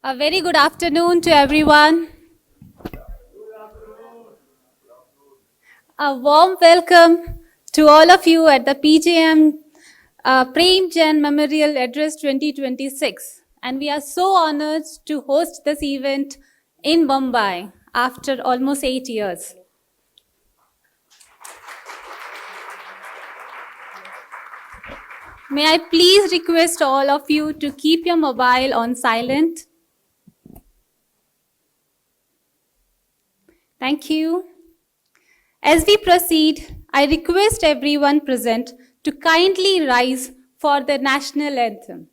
A very good afternoon to everyone. A warm welcome to all of you at the Prem Jain Memorial Address 2026. And we are so honored to host this event in Mumbai after almost 8 years. May I please request all of you to keep your mobile on silent. Thank you. As we proceed, I request everyone present to kindly rise for the national anthem.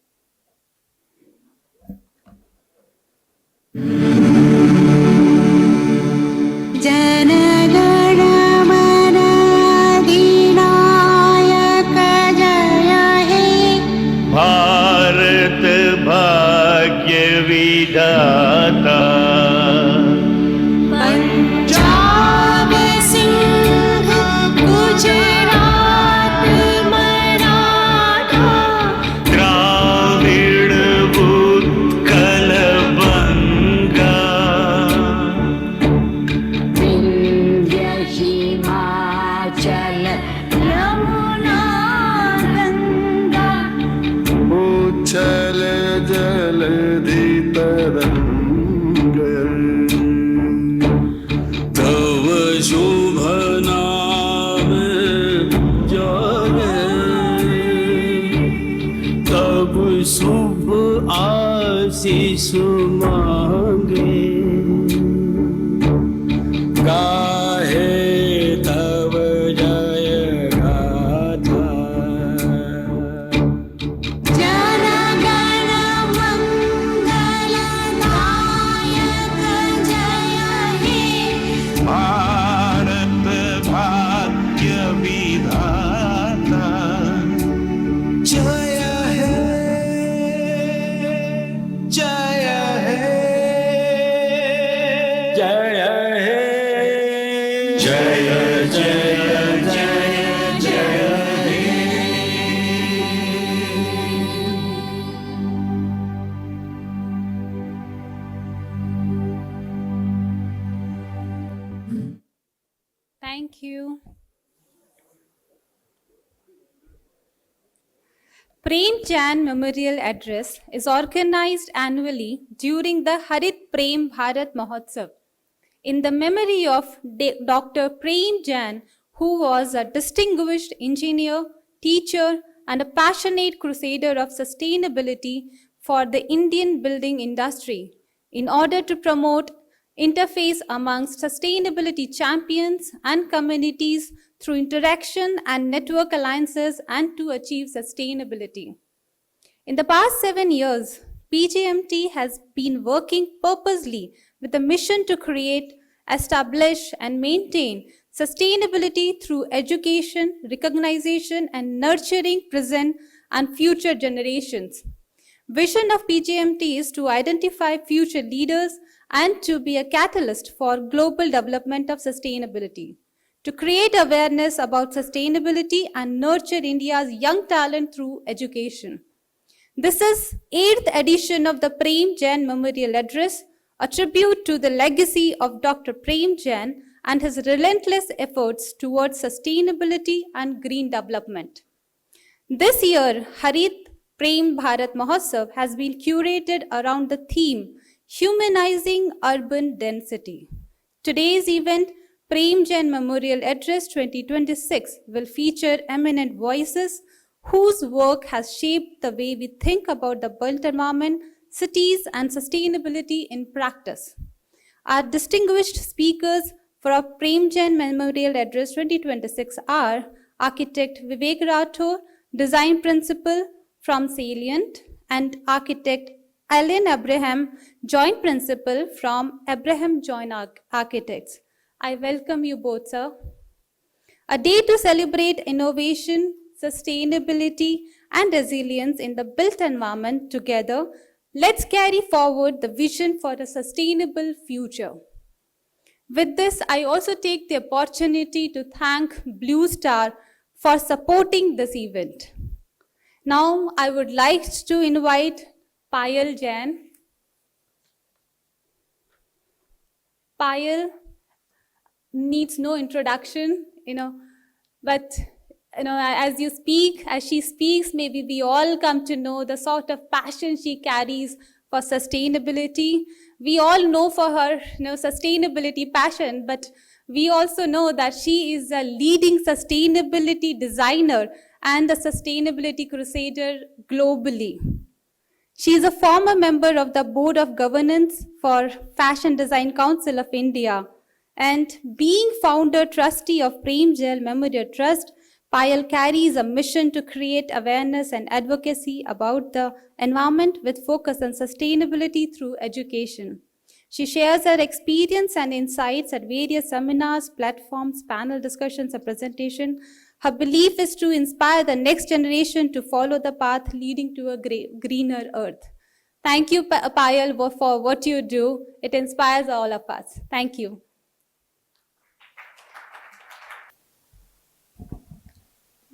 Bharat भाग्य विधाता पंजाब सिंह गुजरात मराठा द्राविड़ उत्कल बंगा विंध्य हिमाचल यमुना गंगा उच्छल जलधि तरंग तव शुभ नाम जागे तब शुभ आशीष मांगे गाहे तव जय गाथा जन गण मंगलदायक जय हे भारत भाग्य विधाता जय है जय है जय है जय जय जय जय हे Thank you. Prem Jain Memorial Address is organized annually during the Harit Prem Bharat Mahotsav in the memory of Dr. Prem Jain, who was a distinguished engineer, teacher, and a passionate crusader of sustainability for the Indian building industry in order to promote interface amongst sustainability champions and communities through interaction and network alliances and to achieve sustainability. In the past 7 years, PJMT has been working purposely with a mission to create, establish, and maintain sustainability through education, recognition, and nurturing present and future generations. Vision of PJMT is to identify future leaders and to be a catalyst for global development of sustainability, to create awareness about sustainability and nurture India's young talent through education. This is 8th edition of the Prem Jain Memorial Address, a tribute to the legacy of Dr. Prem Jain and his relentless efforts towards sustainability and green development. This year, Harit Prem Bharat Mahotsav has been curated around the theme Humanizing Urban Density. Today's event, Prem Jain Memorial Address 2026, will feature eminent voices whose work has shaped the way we think about the built environment, cities, and sustainability in practice. Our distinguished speakers for our Prem Jain Memorial Address 2026 are Architect Vivek Rathore, Design Principal from Salient, and Architect Alan Abraham, Joint Principal from Abraham Joint Architects. I welcome you both, sir. A day to celebrate innovation, sustainability, and resilience in the built environment together. Let's carry forward the vision for a sustainable future. With this, I also take the opportunity to thank Blue Star for supporting this event. Now, I would like to invite Payal Jain. Payal needs no introduction, but as she speaks, maybe we all come to know the sort of passion she carries for sustainability. We all know for her, sustainability passion, but we also know that she is a leading sustainability designer and a sustainability crusader globally. She is a former member of the Board of Governance for Fashion Design Council of India. And being founder trustee of Prem Jain Memorial Trust, Payal carries a mission to create awareness and advocacy about the environment with focus on sustainability through education. She shares her experience and insights at various seminars, platforms, panel discussions, and presentation. Her belief is to inspire the next generation to follow the path leading to a greener earth. Thank you, Payal, for what you do. It inspires all of us. Thank you.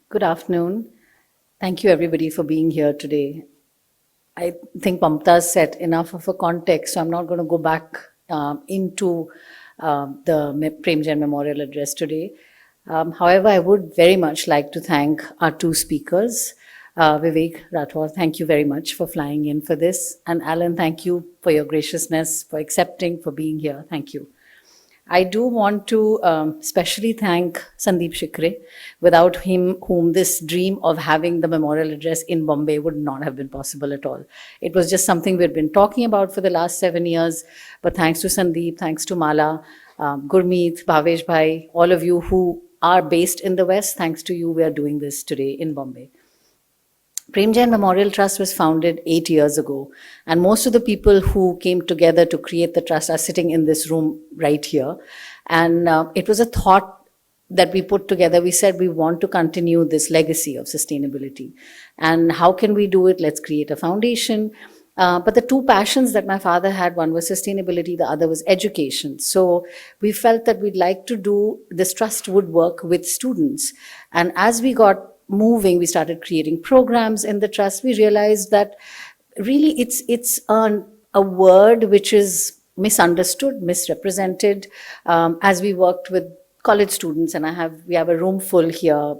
Good afternoon. Thank you, everybody, for being here today. I think Mamta set enough of a context, so I'm not going to go back into the Prem Jain Memorial Address today. However, I would very much like to thank our two speakers, Vivek, Rathore, thank you very much for flying in for this. And Alan, thank you for your graciousness, for accepting, for being here. Thank you. I do want to especially thank Sandeep Shikre, without whom this dream of having the memorial address in Bombay would not have been possible at all. It was just something we've been talking about for the last 7 years, but thanks to Sandeep, thanks to Mala, Gurmeet, Bhavesh Bhai, all of you who are based in the West, thanks to you, we are doing this today in Bombay. Prem Jain Memorial Trust was founded 8 years ago, and most of the people who came together to create the trust are sitting in this room right here. And it was a thought that we put together. We said we want to continue this legacy of sustainability. And how can we do it? Let's create a foundation. But the two passions that my father had, one was sustainability, the other was education. So we felt that we'd like to do, this trust would work with students. And as we got moving, we started creating programs in the trust. We realized that really it's a word which is misunderstood, misrepresented. As we worked with college students, and we have a room full here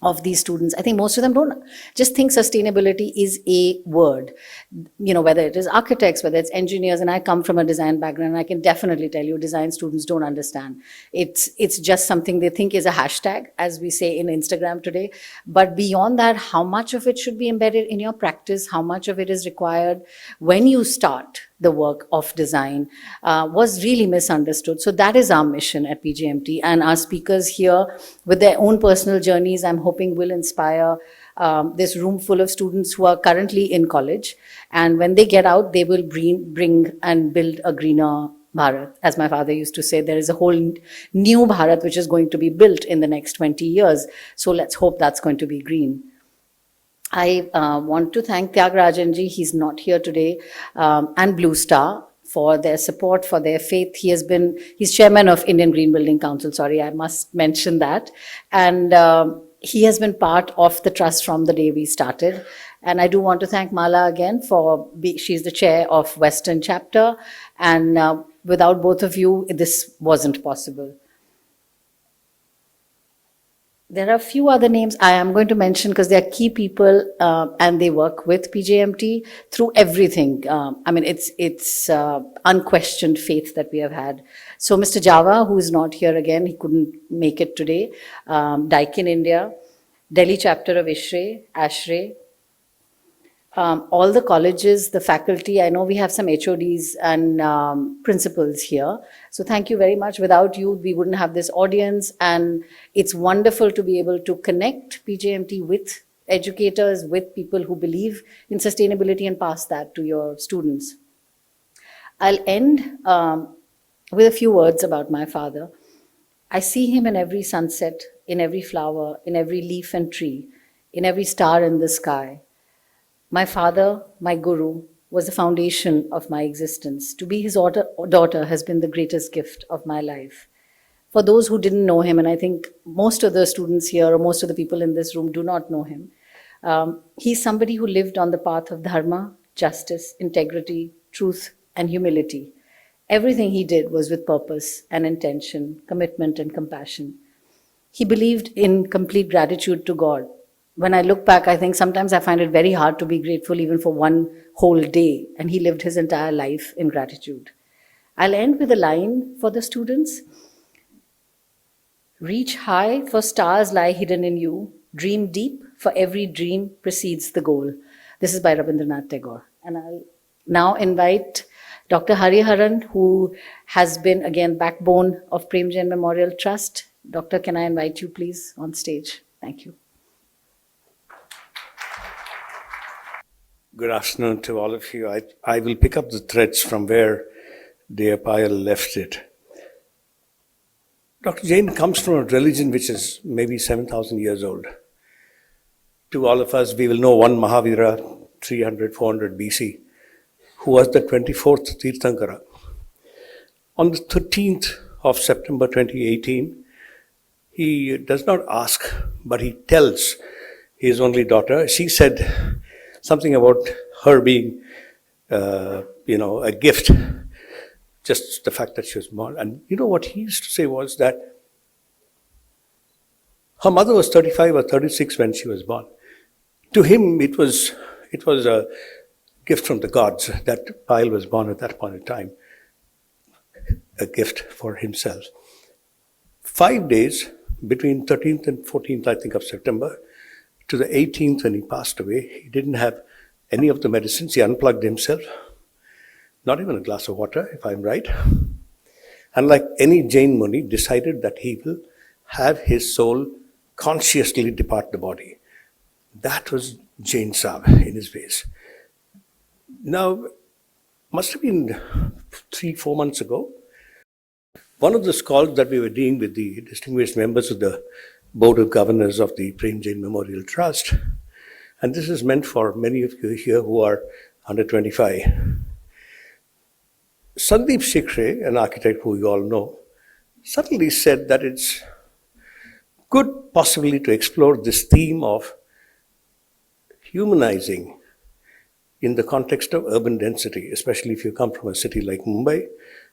of these students, I think most of them don't just think sustainability is a word, whether it is architects, whether it's engineers, and I come from a design background, and I can definitely tell you design students don't understand. It's just something they think is a hashtag, as we say in Instagram today. But beyond that, how much of it should be embedded in your practice, how much of it is required when you start the work of design was really misunderstood. So that is our mission at PJMT, and our speakers here with their own personal journeys, I'm hoping will inspire this room full of students who are currently in college. And when they get out, they will bring and build a greener Bharat. As my father used to say, there is a whole new Bharat which is going to be built in the next 20 years. So let's hope that's going to be green. I want to thank Tyagarajanji, he's not here today, and Blue Star for their support, for their faith. He's chairman of Indian Green Building Council, sorry, I must mention that. And he has been part of the trust from the day we started. And I do want to thank Mala again she's the chair of Western chapter. And without both of you, this wasn't possible. There are a few other names I am going to mention because they are key people and they work with PJMT through everything. It's unquestioned faith that we have had. So Mr. Java, who is not here again, he couldn't make it today. Daikin India, Delhi chapter of ASHRAE, all the colleges, the faculty. I know we have some HODs and principals here. So thank you very much. Without you, we wouldn't have this audience. And it's wonderful to be able to connect PJMT with educators, with people who believe in sustainability and pass that to your students. I'll end with a few words about my father. I see him in every sunset, in every flower, in every leaf and tree, in every star in the sky. My father, my guru, was the foundation of my existence. To be his daughter has been the greatest gift of my life. For those who didn't know him, and I think most of the students here or most of the people in this room do not know him, he's somebody who lived on the path of dharma, justice, integrity, truth, and humility. Everything he did was with purpose and intention, commitment and compassion. He believed in complete gratitude to God. When I look back, I think sometimes I find it very hard to be grateful even for one whole day, and he lived his entire life in gratitude. I'll end with a line for the students. Reach high, for stars lie hidden in you. Dream deep, for every dream precedes the goal. This is by Rabindranath Tagore. And I'll now invite Dr. Hariharan, who has been, again, backbone of Prem Jain Memorial Trust. Doctor, can I invite you, please, on stage? Thank you. Good afternoon to all of you. I will pick up the threads from where dear Payal left it. Dr. Jain comes from a religion which is maybe 7,000 years old. To all of us, we will know one Mahavira, 300, 400 BC, who was the 24th Tirthankara. On the 13th of September 2018, he does not ask, but he tells his only daughter. She said something about her being, a gift, just the fact that she was born. And you know what he used to say was that her mother was 35 or 36 when she was born. To him, it was a gift from the gods that Payal was born at that point in time, a gift for himself. 5 days between 13th and 14th, I think, of September, to the 18th when he passed away, he didn't have any of the medicines. He unplugged himself, not even a glass of water, if I'm right. And like any Jain Muni, decided that he will have his soul consciously depart the body. That was Jain Saab in his ways. Now, must have been 3-4 months ago, one of the scholars that we were doing with the distinguished members of the Board of Governors of the Prem Jain Memorial Trust, and this is meant for many of you here who are under 25. Sandeep Shikre, an architect who you all know, suddenly said that it's good possibly to explore this theme of humanizing in the context of urban density, especially if you come from a city like Mumbai,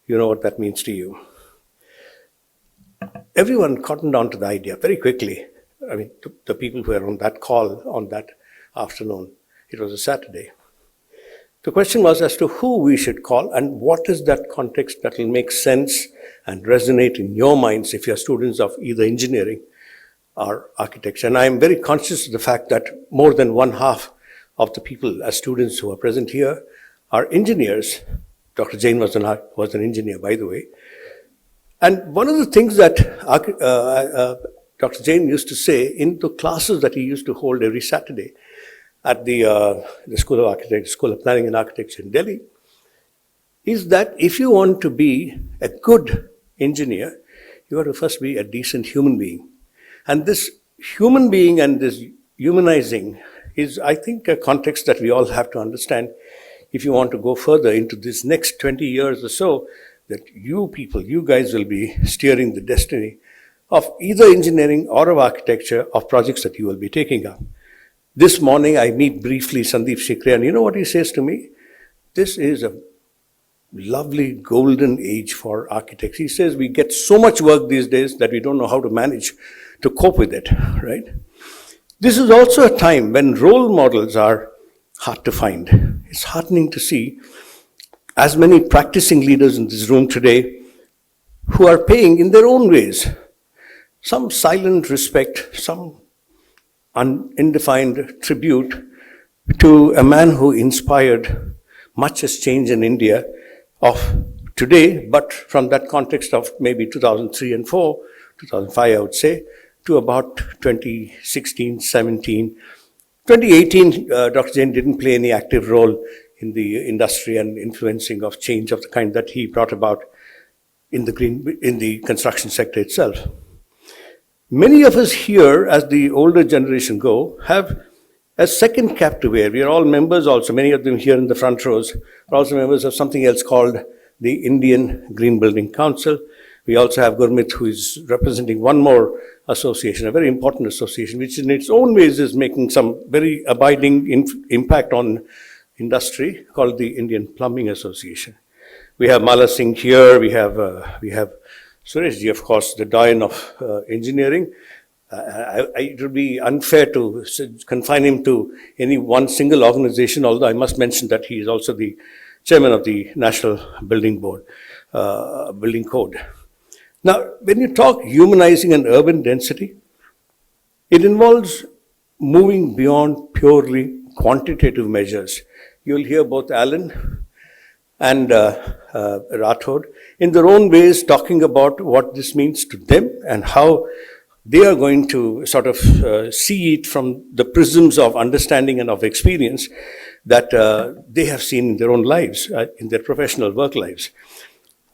you know what that means to you. Everyone cottoned on to the idea very quickly. I mean, the people who were on that call on that afternoon, it was a Saturday. The question was as to who we should call and what is that context that will make sense and resonate in your minds if you're students of either engineering or architecture. And I'm very conscious of the fact that more than 1/2 of the people as students who are present here are engineers. Dr. Jain was an engineer, by the way. And one of the things that Dr. Jain used to say in the classes that he used to hold every Saturday at the School of Architecture, School of Planning and Architecture in Delhi, is that if you want to be a good engineer, you have to first be a decent human being. And this human being and this humanizing is, I think, a context that we all have to understand if you want to go further into this next 20 years or so, that you people, you guys will be steering the destiny of either engineering or of architecture of projects that you will be taking up. This morning, I meet briefly Sandeep Shikre, and you know what he says to me? This is a lovely golden age for architects. He says we get so much work these days that we don't know how to manage to cope with it, right? This is also a time when role models are hard to find. It's heartening to see as many practicing leaders in this room today who are paying in their own ways some silent respect, some undefined tribute to a man who inspired much as change in India of today, but from that context of maybe 2003 and 4, 2005 I would say, to about 2016, 17. 2018, Dr. Jain didn't play any active role in the industry and influencing of change of the kind that he brought about in the construction sector itself. Many of us here, as the older generation go, have a second cap to wear. We are all members also, many of them here in the front rows, are also members of something else called the Indian Green Building Council. We also have Gurmit, who is representing one more association, a very important association, which in its own ways is making some very abiding impact on industry, called the Indian Plumbing Association. We have Mala Singh here. We have Suresh ji, of course, the doyen of engineering. It would be unfair to confine him to any one single organization, although I must mention that he is also the chairman of the National Building Board, Building Code. Now, when you talk humanizing and urban density, it involves moving beyond purely quantitative measures. You'll hear both Alan and Rathore in their own ways talking about what this means to them and how they are going to sort of see it from the prisms of understanding and of experience that they have seen in their own lives, in their professional work lives.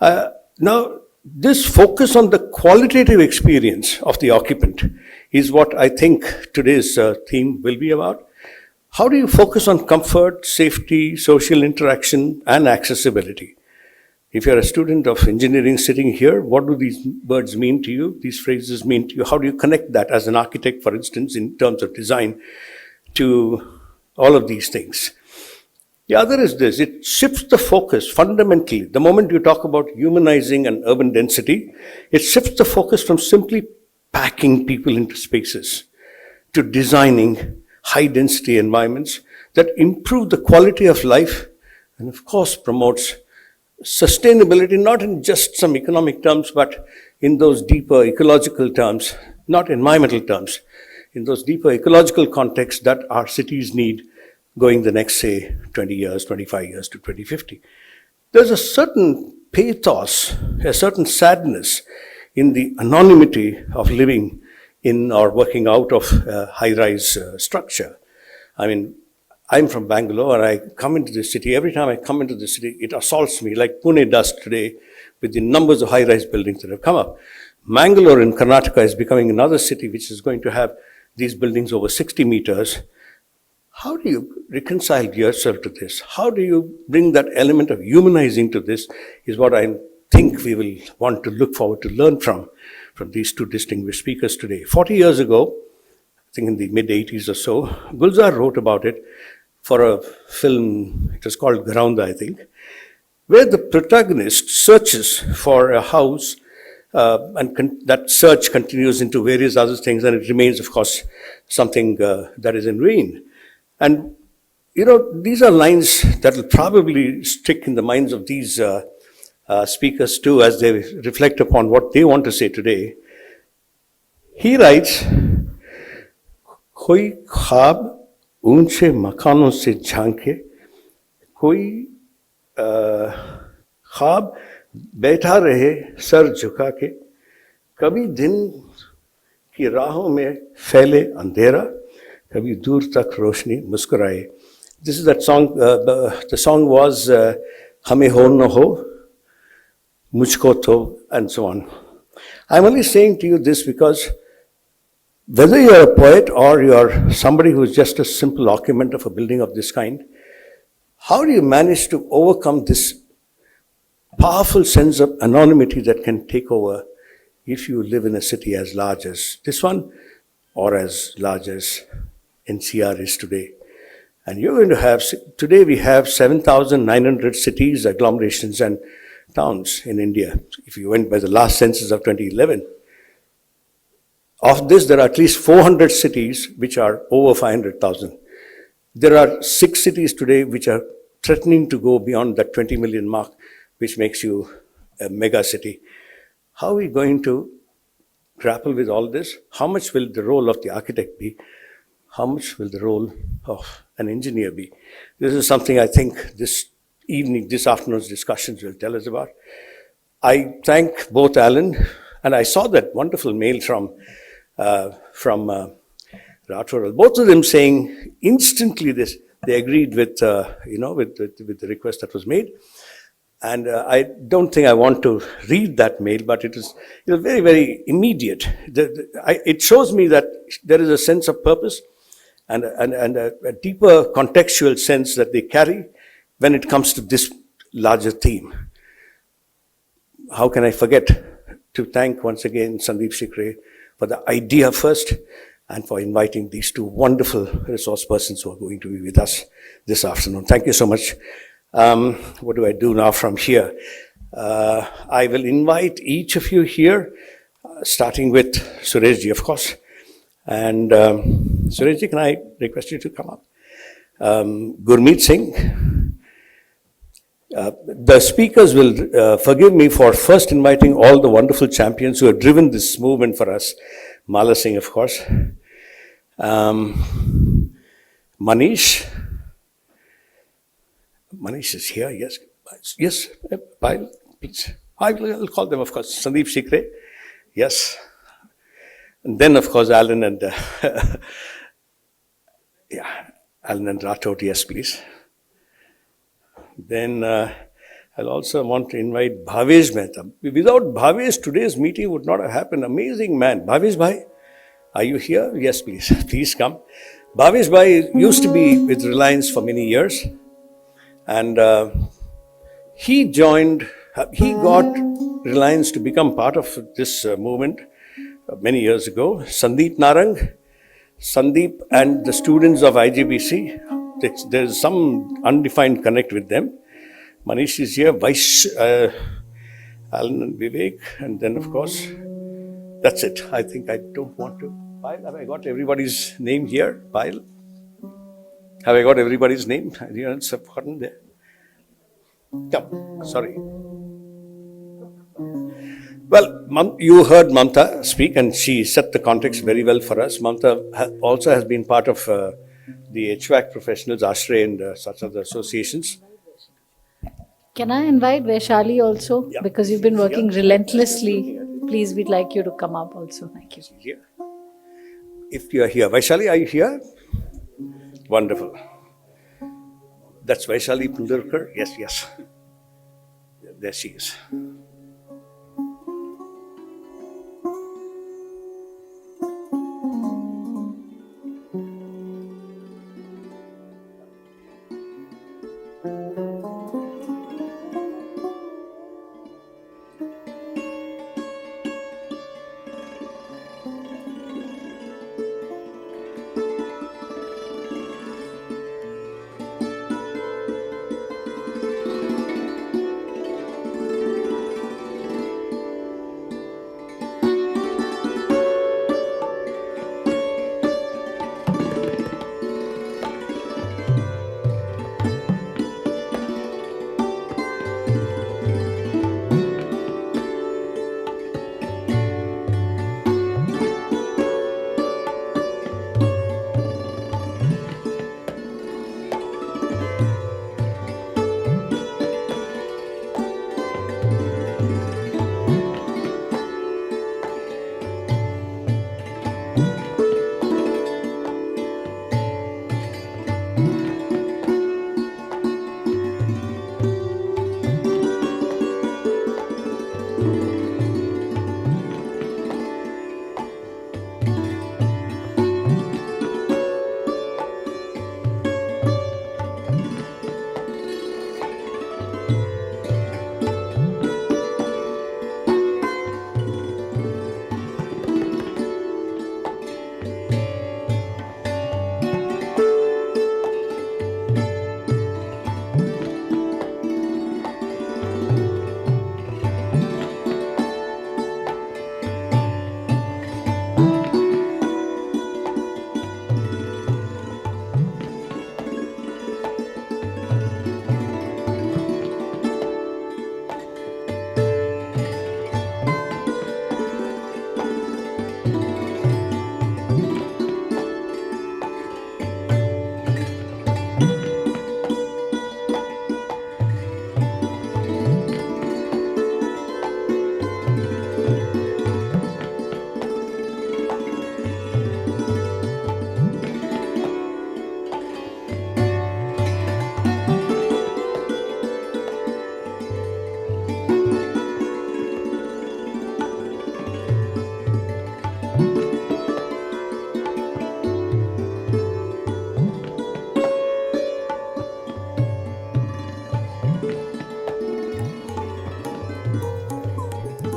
Now, this focus on the qualitative experience of the occupant is what I think today's theme will be about. How do you focus on comfort, safety, social interaction, and accessibility? If you're a student of engineering sitting here, what do these words mean to you? These phrases mean to you? How do you connect that as an architect, for instance, in terms of design, to all of these things? The other is this: it shifts the focus fundamentally. The moment you talk about humanizing and urban density, it shifts the focus from simply packing people into spaces to designing high density environments that improve the quality of life and, of course, promotes sustainability, not in just some economic terms, but in those deeper ecological terms, not environmental terms, in those deeper ecological contexts that our cities need going the next, say, 20 years, 25 years to 2050. There's a certain pathos, a certain sadness in the anonymity of living in or working out of a high-rise structure. I mean, I'm from Bangalore and I come into the city. Every time I come into the city, it assaults me like Pune does today with the numbers of high-rise buildings that have come up. Mangalore in Karnataka is becoming another city which is going to have these buildings over 60 meters. How do you reconcile yourself to this? How do you bring that element of humanizing to this is what I think we will want to look forward to learn from these two distinguished speakers today. 40 years ago, I think in the mid-80s or so, Gulzar wrote about it for a film, it was called Garaunda, I think, where the protagonist searches for a house and that search continues into various other things, and it remains, of course, something that is in ruin. And, you know, these are lines that will probably stick in the minds of these speakers too as they reflect upon what they want to say today. He writes, "Koi khab ऊंचे मकानों से झांके, कोई ख्वाब बैठा रहे sir झुका के, कभी दिन की राहों में फैले अंधेरा, कभी दूर तक रोशनी मुस्कुराए." This is that song. The song was "हमें हो न हो, मुझको तो," and so on. I'm only saying to you this because whether you're a poet or you're somebody who's just a simple occupant of a building of this kind, how do you manage to overcome this powerful sense of anonymity that can take over if you live in a city as large as this one or as large as NCR is today? And you're going to have, today we have 7,900 cities, agglomerations and towns in India, if you went by the last census of 2011. Of this, there are at least 400 cities which are over 500,000. There are 6 cities today which are threatening to go beyond that 20 million mark, which makes you a mega city. How are we going to grapple with all this? How much will the role of the architect be? How much will the role of an engineer be? This is something I think this afternoon's discussions will tell us about. I thank both Alan, and I saw that wonderful mail from Rathore. Both of them saying instantly this, they agreed with the request that was made. And I don't think I want to read that mail, but it was very, very immediate. It shows me that there is a sense of purpose and a deeper contextual sense that they carry when it comes to this larger theme. How can I forget to thank once again Sandeep Shikre for the idea first and for inviting these two wonderful resource persons who are going to be with us this afternoon. Thank you so much. What do I do now from here? I will invite each of you here, starting with Sureshji, of course. And Sureshji, can I request you to come up? Gurmeet Singh. The speakers will forgive me for first inviting all the wonderful champions who have driven this movement for us. Mala Singh, of course. Manish. Manish is here, yes. Yes, Pyle, please. I will call them, of course. Sandeep Shikre, yes. And then, of course, Alan and Alan and Rathore, yes, please. Then I'll also want to invite Bhavesh Mehta. Without Bhavesh, today's meeting would not have happened. Amazing man. Bhavesh Bhai, are you here? Yes, please. Please come. Bhavesh Bhai used to be with Reliance for many years. And he got Reliance to become part of this movement many years ago. Sandeep Narang, Sandeep and the students of IGBC, there's some undefined connect with them. Manish is here, Alan and Vivek, and then of course, that's it. I think I don't want to. Pyle, have I got everybody's name here? Pyle? Have I got everybody's name? It's forgotten there. Come, sorry. Well, you heard Mamta speak and she set the context very well for us. Mamta also has been part of the HVAC professionals, ASHRAE and such other associations. Can I invite Vaishali also? Yeah. Because you've been working relentlessly. Please, we'd like you to come up also. Thank you. Here. If you are here. Vaishali, are you here? Wonderful. That's Vaishali Pundarkar? Yes, yes. There she is.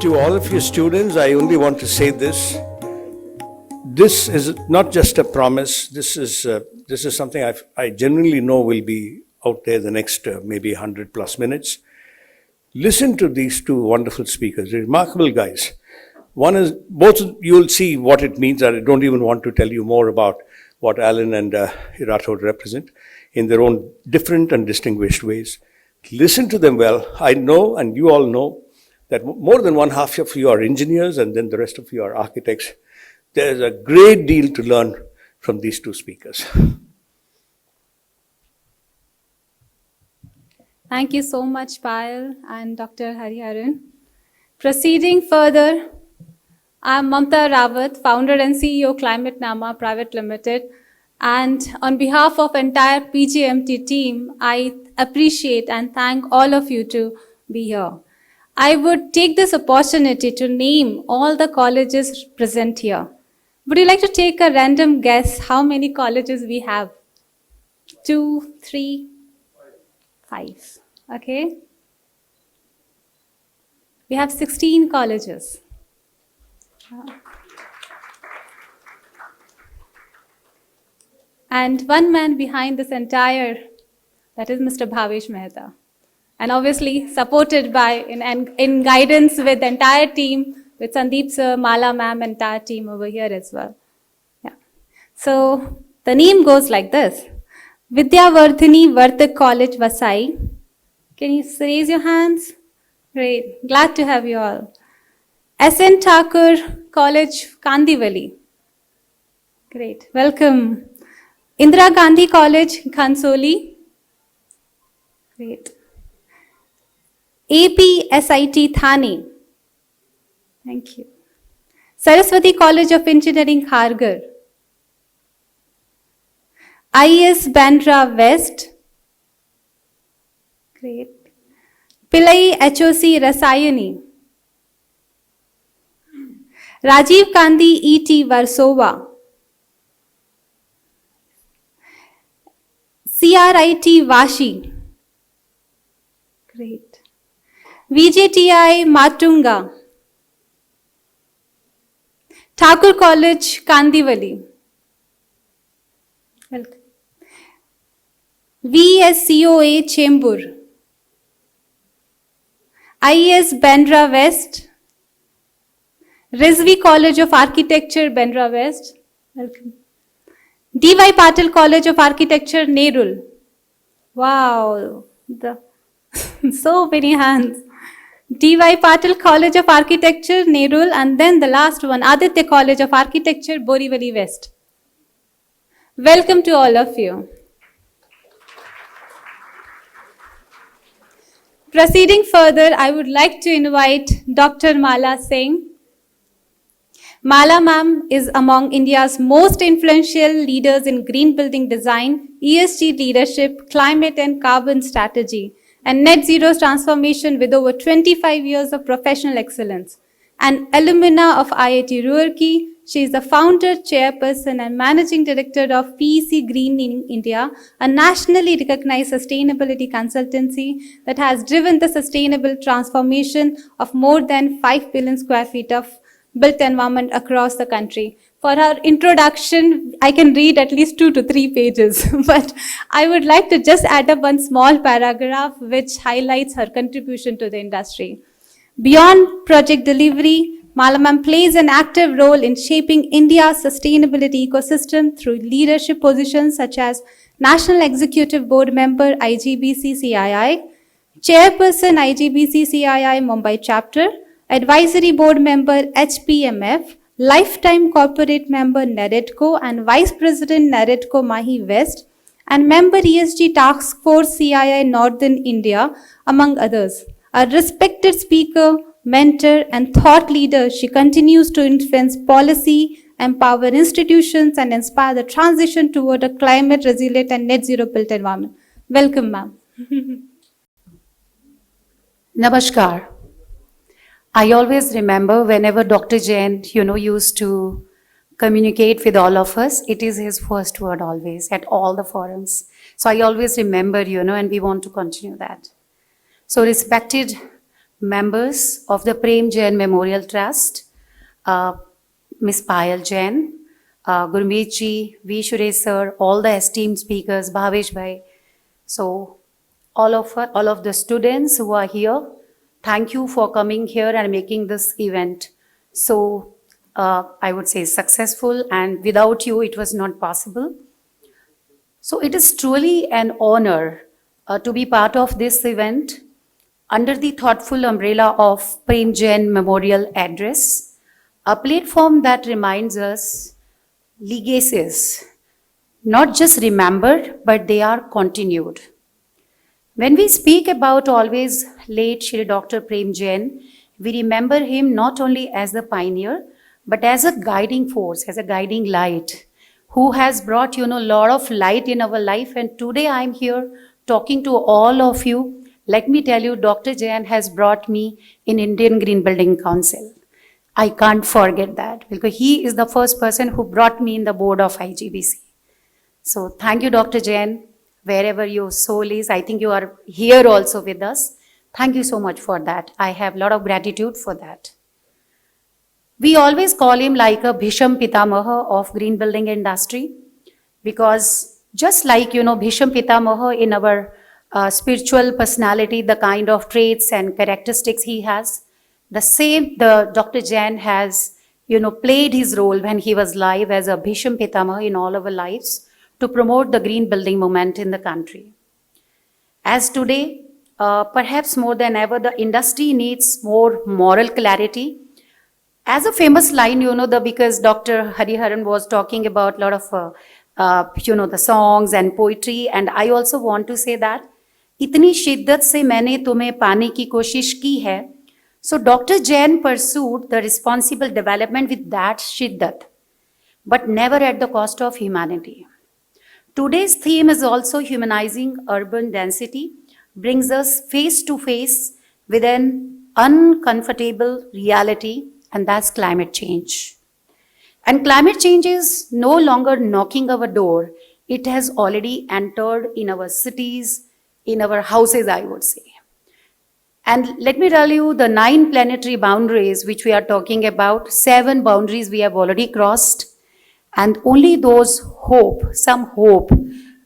To all of you students, I only want to say this. This is not just a promise. This is something I genuinely know will be out there the next maybe 100 plus minutes. Listen to these two wonderful speakers, remarkable guys. One is, both you'll see what it means. I don't even want to tell you more about what Alan and Rathore represent in their own different and distinguished ways. Listen to them well. I know, and you all know, that more than one half of you are engineers and then the rest of you are architects. There's a great deal to learn from these two speakers. Thank you so much, Payal and Dr. Hariharan. Proceeding further, I'm Mamta Rawat, founder and CEO Climate Nama Private Limited. And on behalf of entire PJMT team, I appreciate and thank all of you to be here. I would take this opportunity to name all the colleges present here. Would you like to take a random guess how many colleges we have? 2, 3, 5. Okay. We have 16 colleges. And one man behind this entire, that is Mr. Bhavesh Mehta. And obviously supported by, in guidance with the entire team, with Sandeep sir, Mala ma'am, entire team over here as well. Yeah. So the name goes like this. Vidyavardhini Vartak College, Vasai. Can you raise your hands? Great. Glad to have you all. S.N. Thakur College, Kandivali. Great. Welcome. Indira Gandhi College, Ghansoli. Great. APSIT, Thane. Thank you. Saraswati College of Engineering, Kharghar. IS Bandra West. Great. Pillai HOC, Rasayani. Rajiv Gandhi ET, Warsaw. CRIT, Vashi. Great. VJTI, Matunga. Thakur College, Kandivali. Welcome. VSCOA, Chembur. IS Bandra West. Rizvi College of Architecture, Bandra West. Welcome. D.Y. Patil College of Architecture, Nerul. Wow, so many hands. D.Y. Patil College of Architecture, Nerul, and then the last one, Aditya College of Architecture, Borivali West. Welcome to all of you. Proceeding further, I would like to invite Dr. Mala Singh. Mala ma'am is among India's most influential leaders in green building design, ESG leadership, climate and carbon strategy, and net zero transformation with over 25 years of professional excellence. An alumna of IIT Roorkee, she is the founder, chairperson, and managing director of PEC Green in India, a nationally recognized sustainability consultancy that has driven the sustainable transformation of more than 5 billion square feet of built environment across the country. For her introduction, I can read at least 2 to 3 pages, but I would like to just add up one small paragraph which highlights her contribution to the industry. Beyond project delivery, Mala ma'am plays an active role in shaping India's sustainability ecosystem through leadership positions such as National Executive Board Member, IGBC CII, Chairperson, IGBC CII Mumbai Chapter, Advisory Board Member, HPMF, Lifetime Corporate Member, NAREDCO, and Vice President, NAREDCO Mahi West, and Member ESG Task Force, CII Northern India, among others. A respected speaker, mentor, and thought leader, she continues to influence policy, empower institutions, and inspire the transition toward a climate resilient and net zero built environment. Welcome, ma'am. Namaskar. I always remember whenever Dr. Jain, used to communicate with all of us, it is his first word always at all the forums. So I always remember, and we want to continue that. So respected members of the Prem Jain Memorial Trust, Ms. Payal Jain, Gurmeet ji, V. Suresh sir, all the esteemed speakers, Bhavesh bhai. So all of the students who are here. Thank you for coming here and making this event so, I would say, successful, and without you, it was not possible. So it is truly an honor to be part of this event under the thoughtful umbrella of Prem Jain Memorial Address, a platform that reminds us legacies, not just remembered, but they are continued. When we speak about always late Shri Dr. Prem Jain, we remember him not only as the pioneer, but as a guiding force, as a guiding light, who has brought, a lot of light in our life. And today I'm here talking to all of you. Let me tell you, Dr. Jain has brought me in Indian Green Building Council. I can't forget that because he is the first person who brought me in the board of IGBC. So thank you, Dr. Jain. Wherever your soul is, I think you are here also with us. Thank you so much for that. I have a lot of gratitude for that. We always call him like a Bhisham Pitamaha of green building industry, because just like, Bhisham Pitamaha in our spiritual personality, the kind of traits and characteristics he has, the same the Dr. Jain has, played his role when he was live as a Bhisham Pitamaha in all our lives, to promote the green building movement in the country. As today, perhaps more than ever, the industry needs more moral clarity. As a famous line, because Dr. Hariharan was talking about a lot of, the songs and poetry, and I also want to say that, इतनी शिद्दत से मैंने तुम्हें पाने की कोशिश की है. So Dr. Jain pursued the responsible development with that shiddat, but never at the cost of humanity. Today's theme is also humanizing urban density, brings us face to face with an uncomfortable reality, and that's climate change. And climate change is no longer knocking our door. It has already entered in our cities, in our houses, I would say. And let me tell you, the 9 planetary boundaries which we are talking about, 7 boundaries we have already crossed. And only those some hope,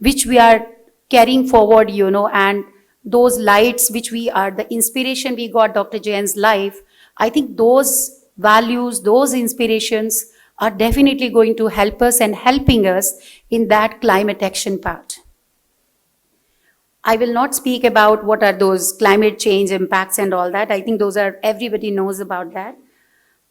which we are carrying forward, and those lights which we are, the inspiration we got Dr. Jain's life, I think those values, those inspirations are definitely going to help us and helping us in that climate action part. I will not speak about what are those climate change impacts and all that. I think those are, everybody knows about that.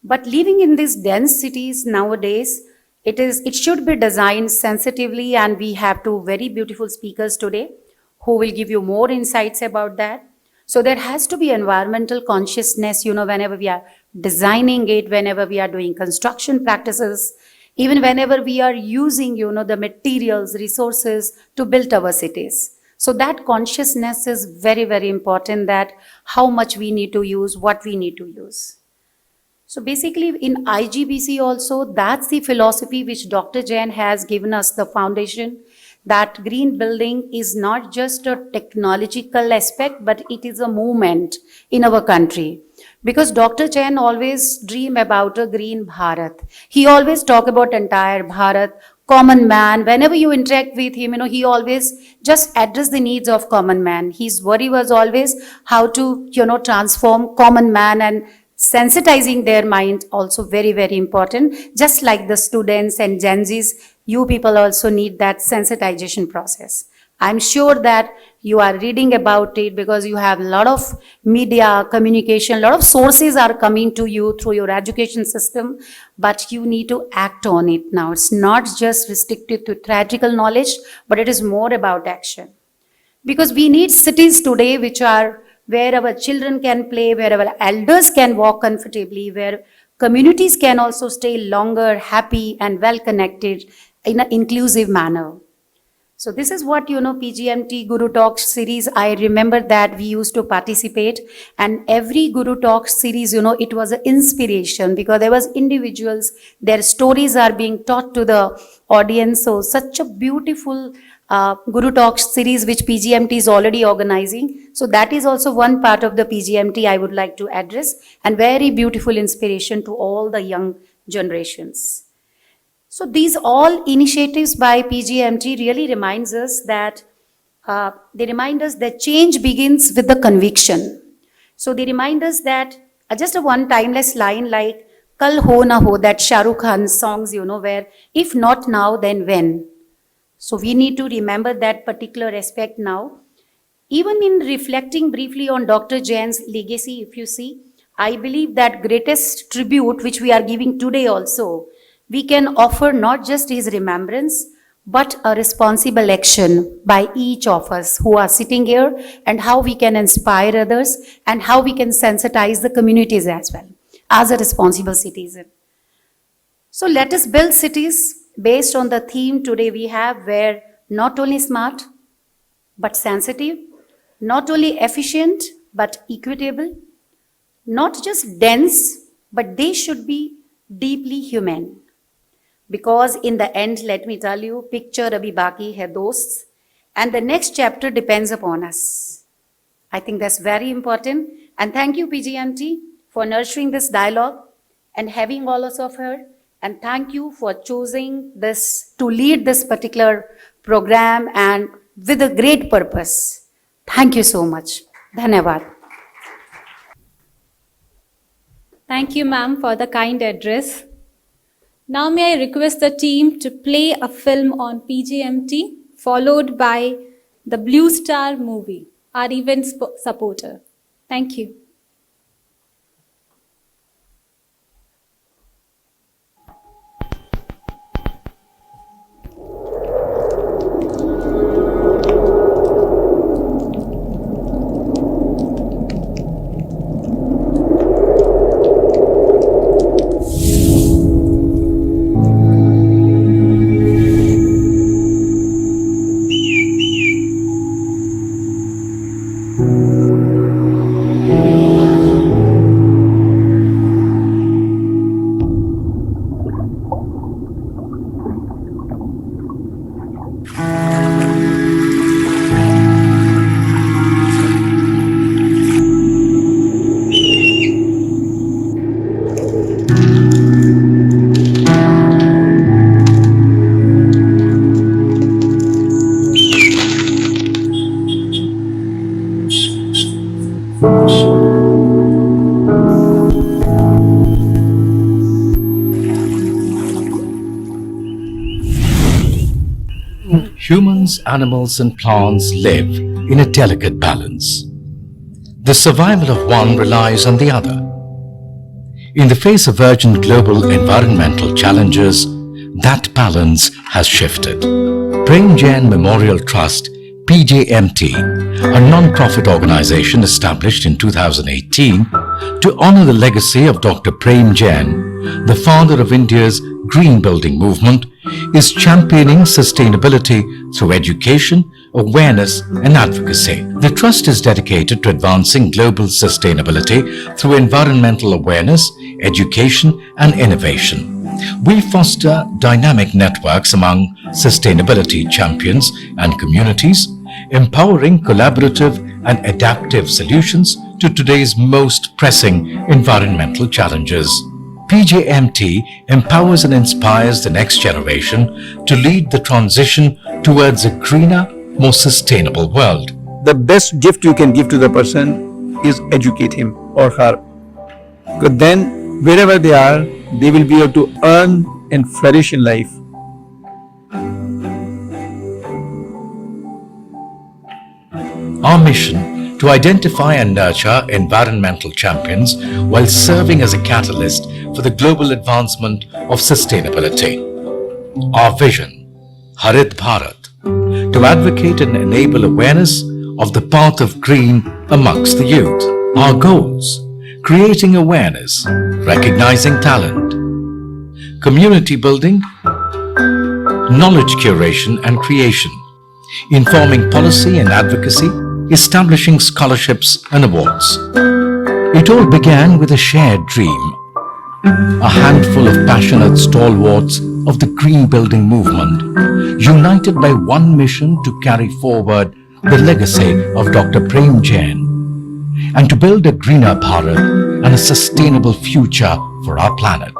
But living in these dense cities nowadays, it should be designed sensitively, and we have 2 very beautiful speakers today who will give you more insights about that. So there has to be environmental consciousness, whenever we are designing it, whenever we are doing construction practices, even whenever we are using, the materials, resources to build our cities. So that consciousness is very, very important, that how much we need to use, what we need to use. So basically in IGBC also, that's the philosophy which Dr. Jain has given us the foundation, that green building is not just a technological aspect, but it is a movement in our country. Because Dr. Jain always dream about a green Bharat. He always talk about entire Bharat, common man. Whenever you interact with him, he always just address the needs of common man. His worry was always how to, transform common man, and sensitizing their mind also very, very important. Just like the students and Gen Zs, you people also need that sensitization process. I'm sure that you are reading about it because you have a lot of media, communication, a lot of sources are coming to you through your education system, but you need to act on it now. It's not just restricted to theoretical knowledge, but it is more about action. Because we need cities today which are where our children can play, where our elders can walk comfortably, where communities can also stay longer, happy and well connected in an inclusive manner. So this is what, PGMT Guru Talks series, I remember that we used to participate, and every Guru Talks series, it was an inspiration because there was individuals, their stories are being taught to the audience. So such a beautiful Guru Talks series which PGMT is already organizing. So that is also one part of the PGMT I would like to address, and very beautiful inspiration to all the young generations. So these all initiatives by PGMT really reminds us that they remind us that change begins with the conviction. So they remind us that just a one timeless line like Kal ho na ho, that Shah Rukh Khan songs, where if not now, then when? So we need to remember that particular aspect now. Even in reflecting briefly on Dr. Jain's legacy, if you see, I believe that greatest tribute which we are giving today also, we can offer not just his remembrance, but a responsible action by each of us who are sitting here, and how we can inspire others and how we can sensitize the communities as well as a responsible citizen. So let us build cities based on the theme today we have, where not only smart, but sensitive, not only efficient, but equitable, not just dense, but they should be deeply human. Because in the end, let me tell you, picture abhi baki hai dosts, and the next chapter depends upon us. I think that's very important. And thank you, PJMT, for nurturing this dialogue and having all of her. And thank you for choosing this to lead this particular program and with a great purpose. Thank you so much. Dhanyavad. Thank you, ma'am, for the kind address. Now may I request the team to play a film on PJMT, followed by the Blue Star movie, our event supporter. Thank you. Humans, animals and plants live in a delicate balance. The survival of one relies on the other. In the face of urgent global environmental challenges, that balance has shifted. Prem Jain Memorial Trust, PJMT, a non-profit organization established in 2018 to honor the legacy of Dr. Prem Jain, the father of India's green building movement, is championing sustainability through education, awareness and advocacy. The Trust is dedicated to advancing global sustainability through environmental awareness, education and innovation. We foster dynamic networks among sustainability champions and communities, empowering collaborative and adaptive solutions to today's most pressing environmental challenges. PJMT empowers and inspires the next generation to lead the transition towards a greener, more sustainable world. The best gift you can give to the person is educate him or her. Because then, wherever they are, they will be able to earn and flourish in life. Our mission: to identify and nurture environmental champions while serving as a catalyst for the global advancement of sustainability. Our vision: Harit Bharat, to advocate and enable awareness of the path of green amongst the youth. Our goals: creating awareness, recognizing talent, community building, knowledge curation and creation, informing policy and advocacy, establishing scholarships and awards. It all began with a shared dream. A handful of passionate stalwarts of the green building movement, united by one mission to carry forward the legacy of Dr. Prem Jain and to build a greener Bharat and a sustainable future for our planet.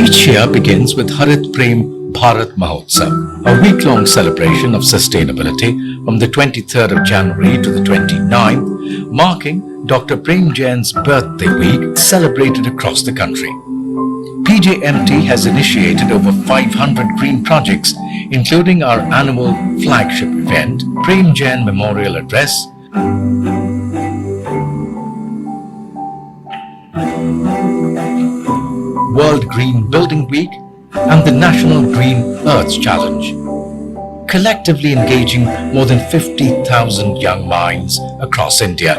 Each year begins with Harit Prem Bharat Mahotsav, a week-long celebration of sustainability from the 23rd of January to the 29th, marking Dr. Prem Jain's birthday week celebrated across the country. PJMT has initiated over 500 green projects, including our annual flagship event, Prem Jain Memorial Address, World Green Building Week, and the National Green Earth Challenge, collectively engaging more than 50,000 young minds across India.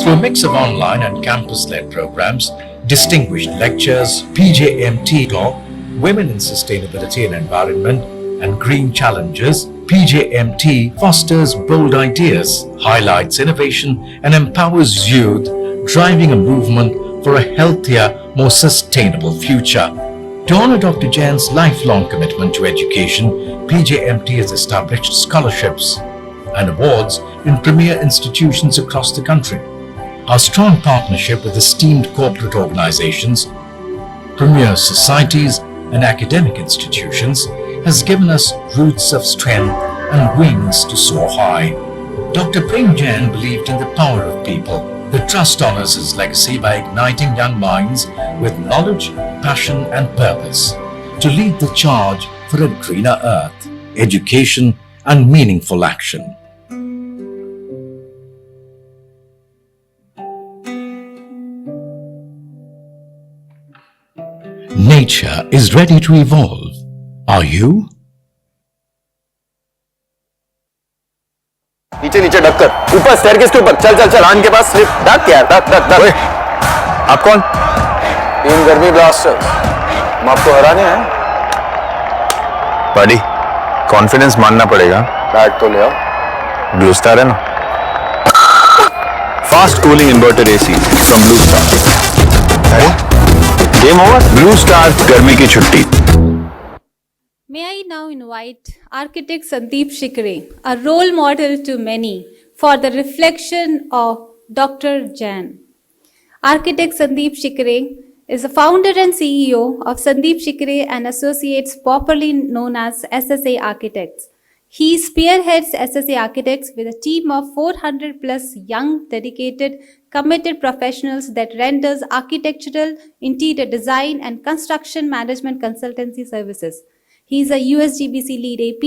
Through a mix of online and campus-led programs, distinguished lectures, PJMT Law, Women in Sustainability and Environment, and Green Challenges, PJMT fosters bold ideas, highlights innovation, and empowers youth, driving a movement for a healthier, more sustainable future. To honor Dr. Jain's lifelong commitment to education, PJMT has established scholarships and awards in premier institutions across the country. Our strong partnership with esteemed corporate organizations, premier societies, and academic institutions has given us roots of strength and wings to soar high. Dr. Prem Jain believed in the power of people. The Trust honors his legacy by igniting young minds with knowledge, passion, and purpose to lead the charge for a greener earth, education, and meaningful action. Nature is ready to evolve. Are you? नीचे नीचे ढककर ऊपर staircase के ऊपर चल चल चल आन के पास लिफ्ट ढक यार ढक आप कौन टीम गर्मी ब्लास्टर्स हम आपको हराने हैं बड़ी कॉन्फिडेंस मानना पड़ेगा। बैट तो ले आओ ब्लू स्टार है ना, fast cooling inverted AC from blue star. अरे गेम ओवर, ब्लू स्टार गर्मी की छुट्टी। May I now invite architect Sandeep Shikre, a role model to many, for the reflection of Dr. Jain. Architect Sandeep Shikre is the founder and CEO of Sandeep Shikre and Associates, popularly known as SSA Architects. He spearheads SSA Architects with a team of 400 plus young, dedicated, committed professionals that renders architectural, interior design, and construction management consultancy services. He is a USGBC lead AP.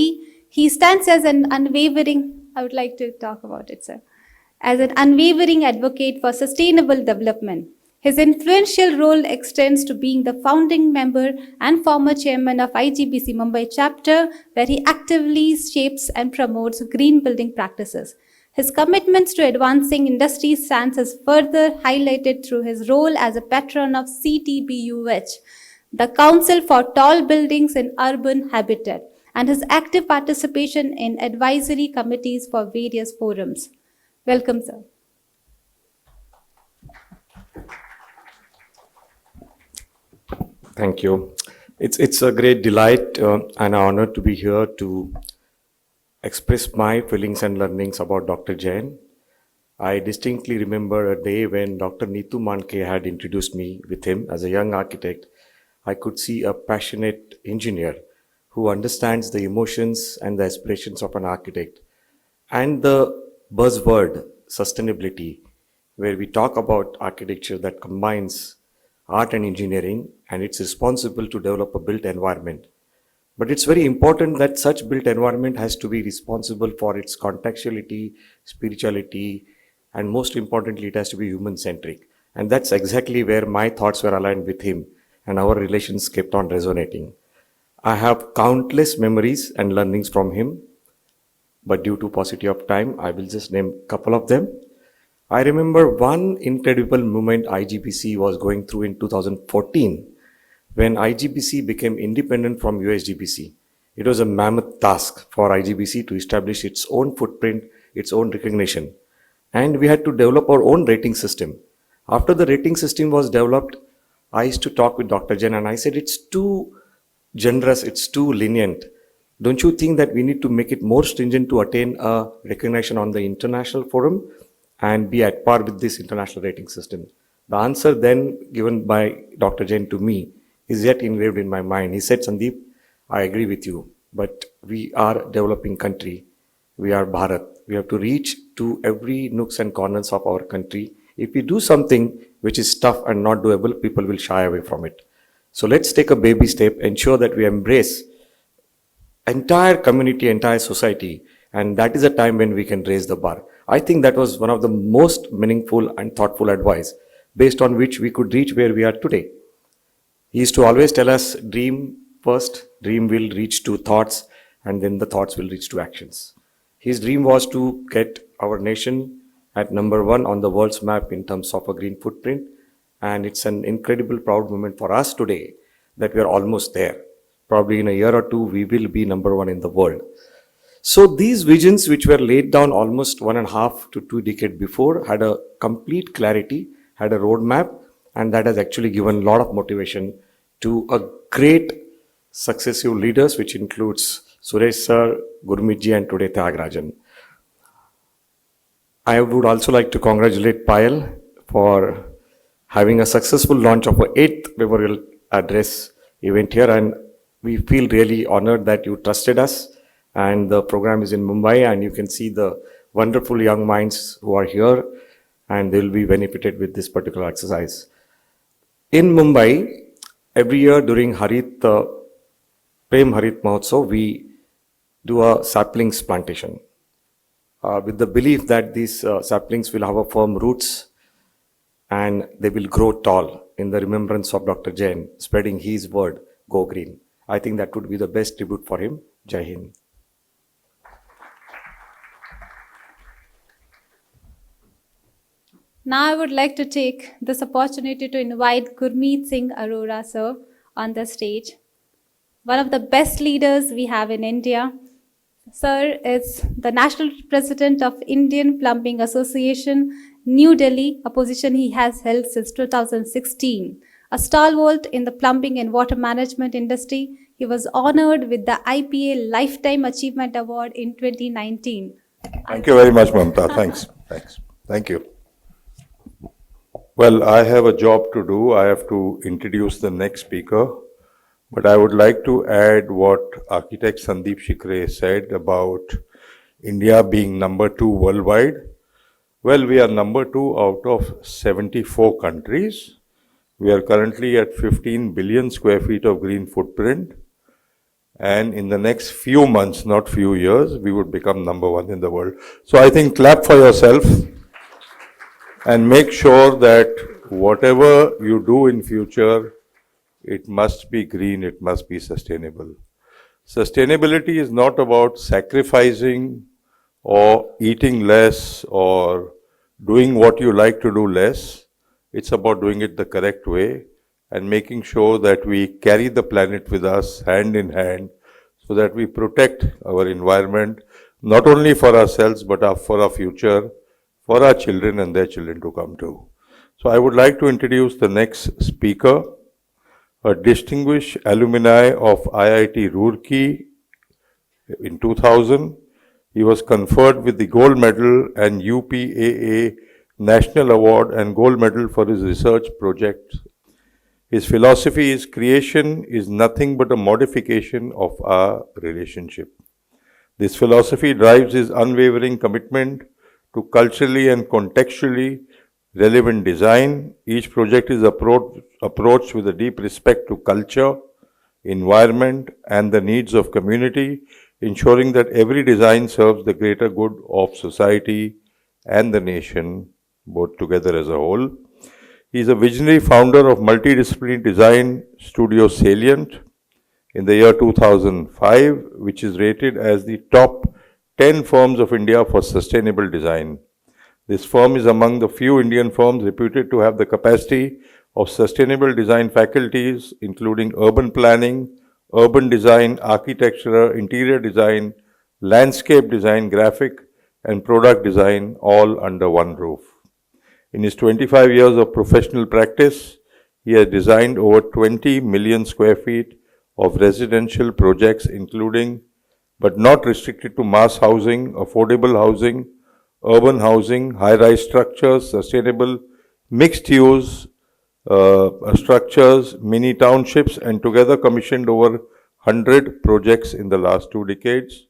He stands as an unwavering, I would like to talk about it, sir, as an unwavering advocate for sustainable development. His influential role extends to being the founding member and former chairman of IGBC Mumbai chapter, where he actively shapes and promotes green building practices. His commitments to advancing industry stands is further highlighted through his role as a patron of CTBUH, the Council for Tall Buildings in Urban Habitat, and his active participation in advisory committees for various forums. Welcome, sir. Thank you. It's a great delight and an honor to be here to express my feelings and learnings about Dr. Jain. I distinctly remember a day when Dr. Neetu Manke had introduced me with him as a young architect. I could see a passionate engineer who understands the emotions and the aspirations of an architect. And the buzzword sustainability, where we talk about architecture that combines art and engineering, and it's responsible to develop a built environment. But it's very important that such built environment has to be responsible for its contextuality, spirituality, and most importantly, it has to be human-centric. And that's exactly where my thoughts were aligned with him, and our relations kept on resonating. I have countless memories and learnings from him, but due to paucity of time, I will just name a couple of them. I remember one incredible moment IGBC was going through in 2014, when IGBC became independent from USGBC. It was a mammoth task for IGBC to establish its own footprint, its own recognition. And we had to develop our own rating system. After the rating system was developed, I used to talk with Dr. Jain and I said, it's too generous, it's too lenient. Don't you think that we need to make it more stringent to attain a recognition on the international forum and be at par with this international rating system? The answer then given by Dr. Jain to me is yet engraved in my mind. He said, Sandeep, I agree with you. But we are a developing country. We are Bharat. We have to reach to every nooks and corners of our country. If we do something which is tough and not doable, people will shy away from it. So let's take a baby step, ensure that we embrace entire community, entire society, and that is a time when we can raise the bar. I think that was one of the most meaningful and thoughtful advice based on which we could reach where we are today. He used to always tell us, dream first, dream will reach to thoughts, and then the thoughts will reach to actions. His dream was to get our nation at number 1 on the world's map in terms of a green footprint, and it's an incredible proud moment for us today that we are almost there. Probably in a year or two, we will be number 1 in the world. So these visions, which were laid down almost 1.5 to 2 decades before, had a complete clarity, had a roadmap, and that has actually given a lot of motivation to a great successive leaders, which includes Suresh sir, Gurmeet ji, and today Tyagarajan. I would also like to congratulate Payal for having a successful launch of our 8th memorial address event here, and we feel really honored that you trusted us. And the program is in Mumbai, and you can see the wonderful young minds who are here, and they will be benefited with this particular exercise. In Mumbai, every year during Prem Harit Mahotsav, we do a saplings plantation with the belief that these saplings will have a firm roots and they will grow tall in the remembrance of Dr. Jain, spreading his word, go green. I think that would be the best tribute for him. Jai Hind. Now I would like to take this opportunity to invite Gurmeet Singh Arora sir on the stage. One of the best leaders we have in India. Sir is the National President of Indian Plumbing Association, New Delhi, a position he has held since 2016. A stalwart in the plumbing and water management industry, he was honored with the IPA Lifetime Achievement Award in 2019. Thank you very much, Mamta. Thanks. Thank you. Well, I have a job to do. I have to introduce the next speaker. But I would like to add what architect Sandeep Shikre said about India being number 2 worldwide. Well, we are number 2 out of 74 countries. We are currently at 15 billion square feet of green footprint. And in the next few months, not few years, we would become number 1 in the world. So I think clap for yourself and make sure that whatever you do in future, it must be green, it must be sustainable. Sustainability is not about sacrificing or eating less or doing what you like to do less. It's about doing it the correct way and making sure that we carry the planet with us hand in hand so that we protect our environment, not only for ourselves, but for our future, for our children and their children to come too. So I would like to introduce the next speaker, a distinguished alumni of IIT Roorkee in 2000. He was conferred with the Gold Medal and UPAA National Award and Gold Medal for his research project. His philosophy is creation is nothing but a modification of our relationship. This philosophy drives his unwavering commitment to culturally and contextually relevant design. Each project is approached with a deep respect to culture, environment, and the needs of community, ensuring that every design serves the greater good of society and the nation, both together as a whole. He is a visionary founder of multidisciplinary design studio Salient in the year 2005, which is rated as the top 10 firms of India for sustainable design. This firm is among the few Indian firms reputed to have the capacity of sustainable design faculties, including urban planning, urban design, architecture, interior design, landscape design, graphic, and product design, all under one roof. In his 25 years of professional practice, he has designed over 20 million square feet of residential projects, including, but not restricted to, mass housing, affordable housing, urban housing, high-rise structures, sustainable mixed-use structures, mini townships, and together commissioned over 100 projects in the last 2 decades.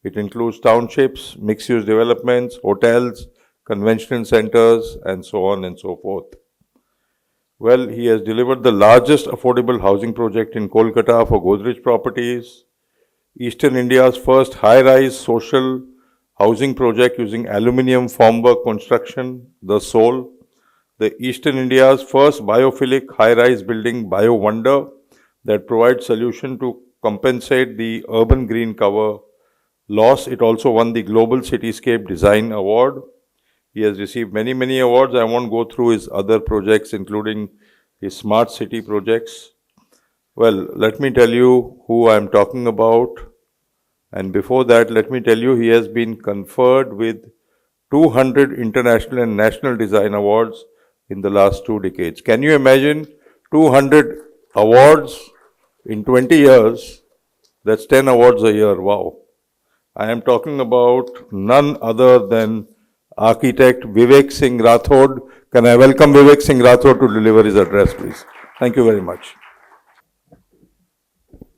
It includes townships, mixed-use developments, hotels, convention centers, and so on and so forth. Well, he has delivered the largest affordable housing project in Kolkata for Godrej Properties, Eastern India's first high-rise social housing project using aluminium formwork construction, The Soul, the Eastern India's first biophilic high-rise building, Bio Wonder, that provides solution to compensate the urban green cover loss. It also won the Global Cityscape Design Award. He has received many awards. I won't go through his other projects, including his smart city projects. Well, let me tell you who I'm talking about. And before that, let me tell you, he has been conferred with 200 international and national design awards in the last 2 decades. Can you imagine 200 awards in 20 years? That's 10 awards a year. Wow. I am talking about none other than architect Vivek Singh Rathore. Can I welcome Vivek Singh Rathore to deliver his address, please? Thank you very much.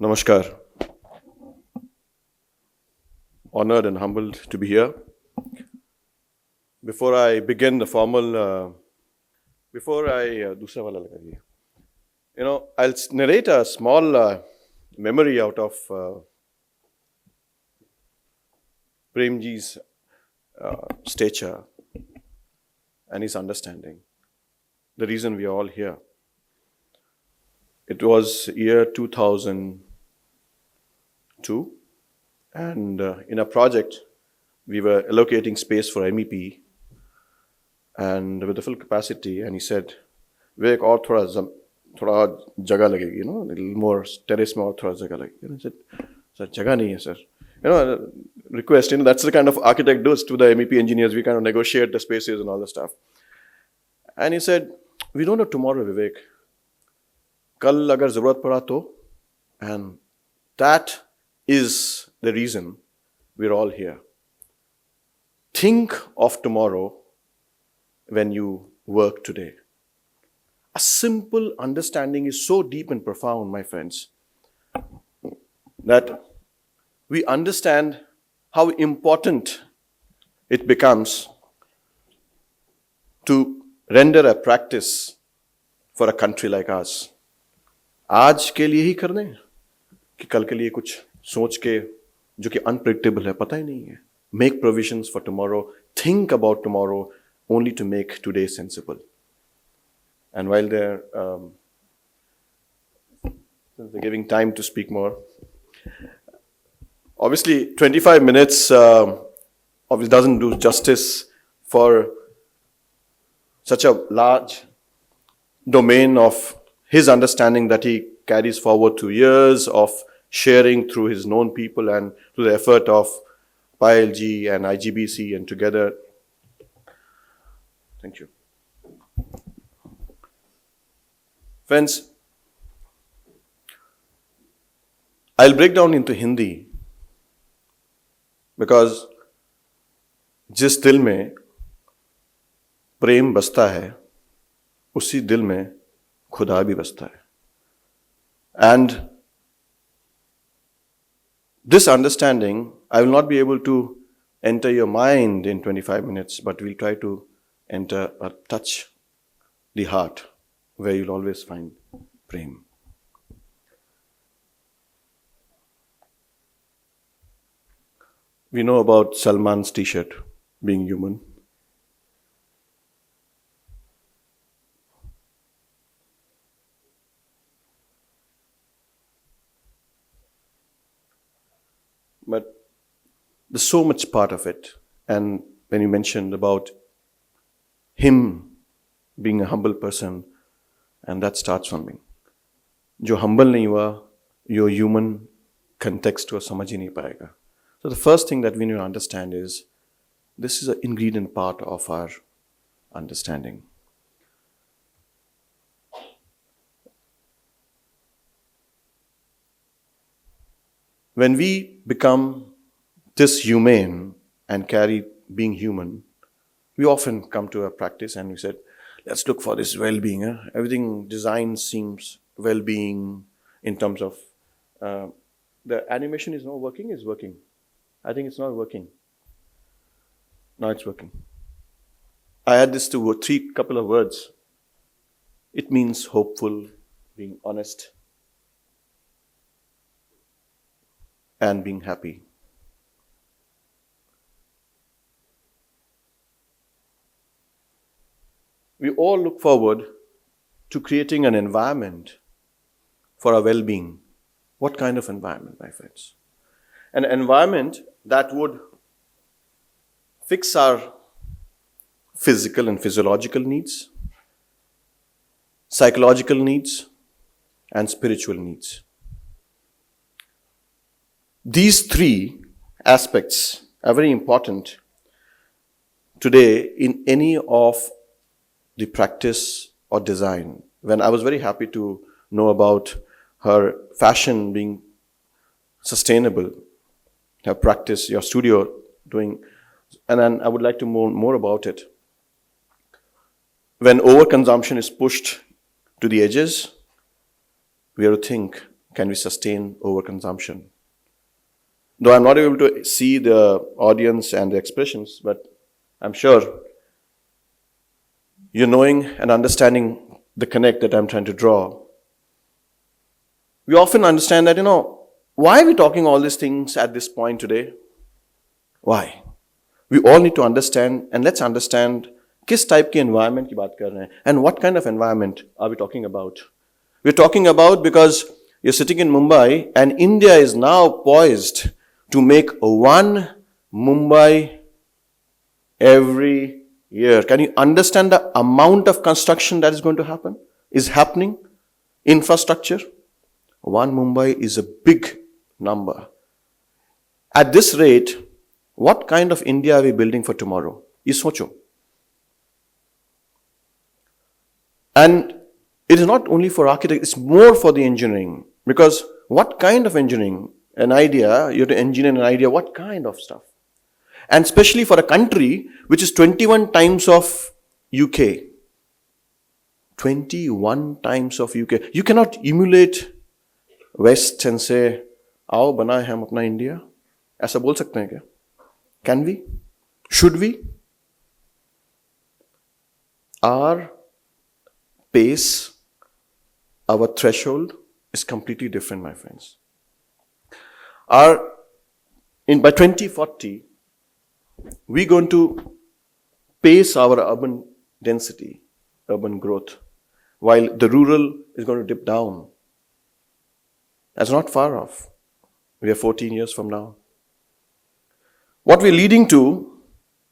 Namaskar. Honored and humbled to be here. Before I begin the formal, I'll narrate a small memory out of Premji's stature and his understanding. The reason we are all here. It was year 2002, and in a project, we were allocating space for MEP, and with the full capacity, and he said, Vivek, aur thoda jagah lagegi, a little more terrace mein aur thoda jagah lagegi. And I said, sir, jagah nahi hai, sir. Request, that's the kind of architect does to the MEP engineers. We kind of negotiate the spaces and all the stuff. And he said, we don't know tomorrow, Vivek. Kal agar zarurat pada to. And that is the reason we're all here. Think of tomorrow when you work today. A simple understanding is so deep and profound, my friends, that we understand how important it becomes to render a practice for a country like ours. आज के लिए ही कर दें कि कल के लिए कुछ सोच के जो कि unpredictable है, पता ही नहीं है. Make provisions for tomorrow. Think about tomorrow only to make today sensible. And while they're giving time to speak more, obviously 25 minutes obviously doesn't do justice for such a large domain of his understanding that he carries forward through years of sharing through his known people and through the effort of PILG and IGBC and together. Thank you. Friends, I'll break down into Hindi because जिस दिल में प्रेम बसता है उसी दिल में खुदा भी बसता है. And this understanding, I will not be able to enter your mind in 25 minutes, but we'll try to enter or touch the heart where you'll always find Prem. We know about Salman's t-shirt being human. But there's so much part of it. And when you mentioned about him being a humble person, and that starts from me. जो humble नहीं हुआ, your human context वो समझ ही नहीं पाएगा. So the first thing that we need to understand is, this is an ingredient part of our understanding. When we become this humane and carry being human, we often come to a practice and we said, let's look for this well-being. Everything design seems well-being in terms of the animation is not working, is working. I think it's not working. Now it's working. I add this to three couple of words. It means hopeful, being honest, and being happy. We all look forward to creating an environment for our well-being. What kind of environment, my friends? An environment that would fix our physical and physiological needs, psychological needs, and spiritual needs. These three aspects are very important today in any of the practice or design. When I was very happy to know about her fashion being sustainable, her practice, your studio doing, and then I would like to know more about it. When overconsumption is pushed to the edges, we have to think, can we sustain overconsumption? Though I'm not able to see the audience and the expressions, but I'm sure you're knowing and understanding the connect that I'm trying to draw. We often understand that, why are we talking all these things at this point today? Why? We all need to understand, and let's understand किस type की environment की बात कर रहे हैं, and what kind of environment are we talking about? We're talking about because you're sitting in Mumbai and India is now poised to make one Mumbai every year. Can you understand the amount of construction that is going to happen? Is happening? Infrastructure? One Mumbai is a big number. At this rate, what kind of India are we building for tomorrow? Ye socho. And it is not only for architects, it's more for the engineering. Because what kind of engineering? An idea, you have to engineer an idea, what kind of stuff? And especially for a country which is 21 times of UK. 21 times of UK. You cannot emulate West and say, आओ बनाए हम अपना India. ऐसा बोल सकते हैं क्या? Can we? Should we? Our pace, our threshold is completely different, my friends. By 2040, we're going to pace our urban density, urban growth, while the rural is going to dip down. That's not far off. We are 14 years from now. What we're leading to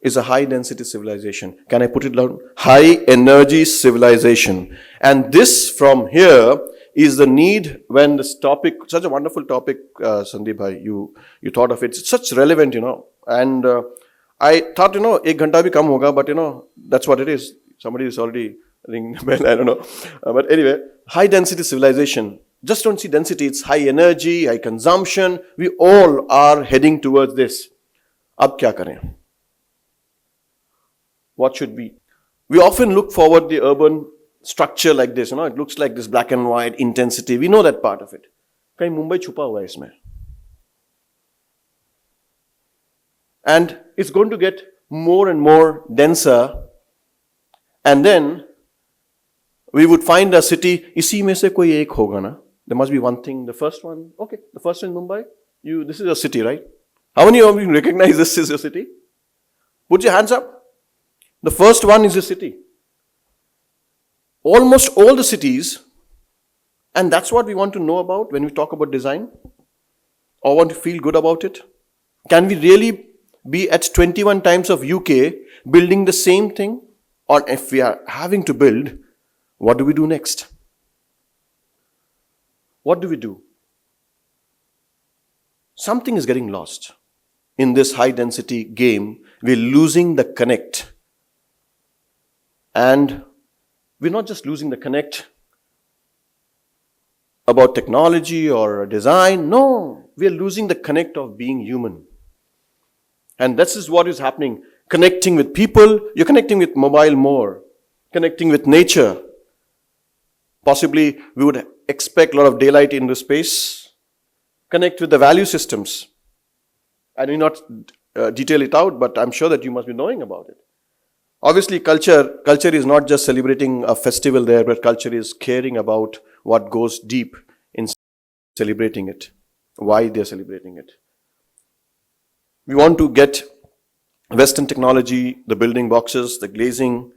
is a high density civilization. Can I put it down? High energy civilization. And this from here is the need when this topic, such a wonderful topic, Sandeep bhai, you thought of it. It's such relevant, And I thought, 1 ghanta bhi kam hoga, but that's what it is. Somebody is already ringing the bell, I don't know. But anyway, high density civilization. Just don't see density, it's high energy, high consumption. We all are heading towards this. Ab kya kare? What should be? We often look forward the urban structure like this, it looks like this black and white intensity. We know that part of it. Kahin Mumbai chupa hua hai isme. And it's going to get more and more denser. And then we would find a city, isi mein se koi ek hoga na. There must be one thing. The first one, okay, the first in Mumbai, this is your city, right? How many of you recognize this is your city? Put your hands up. The first one is your city. Almost all the cities, and that's what we want to know about when we talk about design, or want to feel good about it. Can we really be at 21 times of UK building the same thing? Or if we are having to build, what do we do next? What do we do? Something is getting lost. In this high density game, we're losing the connect. And we're not just losing the connect about technology or design. No, we're losing the connect of being human. And this is what is happening. Connecting with people, you're connecting with mobile more. Connecting with nature. Possibly we would expect a lot of daylight in the space. connect with the value systems. I may not detail it out, but I'm sure that you must be knowing about it. Obviously, culture is not just celebrating a festival there, but culture is caring about what goes deep in celebrating it, why they're celebrating it. We want to get Western technology, the building boxes, the glazing,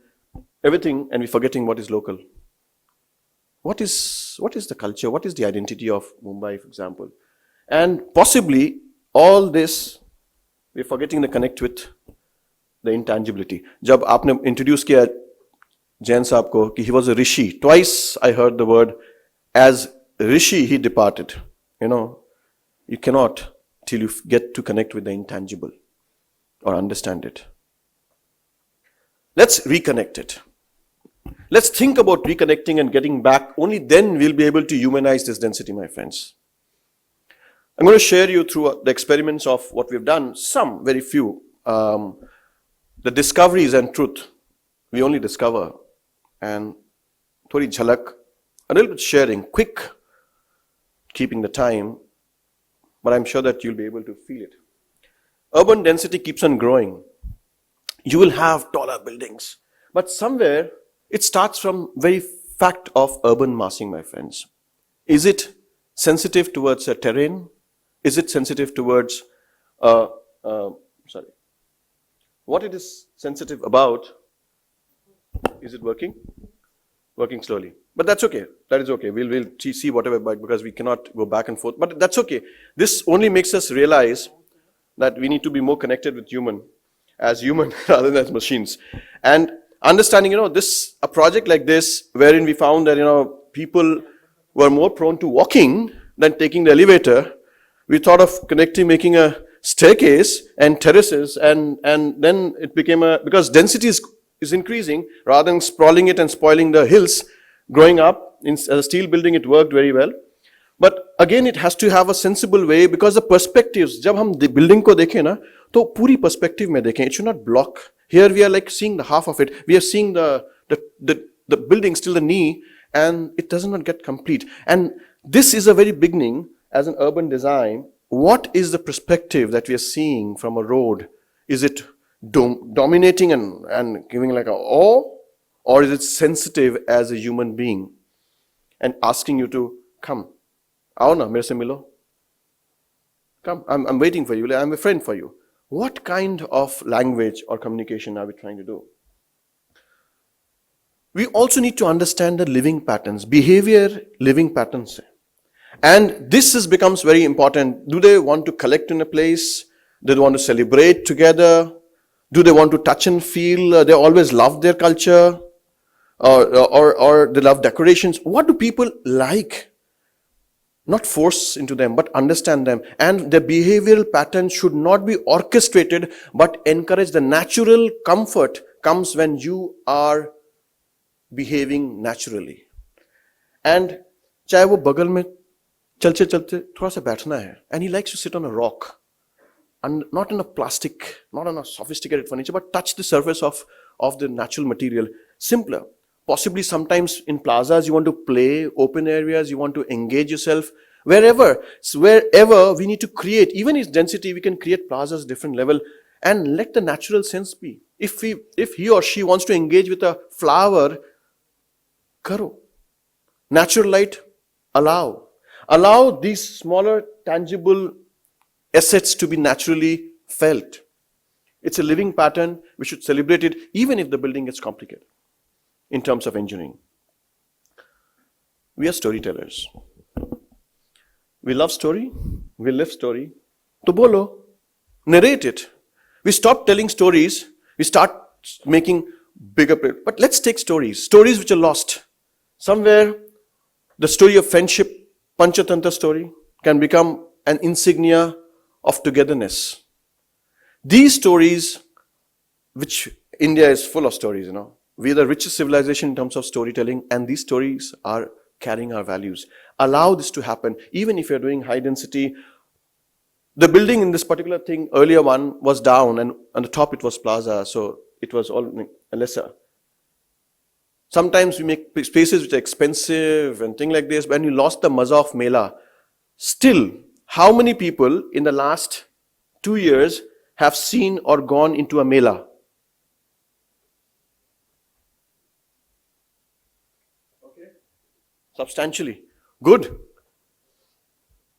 everything, and we're forgetting what is local. What is the culture? What is the identity of Mumbai, for example? And possibly all this, we're forgetting the connect with the intangibility. जब आपने introduce किया जैन साहब को कि he was a rishi, twice I heard the word as rishi he departed. You know, you cannot till you get to connect with the intangible or understand it. Let's reconnect it. Let's think about reconnecting and getting back. Only then we'll be able to humanize this density, my friends. I'm going to share you through the experiments of what we've done, some, very few. The discoveries and truth, we only discover. And thodi jhalak, a little bit sharing, quick, keeping the time, but I'm sure that you'll be able to feel it. Urban density keeps on growing. You will have taller buildings, but somewhere it starts from very fact of urban massing, my friends. Is it sensitive towards a terrain? Is it sensitive towards, what it is sensitive about? Is it working? Working slowly. But that's okay. That is okay. We'll see whatever, because we cannot go back and forth. But that's okay. This only makes us realize that we need to be more connected with human rather than as machines. And understanding, a project like this, wherein we found that, people were more prone to walking than taking the elevator, we thought of connecting, making a staircase and terraces, and then it became because density is increasing, rather than sprawling it and spoiling the hills, growing up, as a steel building it worked very well. But again, it has to have a sensible way, because the perspectives, जब हम building को देखें ना, तो पूरी perspective में देखें, it should not block. Here we are like seeing the half of it. We are seeing the building till the knee, and it does not get complete. And this is a very beginning as an urban design. What is the perspective that we are seeing from a road? Is it dominating and giving like a awe, or is it sensitive as a human being and asking you to come? Aao na, mere se milo. Come, I'm waiting for you. I'm a friend for you. What kind of language or communication are we trying to do? We also need to understand the living patterns, behavior living patterns. And this becomes very important. Do they want to collect in a place? Do they want to celebrate together? Do they want to touch and feel? They always love their culture, or they love decorations. What do people like? Not force into them, but understand them. And the behavioral pattern should not be orchestrated, but encourage. The natural comfort comes when you are behaving naturally. And चाहे वो बगल में चलते चलते थोड़ा सा बैठना है, and he likes to sit on a rock, and not in a plastic, not on a sophisticated furniture, but touch the surface of the natural material. Simpler. Possibly sometimes in plazas you want to play, open areas, you want to engage yourself. Wherever we need to create, even if density, we can create plazas different level, and let the natural sense be. If he or she wants to engage with a flower, karo. Natural light, allow these smaller tangible assets to be naturally felt. It's a living pattern. We should celebrate it, even if the building gets complicated in terms of engineering. We are storytellers. We love story. We live story. To bolo, narrate it. We stop telling stories. We start making bigger. But let's take stories which are lost. Somewhere, the story of friendship, Panchatantra story, can become an insignia of togetherness. These stories, which India is full of stories, We are the richest civilization in terms of storytelling, and these stories are carrying our values. Allow this to happen, even if you're doing high density. The building in this particular thing, earlier one, was down, and on the top it was plaza, so it was all lesser. Sometimes we make spaces which are expensive and things like this, when you lost the maza of Mela. Still, how many people in the last 2 years have seen or gone into a mela? Okay. Substantially. Good.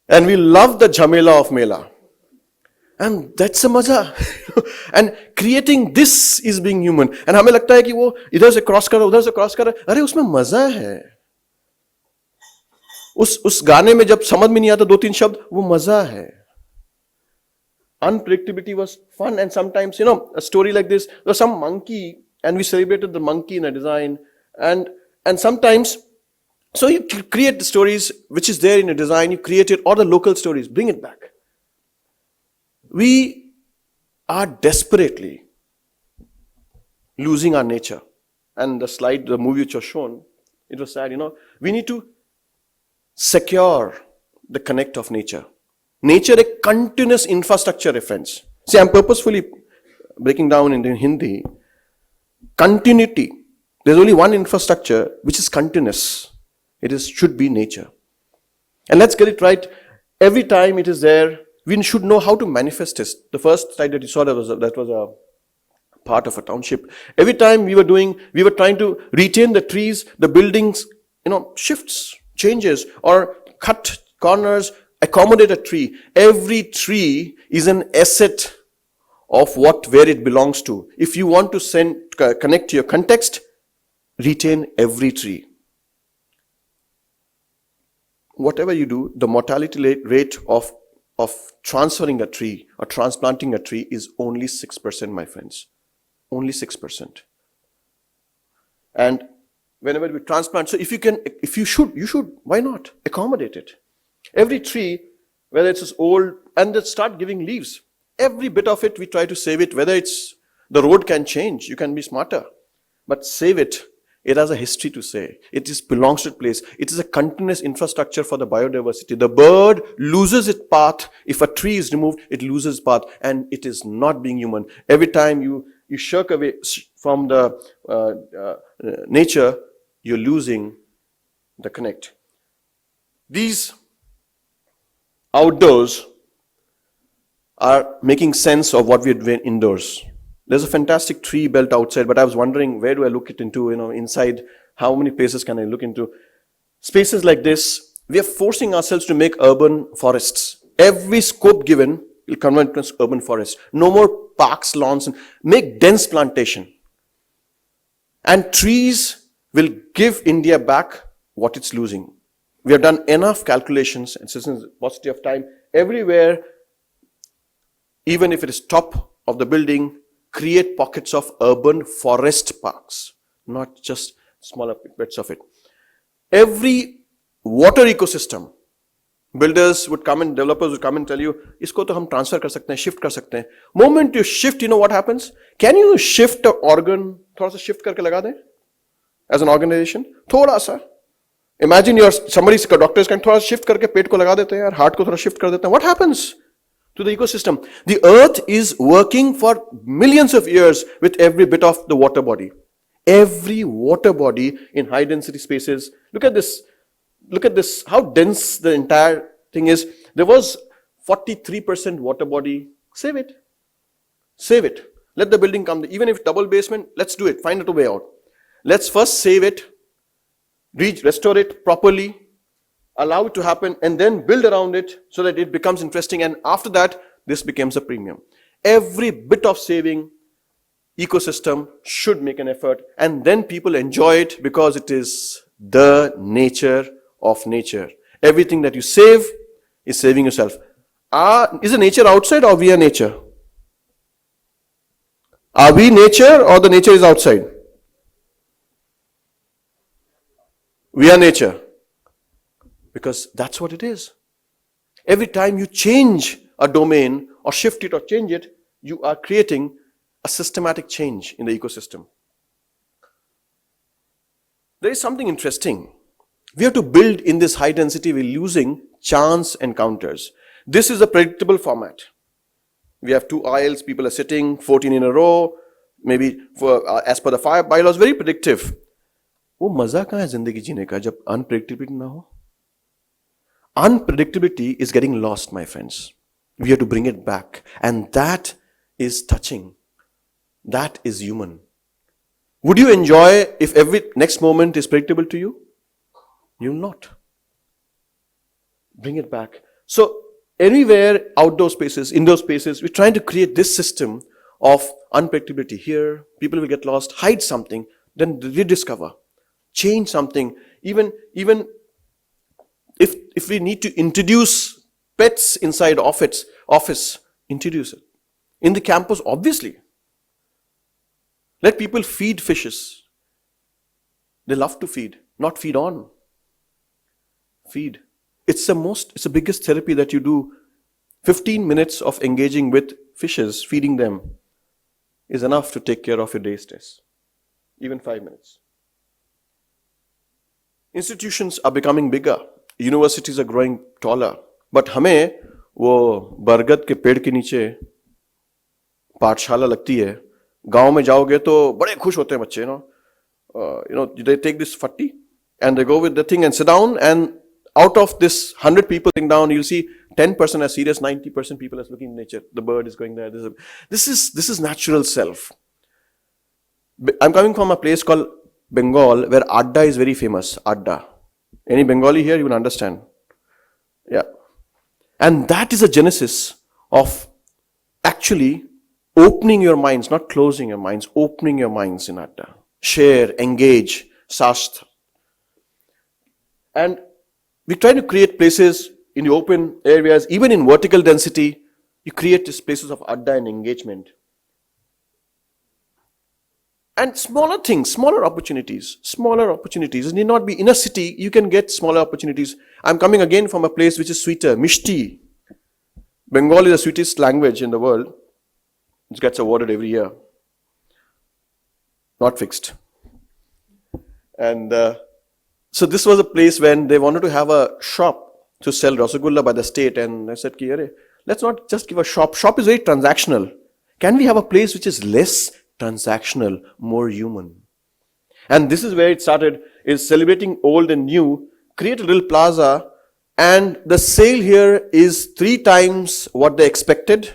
And we love the jhamela of mela. And that's a maza. And creating this is being human. And हमें लगता है कि वो इधर से cross कर रहा उधर से क्रॉस कर रहा, अरे उसमें मजा है. उस गाने में जब समझ में नहीं आता 2-3 शब्द, वो मजा है. Unpredictability was fun, and sometimes, a story like this, there was some monkey, and we celebrated the monkey in a design, and sometimes, so you create the stories which is there in a design, you create it, or the local stories, bring it back. We are desperately losing our nature. And the slide, the movie which was shown, it was sad, we need to secure the connect of nature. Nature a continuous infrastructure reference. See, I'm purposefully breaking down into Hindi. Continuity. There's only one infrastructure which is continuous. Should be nature. And let's get it right. Every time it is there, we should know how to manifest it. The first slide that you saw, that was a part of a township. Every time we were trying to retain the trees, the buildings, shifts, changes, or cut corners, accommodate a tree. Every tree is an asset of where it belongs to. If you want to connect to your context, retain every tree. Whatever you do, the mortality rate of transferring a tree or transplanting a tree is only 6%, my friends. Only 6%. And whenever we transplant, so you should, why not? Accommodate it. Every tree, whether it's old, and it start giving leaves. Every bit of it, we try to save it, whether the road can change, you can be smarter. But save it. It has a history to say. It belongs to a place. It is a continuous infrastructure for the biodiversity. The bird loses its path. If a tree is removed, it loses path. And it is not being human. Every time you shirk away from the nature, you're losing the connect. These outdoors are making sense of what we're doing indoors. There's a fantastic tree belt outside, but I was wondering, where do I look it into, inside? How many places can I look into? Spaces like this, we are forcing ourselves to make urban forests. Every scope given will convert to urban forest. No more parks, lawns, make dense plantation. And trees will give India back what it's losing. We have done enough calculations, and since paucity of time, everywhere, even if it is top of the building, create pockets of urban forest parks, not just smaller bits of it. Every water ecosystem, builders would come and developers would come and tell you, isko to hum transfer kar sakte hain, shift kar sakte hain. Moment you shift, what happens? Can you shift an organ, thoda sa shift karke laga de? As an organization? Thoda sa. Imagine somebody's doctors can thoda shift karke pet ko laga dete hain, or heart ko thoda shift kar dete hain. What happens to the ecosystem? The earth is working for millions of years with every bit of the water body. Every water body in high density spaces. Look at this, how dense the entire thing is. There was 43% water body. Save it. Let the building come. Even if double basement, let's do it. Find a way out. Let's first save it, restore it properly, allow it to happen, and then build around it so that it becomes interesting. And after that, this becomes a premium. Every bit of saving ecosystem should make an effort, and then people enjoy it because it is the nature of nature. Everything that you save is saving yourself. Is the nature outside, or we are nature? Are we nature, or the nature is outside? We are nature. Because that's what it is. Every time you change a domain or shift it or change it, you are creating a systematic change in the ecosystem. There is something interesting. We have to build in this high density, we're losing chance encounters. This is a predictable format. We have 2 aisles, people are sitting, 14 in a row, maybe as per the fire bylaws, very predictive. वो मजा कहाँ है जिंदगी जीने का जब unpredictability ना हो? Unpredictability is getting lost, my friends. We have to bring it back. And that is touching. That is human. Would you enjoy if every next moment is predictable to you? You will not. Bring it back. So, anywhere, outdoor spaces, indoor spaces, we're trying to create this system of unpredictability. Here, people will get lost, hide something, then rediscover, change something. Even if we need to introduce pets inside office, introduce it. In the campus, obviously. Let people feed fishes. They love to feed, not feed on. Feed. It's the biggest therapy that you do. 15 minutes of engaging with fishes, feeding them, is enough to take care of your day's stress. Even 5 minutes. Institutions are becoming bigger. Universities are growing taller. But हमें वो बरगद के पेड़ के नीचे पाठशाला लगती है. गांव में जाओगे तो बड़े खुश होते हैं बच्चे, they take this fatti and they go with the thing and sit down, and out of this 100 people sitting down, you'll see 10% are serious, 90% people are looking at nature. The bird is going there. This is natural self. I'm coming from a place called Bengal where Adda is very famous. Adda. Any Bengali here, you will understand. Yeah. And that is a genesis of actually opening your minds, not closing your minds, opening your minds in Adda. Share, engage, Shastra. And we try to create places in the open areas, even in vertical density. You create these places of Adda and engagement. And smaller things, smaller opportunities. It need not be in a city, you can get smaller opportunities. I'm coming again from a place which is sweeter, Mishti. Bengali is the sweetest language in the world. It gets awarded every year. Not fixed. And so this was a place when they wanted to have a shop to sell Rasagulla by the state. And I said, let's not just give a shop. Shop is very transactional. Can we have a place which is less transactional, more human? And this is where it started, is celebrating old and new. Create a little plaza, and the sale here is 3 times what they expected.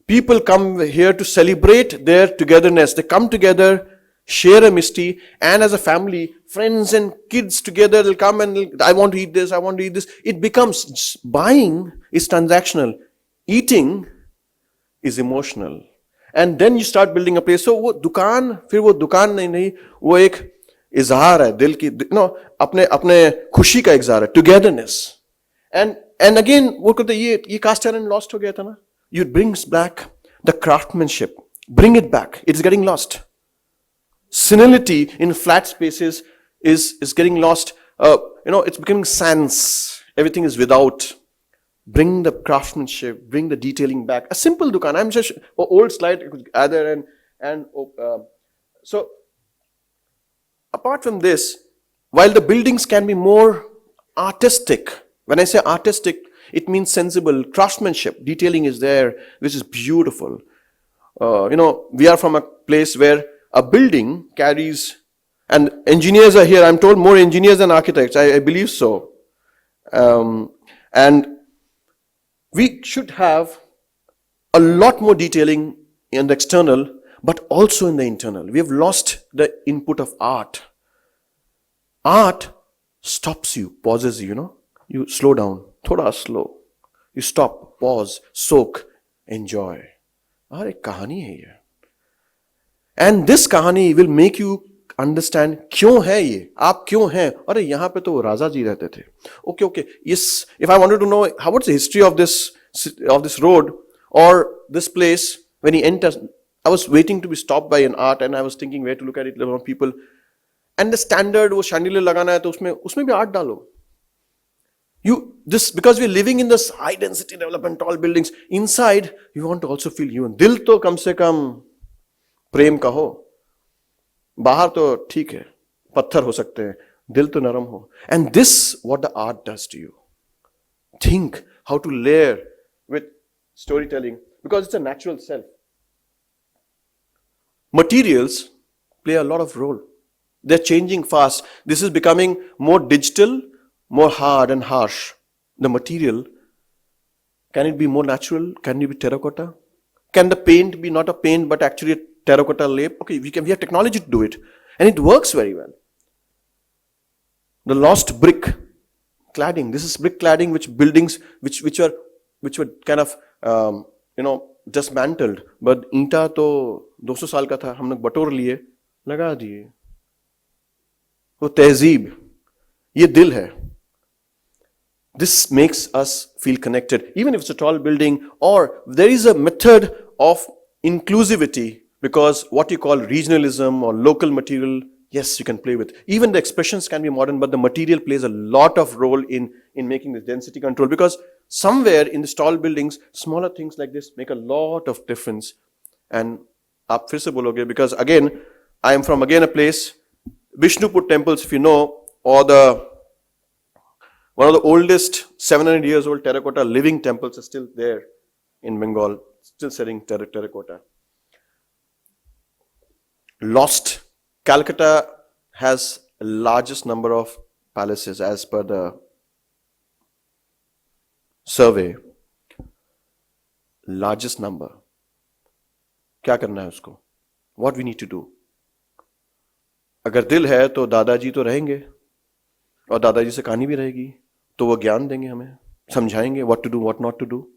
People come here to celebrate their togetherness. They come together, share a misti, and as a family, friends and kids together, they'll come and I want to eat this, I want to eat this. It becomes, buying is transactional. Eating is emotional. And then you start building a place. So वो दुकान, फिर वो दुकान नहीं, वो एक इजहार है दिल की, अपने खुशी का इजहार है, togetherness. And again, वो कहते ये cast iron lost हो गया था ना. It brings back the craftsmanship. Bring it back. It's getting lost. Senility in flat spaces is getting lost. It's becoming sans. Everything is without. Bring the craftsmanship, bring the detailing back. A simple dukan. I'm just old slide I could gather so apart from this, while the buildings can be more artistic, when I say artistic, it means sensible craftsmanship. Detailing is there, which is beautiful. We are from a place where a building carries, and engineers are here. I'm told more engineers than architects. I believe so. And we should have a lot more detailing in the external, but also in the internal. We have lost the input of art. Art stops you, pauses you, You slow down, thoda slow. You stop, pause, soak, enjoy. Aare kahani hai ye. And this kahani will make you understand क्यों है ये, आप क्यों हैं. अरे यहाँ पे तो राजा जी रहते थे. Okay. Yes, if I wanted to know what's the history of this road or this place, when he enters, I was waiting to be stopped by an art, and I was thinking where to look at it. There were people, and the standard वो chandelier लगाना है तो उसमें भी art डालो. Because we're living in this high density development, tall buildings. Inside, you want to also feel human. दिल तो कम से कम प्रेम का हो. बाहर तो ठीक है, पत्थर हो सकते हैं, दिल तो नरम हो. And this, what the art does to you. Think how to layer with storytelling, because it's a natural self. Materials play a lot of role. They're changing fast. This is becoming more digital, more hard and harsh. the material, can it be more natural? Can it be terracotta? Can the paint be not a paint but actually a terracotta layer? Okay, we have technology to do it, and it works very well. The lost brick cladding. This is brick cladding which buildings which were kind of dismantled. But ईंटा तो 200 साल का था, हम लोग बटोर लिए, लगा दिए. वो तहजीब, ये दिल है. This makes us feel connected, even if it's a tall building, or there is a method of inclusivity, because what you call regionalism or local material, yes, you can play with. Even the expressions can be modern, but the material plays a lot of role in making this density control, because somewhere in the tall buildings, smaller things like this make a lot of difference. And aap fir se bologe, because again, I am from again a place, Vishnupur temples, if you know, or one of the oldest 700 years old terracotta living temples is still there in Bengal, still selling terracotta. Lost. Calcutta has the largest number of palaces as per the survey. Largest number. क्या करना है उसको? What we need to do? अगर दिल है तो दादाजी तो रहेंगे, और दादाजी से कहानी भी रहेगी, तो वो ज्ञान देंगे हमें, समझाएंगे what to do, what not to do.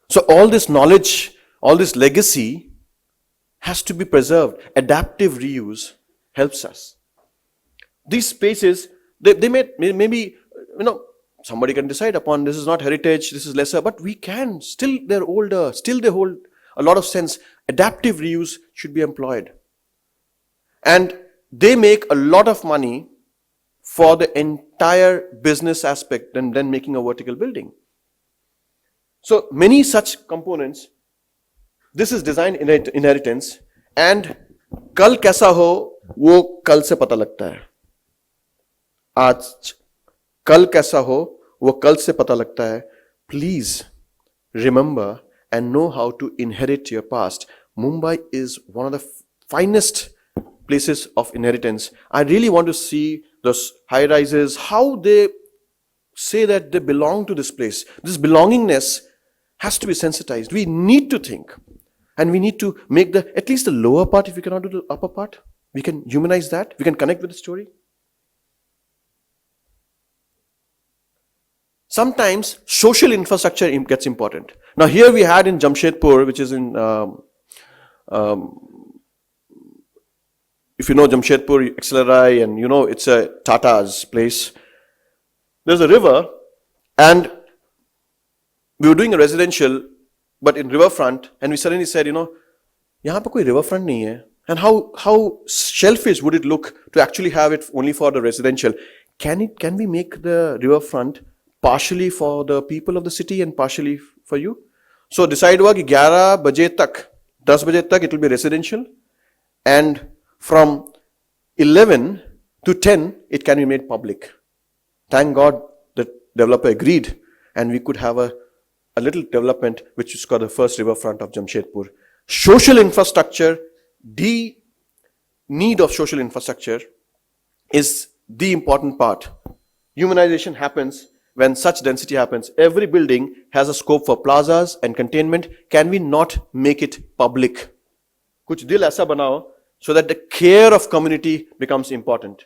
So all this knowledge, all this legacy has to be preserved. Adaptive reuse helps us. These spaces, they may maybe, somebody can decide upon this is not heritage, this is lesser, but we can, still they're older, still they hold a lot of sense. Adaptive reuse should be employed. And they make a lot of money for the entire business aspect than making a vertical building. So many such components. This is design inheritance, and कल कैसा हो वो कल से पता लगता है. आज कल कैसा हो वो कल से पता लगता है. Please remember and know how to inherit your past. Mumbai is one of the finest places of inheritance. I really want to see those high rises, how they say that they belong to this place. This belongingness has to be sensitized. We need to think, and we need to make at least the lower part, if we cannot do the upper part, we can humanize that, we can connect with the story. Sometimes social infrastructure gets important. Now here we had in Jamshedpur, which is in if you know Jamshedpur, XLRI, and it's a Tata's place. There's a river, and we were doing a residential, but in riverfront, and we suddenly said, यहाँ पे कोई riverfront नहीं है. And how shellfish would it look to actually have it only for the residential? Can we make the riverfront partially for the people of the city and partially for you? So decide हुआ कि 11 बजे तक, 10 बजे तक it will be residential, and from 11 to 10 it can be made public. Thank God the developer agreed, and we could have a little development which is called the first riverfront of Jamshedpur. Social infrastructure, the need of social infrastructure is the important part. Humanization happens when such density happens. Every building has a scope for plazas and containment. Can we not make it public? Kuch dil aisa banao so that the care of community becomes important.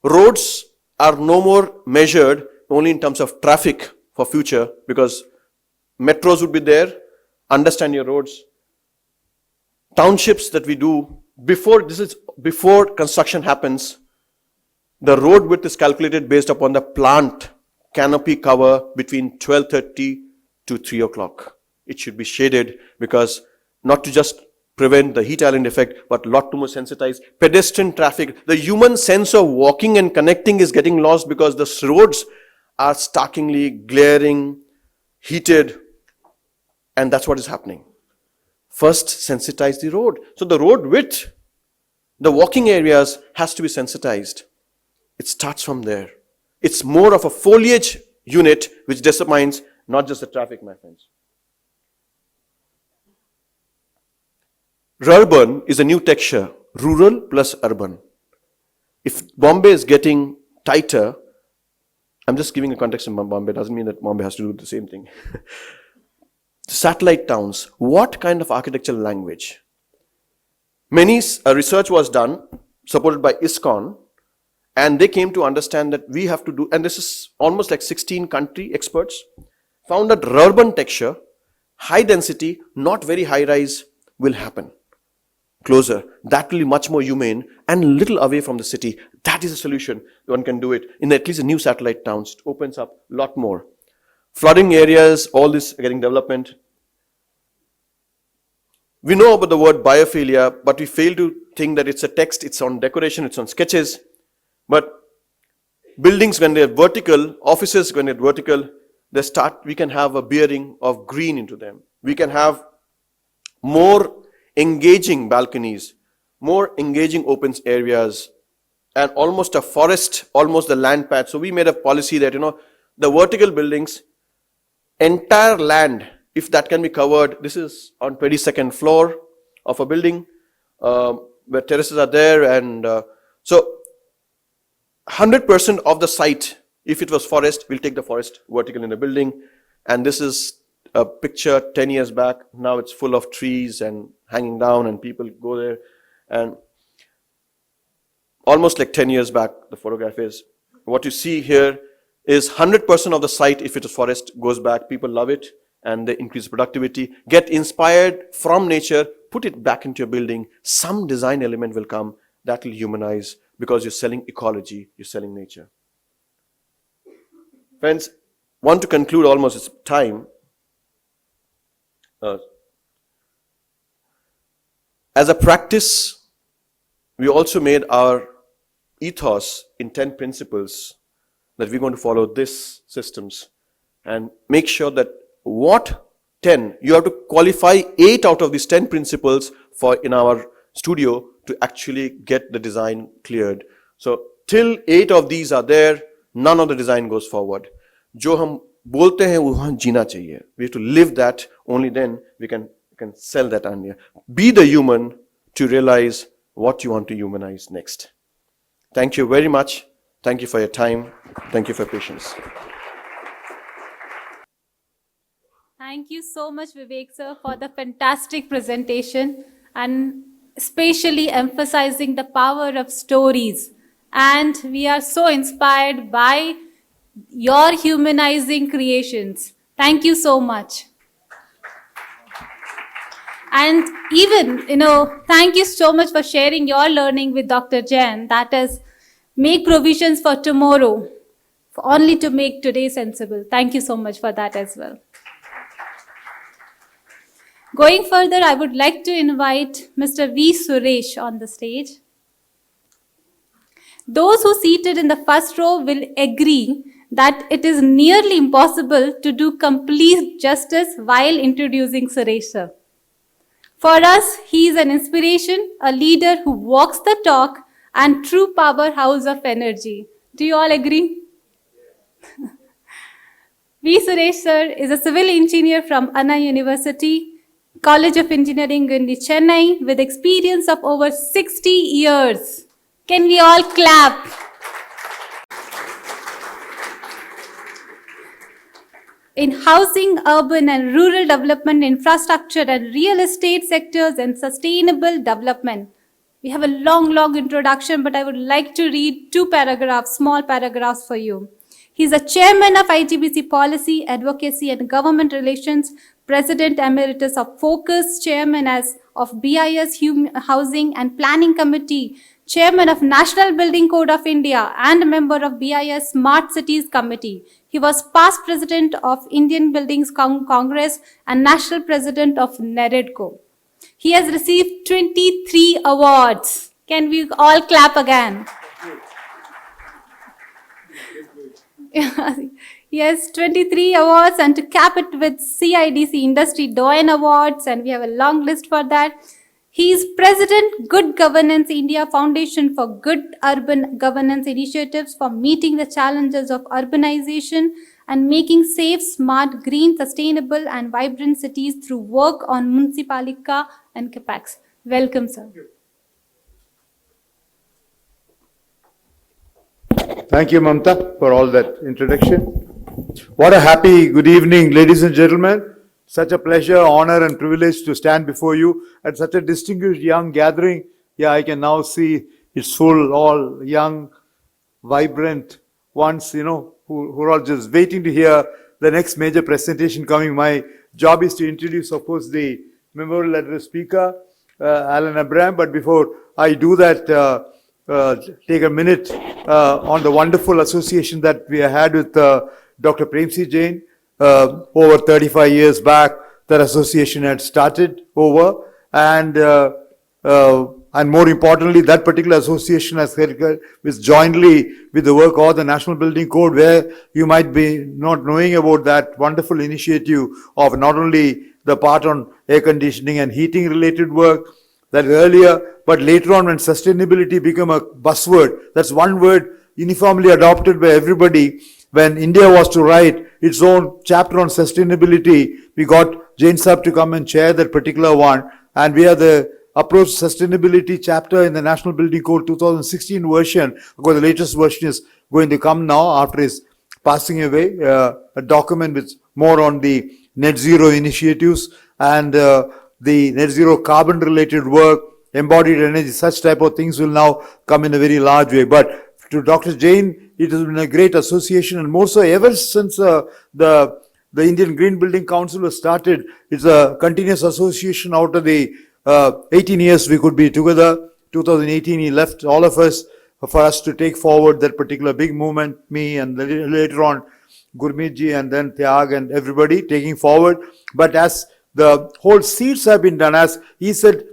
Roads are no more measured only in terms of traffic for future, because metros would be there. Understand your roads. Townships that we do, before construction happens, the road width is calculated based upon the plant canopy cover between 12:30 to 3 o'clock. It should be shaded, because not to just prevent the heat island effect, but a lot more sensitized. Pedestrian traffic, the human sense of walking and connecting is getting lost because the roads are starkly glaring, heated, and that's what is happening. First, sensitize the road. So the road width, the walking areas has to be sensitized. It starts from there. It's more of a foliage unit which determines not just the traffic, my friends. Rurban is a new texture, rural plus urban. If Bombay is getting tighter, I'm just giving a context in Bombay, doesn't mean that Bombay has to do the same thing. Satellite towns, what kind of architectural language? Many research was done, supported by ISKCON, and they came to understand that we have to do, and this is almost like 16 country experts, found that urban texture, high density, not very high rise will happen. Closer, that will be much more humane and little away from the city. That is a solution. One can do it in at least the new satellite towns. It opens up a lot more. Flooding areas, all this getting development. We know about the word biophilia, but we fail to think that it's a text, it's on decoration, it's on sketches. But buildings, when they're vertical, offices, when they're vertical, we can have a bearing of green into them. We can have more engaging balconies, more engaging open areas, and almost a forest, almost the land patch. So we made a policy that, the vertical buildings, entire land, if that can be covered, this is on 22nd floor of a building, where terraces are there, and so 100% of the site, if it was forest, we'll take the forest vertical in the building. And this is a picture 10 years back. Now it's full of trees and hanging down, and people go there. And almost like 10 years back, the photograph is. What you see here is 100% of the site, if it is forest, goes back. People love it, and they increase productivity. Get inspired from nature, put it back into your building. Some design element will come that will humanize, because you're selling ecology, you're selling nature. Friends, want to conclude, almost it's time. As a practice, we also made our ethos in 10 principles that we're going to follow these systems and make sure that what 10, you have to qualify 8 out of these 10 principles for in our studio to actually get the design cleared. So till 8 of these are there, none of the design goes forward. जो हम बोलते हैं वो हम जीना चाहिए. We have to live that. Only then we can sell that idea. Be the human to realize what you want to humanize next. Thank you very much. Thank you for your time. Thank you for your patience. Thank you so much, Vivek sir, for the fantastic presentation and especially emphasizing the power of stories. And we are so inspired by your humanizing creations. Thank you so much. And even, thank you so much for sharing your learning with Dr. Jain. That is, make provisions for tomorrow, only to make today sensible. Thank you so much for that as well. Going further, I would like to invite Mr. V. Suresh on the stage. Those who seated in the first row will agree that it is nearly impossible to do complete justice while introducing Suresh sir. For us, he is an inspiration, a leader who walks the talk, and true powerhouse of energy. Do you all agree? V. Suresh sir is a civil engineer from Anna University, College of Engineering in Chennai, with experience of over 60 years. Can we all clap? In housing, urban and rural development, infrastructure and real estate sectors, and sustainable development. We have a long introduction, but I would like to read 2 paragraphs, small paragraphs for you. He is a chairman of IGBC Policy, Advocacy and Government Relations, President Emeritus of Focus, Chairman of BIS Housing and Planning Committee, Chairman of National Building Code of India, and member of BIS Smart Cities Committee. He was past President of Indian Buildings Congress and National President of NEREDCO. He has received 23 awards. Can we all clap again? Yes, 23 awards, and to cap it with CIDC Industry Doyen Awards, and we have a long list for that. He is President, Good Governance India Foundation for Good Urban Governance Initiatives for meeting the challenges of urbanization and making safe, smart, green, sustainable and vibrant cities through work on Municipalika and CAPEX. Welcome, sir. Thank you, Mamta, for all that introduction. What a happy good evening, ladies and gentlemen. Such a pleasure, honor, and privilege to stand before you at such a distinguished young gathering. Yeah, I can now see it's full, all young, vibrant ones, who are all just waiting to hear the next major presentation coming. My job is to introduce, of course, the memorial address speaker, Alan Abraham. But before I do that, take a minute on the wonderful association that we had with Dr. Prem Jain. Over 35 years back, that association had started over, and more importantly, that particular association has with jointly with the work of the National Building Code, where you might be not knowing about that wonderful initiative of not only the part on air conditioning and heating related work that earlier, but later on when sustainability became a buzzword, that's one word uniformly adopted by everybody. When India was to write its own chapter on sustainability, we got Jain Sahab to come and chair that particular one, and we are the approach sustainability chapter in the National Building Code 2016 version, because the latest version is going to come now after his passing away, a document with more on the net zero initiatives and the net zero carbon related work, embodied energy, such type of things will now come in a very large way. But to Dr. Jain, it has been a great association, and more so ever since the Indian Green Building Council was started. It's a continuous association out of the 18 years we could be together. 2018 he left all of us for us to take forward that particular big movement, me and later on Gurmeet ji and then Tyag and everybody taking forward. But as the whole seeds have been done, as he said,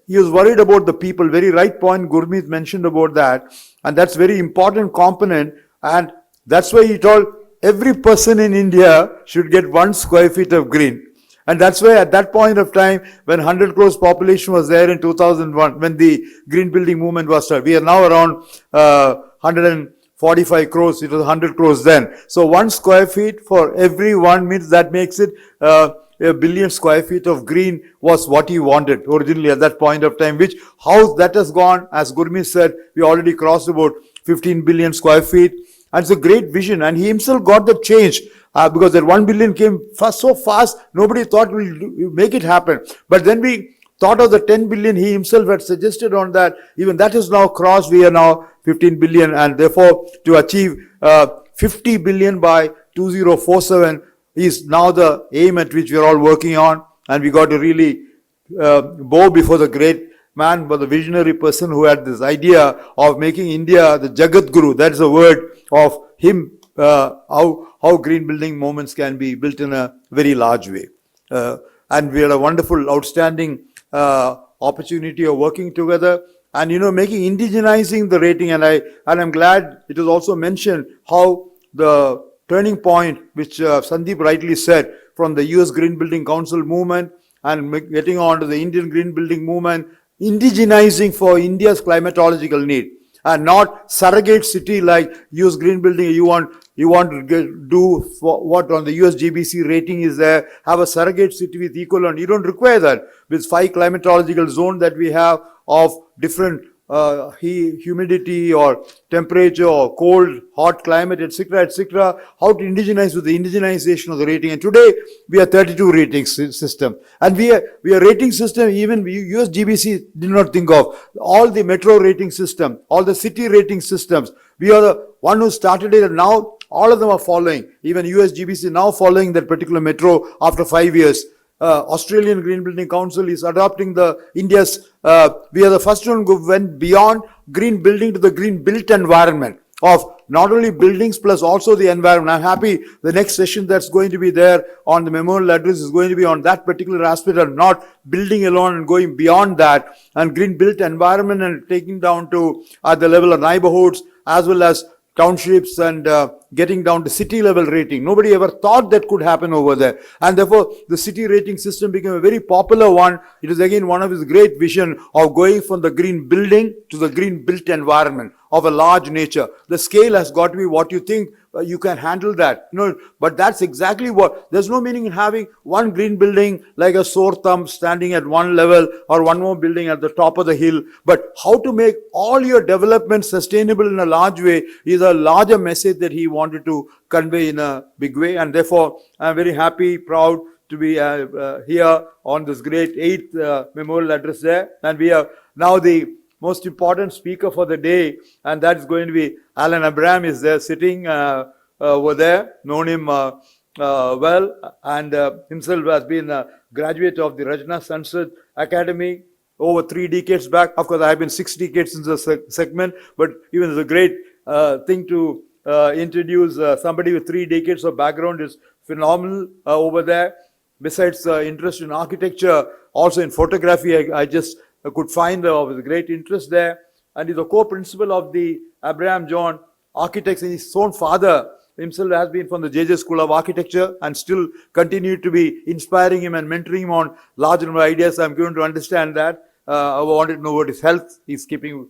he was worried about the people. Very right point Gurmeet mentioned about that, and that's very important component, and that's why he told every person in India should get 1 square feet of green. And that's why at that point of time, when 100 crores population was there in 2001, when the green building movement was started, we are now around 145 crores, it was 100 crores then. So 1 square feet for every one means that makes it a billion square feet of green was what he wanted originally at that point of time, which how that has gone, as Gurmeet said, we already crossed about 15 billion square feet. And it's a great vision, and he himself got the change because that 1 billion came so fast, nobody thought we'll make it happen. But then we thought of the 10 billion he himself had suggested on that. Even that is now crossed. We are now 15 billion, and therefore to achieve 50 billion by 2047 is now the aim at which we are all working on. And we got to really bow before the great man, but the visionary person who had this idea of making India the Jagat Guru. That is a word of him, how green building movements can be built in a very large way. And we had a wonderful, outstanding opportunity of working together and, making indigenizing the rating. And I'm glad it was also mentioned how the turning point, which Sandeep rightly said, from the US Green Building Council movement and getting on to the Indian Green Building movement, indigenizing for India's climatological need, and not surrogate city like US Green Building. You want to do what on the US GBC rating is there, have a surrogate city with equal, and you don't require that with 5 climatological zones that we have of different humidity or temperature or cold, hot climate, etc., etc. How to indigenize with the indigenization of the rating. And today we are 32 rating system, and we are rating system even US GBC did not think of. All the metro rating system, all the city rating systems, we are the one who started it, and now all of them are following. Even US GBC now following that particular metro after 5 years. Australian Green Building Council is adopting the India's, we are the first one who went beyond green building to the green built environment of not only buildings plus also the environment. I'm happy the next session that's going to be there on the memorial address is going to be on that particular aspect of not building alone and going beyond that, and green built environment and taking down to at the level of neighborhoods as well as townships and getting down to city level rating. Nobody ever thought that could happen over there. And therefore, the city rating system became a very popular one. It is again one of his great vision of going from the green building to the green built environment, of a large nature. The scale has got to be what you think you can handle that. But that's exactly what, there's no meaning in having one green building like a sore thumb standing at one level or one more building at the top of the hill. But how to make all your development sustainable in a large way is a larger message that he wanted to convey in a big way. And therefore, I'm very happy, proud to be here on this great 8th memorial address there. And we are now the most important speaker for the day, and that is going to be Alan Abraham is there sitting over there, known him well, and himself has been a graduate of the Rajna Sansad Academy over 3 decades back. Of course, I have been 6 decades in the segment, but even it's a great thing to introduce somebody with 3 decades of background is phenomenal over there. Besides interest in architecture, also in photography, I just could find with great interest there. And is a co-principal of the Abraham John Architects, and his own father himself has been from the JJ School of Architecture and still continue to be inspiring him and mentoring him on large number of ideas. I'm going to understand that. I wanted to know about his health. He's keeping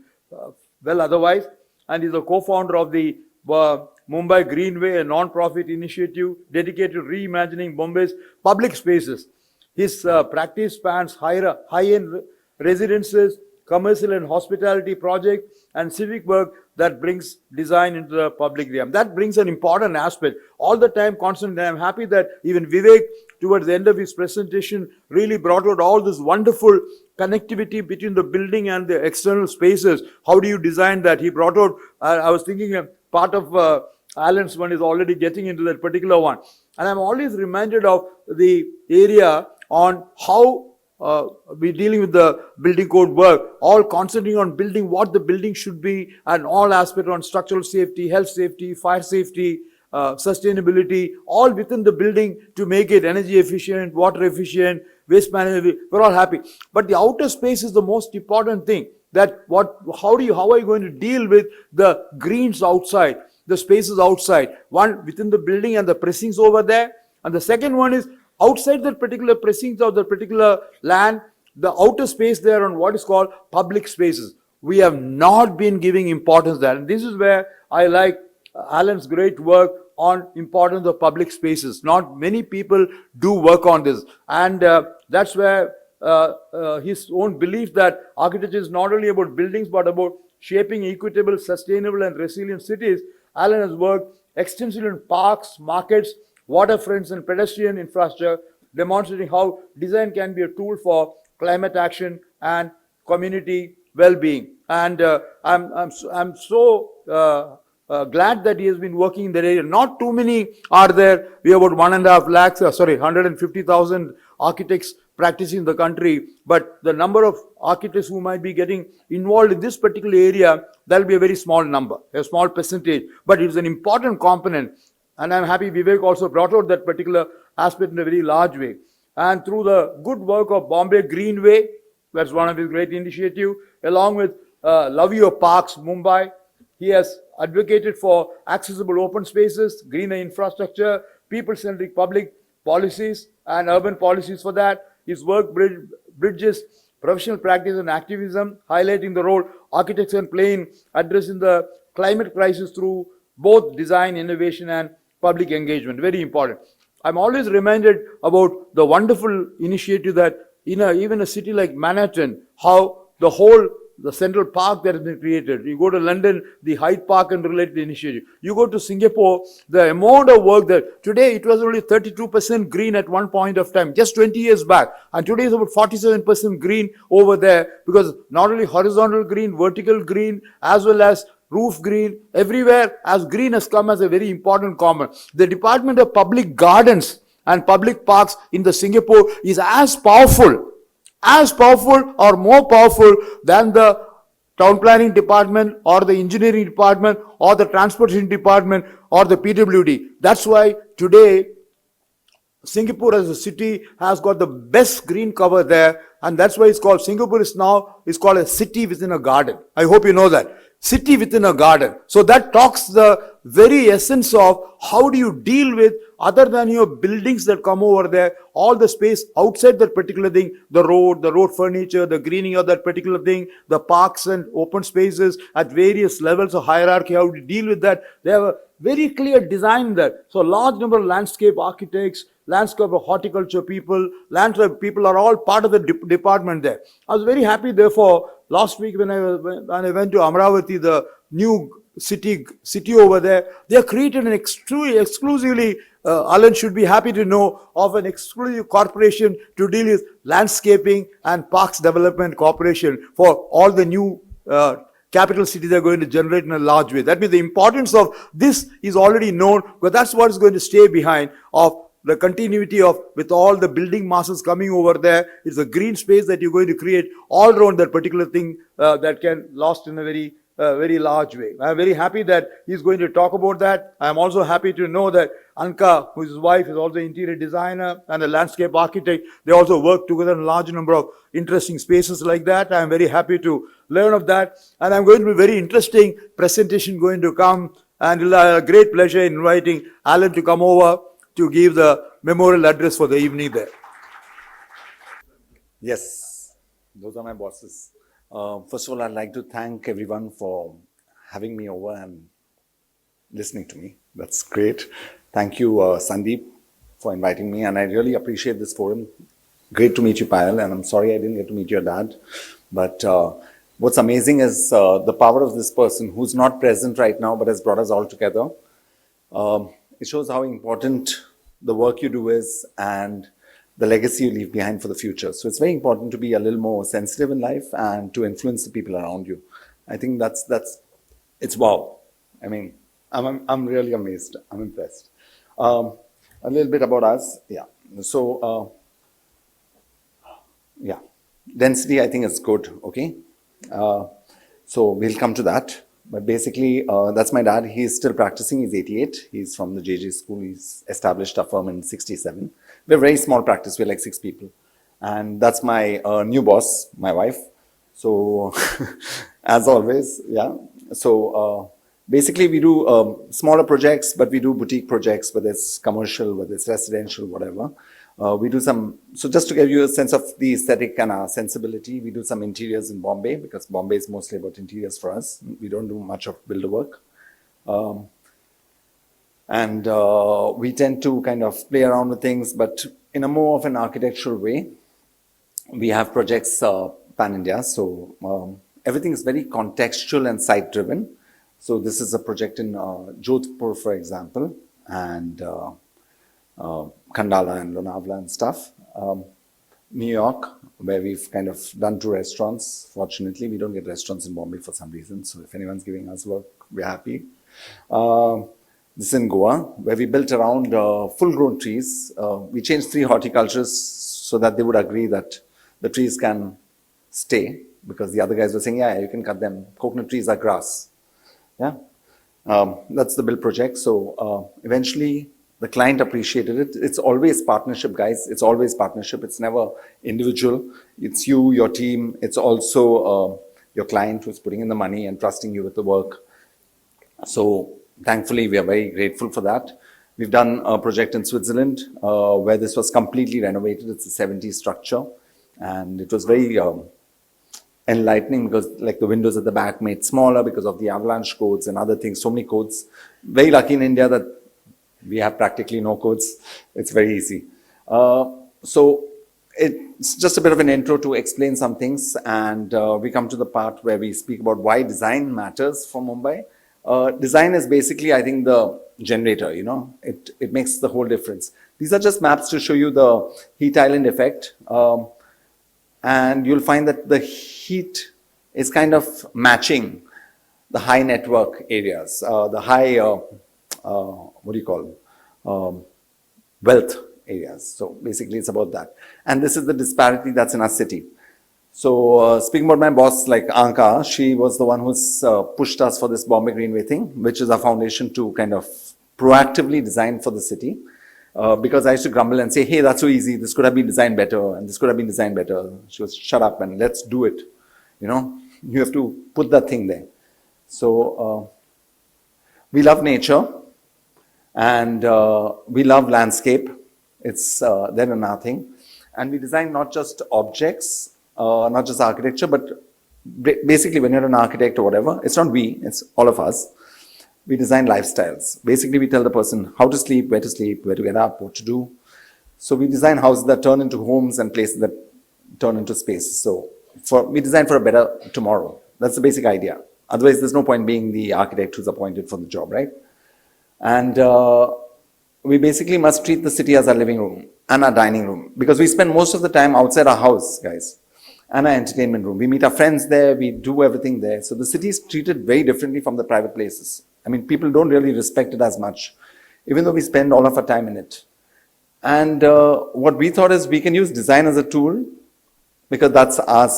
well otherwise. And he's a co-founder of the Mumbai Greenway, a non-profit initiative dedicated to reimagining Mumbai's public spaces. His practice spans high-end residences, commercial and hospitality projects, and civic work that brings design into the public realm. That brings an important aspect. All the time, constantly, I'm happy that even Vivek, towards the end of his presentation, really brought out all this wonderful connectivity between the building and the external spaces. How do you design that? He brought out, I was thinking part of Alan's one is already getting into that particular one. And I'm always reminded of the area on how we're dealing with the building code work, all concentrating on building what the building should be and all aspects on structural safety, health safety, fire safety, sustainability, all within the building to make it energy efficient, water efficient, waste management. We're all happy. But the outer space is the most important thing. That how are you going to deal with the greens outside, the spaces outside? One within the building and the precincts over there. And the second one is outside that particular precincts or the particular land, the outer space there on what is called public spaces. We have not been giving importance there. And this is where I like Alan's great work on importance of public spaces. Not many people do work on this. And that's where his own belief that architecture is not only about buildings but about shaping equitable, sustainable and resilient cities. Alan has worked extensively in parks, markets, waterfronts and pedestrian infrastructure, demonstrating how design can be a tool for climate action and community well-being. And I'm so glad that he has been working in that area. Not too many are there. We have about 150,000 architects practicing in the country, but the number of architects who might be getting involved in this particular area, that'll be a very small number, a small percentage, but it's an important component. And I'm happy Vivek also brought out that particular aspect in a very large way. And through the good work of Bombay Greenway, that's one of his great initiatives, along with Love Your Parks, Mumbai, he has advocated for accessible open spaces, greener infrastructure, people-centric public policies and urban policies for that. His work bridges professional practice and activism, highlighting the role architects can play in addressing the climate crisis through both design, innovation and public engagement. Very important. I'm always reminded about the wonderful initiative that in even a city like Manhattan, how the Central Park that has been created. You go to London, the Hyde Park and related initiative. You go to Singapore, the amount of work that today it was only 32% green at one point of time, just 20 years back. And today it's about 47% green over there, because not only horizontal green, vertical green, as well as roof green, everywhere as green has come as a very important component. The Department of Public Gardens and Public Parks in the Singapore is as powerful or more powerful than the town planning department or the engineering department or the transportation department or the PWD. That's why today Singapore as a city has got the best green cover there, and that's why it's called Singapore is called a city within a garden. I hope you know that. city within a garden. So that talks the very essence of how do you deal with, other than your buildings that come over there, all the space outside that particular thing, the road furniture, the greening of that particular thing, the parks and open spaces at various levels of hierarchy, how do you deal with that? They have a very clear design there. So a large number of landscape architects, landscape of horticulture people, landscape people are all part of the department there. I was very happy, therefore, last week when I went to Amravati, the new city over there, they have created an exclusively, Alan should be happy to know, of an exclusive corporation to deal with landscaping and parks development corporation for all the new capital cities are going to generate in a large way. That means the importance of this is already known, but that's what is going to stay behind of the continuity of, with all the building masses coming over there. It's a green space that you're going to create all around that particular thing that can last in a very large way. I'm very happy that he's going to talk about that. I'm also happy to know that Anka, who is his wife, is also an interior designer and a landscape architect. They also work together in a large number of interesting spaces like that. I'm very happy to learn of that. And I'm going to be very interesting presentation going to come. And it'll have a great pleasure in inviting Alan to come over to give the memorial address for the evening there. Yes, those are my bosses. First of all, I'd like to thank everyone for having me over and listening to me. That's great. Thank you, Sandeep, for inviting me, and I really appreciate this forum. Great to meet you, Payal, and I'm sorry I didn't get to meet your dad. But what's amazing is the power of this person who's not present right now but has brought us all together. It shows how important the work you do is and the legacy you leave behind for the future. So it's very important to be a little more sensitive in life and to influence the people around you. I think it's wow. I mean, I'm really amazed. I'm impressed. A little bit about us. Yeah. So, yeah. Density, I think, is good. Okay. So we'll come to that. But basically, that's my dad. He's still practicing. He's 88. He's from the JJ school. He's established a firm in 67. We're a very small practice. We're like 6 people. And that's my new boss, my wife. So, as always, yeah. So, basically, we do smaller projects, but we do boutique projects, whether it's commercial, whether it's residential, whatever. We do some, so just to give you a sense of the aesthetic and our sensibility, we do some interiors in Bombay, because Bombay is mostly about interiors for us. We don't do much of builder work. And we tend to kind of play around with things, but in a more of an architectural way. We have projects pan-India, so everything is very contextual and site-driven. So this is a project in Jodhpur, for example, and Khandala and Lonavala and stuff. New York, where we've kind of done 2 restaurants. Fortunately, we don't get restaurants in Bombay for some reason. So if anyone's giving us work, we're happy. This is in Goa, where we built around full-grown trees. We changed 3 horticultures so that they would agree that the trees can stay, because the other guys were saying, yeah, you can cut them. Coconut trees are grass. Yeah, that's the build project. So eventually, the client appreciated it. It's always partnership, guys. It's always partnership. It's never individual. It's you, your team. It's also your client who's putting in the money and trusting you with the work. So thankfully, we are very grateful for that. We've done a project in Switzerland where this was completely renovated. It's a 70s structure. And it was very enlightening, because like the windows at the back made smaller because of the avalanche codes and other things. So many codes. Very lucky in India that we have practically no codes. It's very easy. So it's just a bit of an intro to explain some things. And we come to the part where we speak about why design matters for Mumbai. Design is basically, I think, the generator, you know. It makes the whole difference. These are just maps to show you the heat island effect. And you'll find that the heat is kind of matching the high network areas, the high, what do you call, wealth areas. So basically it's about that. And this is the disparity that's in our city. So speaking about my boss, like Anka, she was the one who's pushed us for this Bombay Greenway thing, which is our foundation to kind of proactively design for the city. Because I used to grumble and say, hey, that's so easy. This could have been designed better, and this could have been designed better. She was, shut up and let's do it. You know, you have to put that thing there. So we love nature and we love landscape. It's there or nothing. And we design not just objects, not just architecture, but basically when you're an architect or whatever, it's not we, it's all of us. We design lifestyles. Basically, we tell the person how to sleep, where to get up, what to do. So we design houses that turn into homes and places that turn into spaces. So we design for a better tomorrow. That's the basic idea. Otherwise, there's no point being the architect who's appointed for the job, right? And we basically must treat the city as our living room and our dining room, because we spend most of the time outside our house, guys, and our entertainment room. We meet our friends there, we do everything there. So the city is treated very differently from the private places. I mean, people don't really respect it as much, even though we spend all of our time in it. And what we thought is we can use design as a tool, because that's our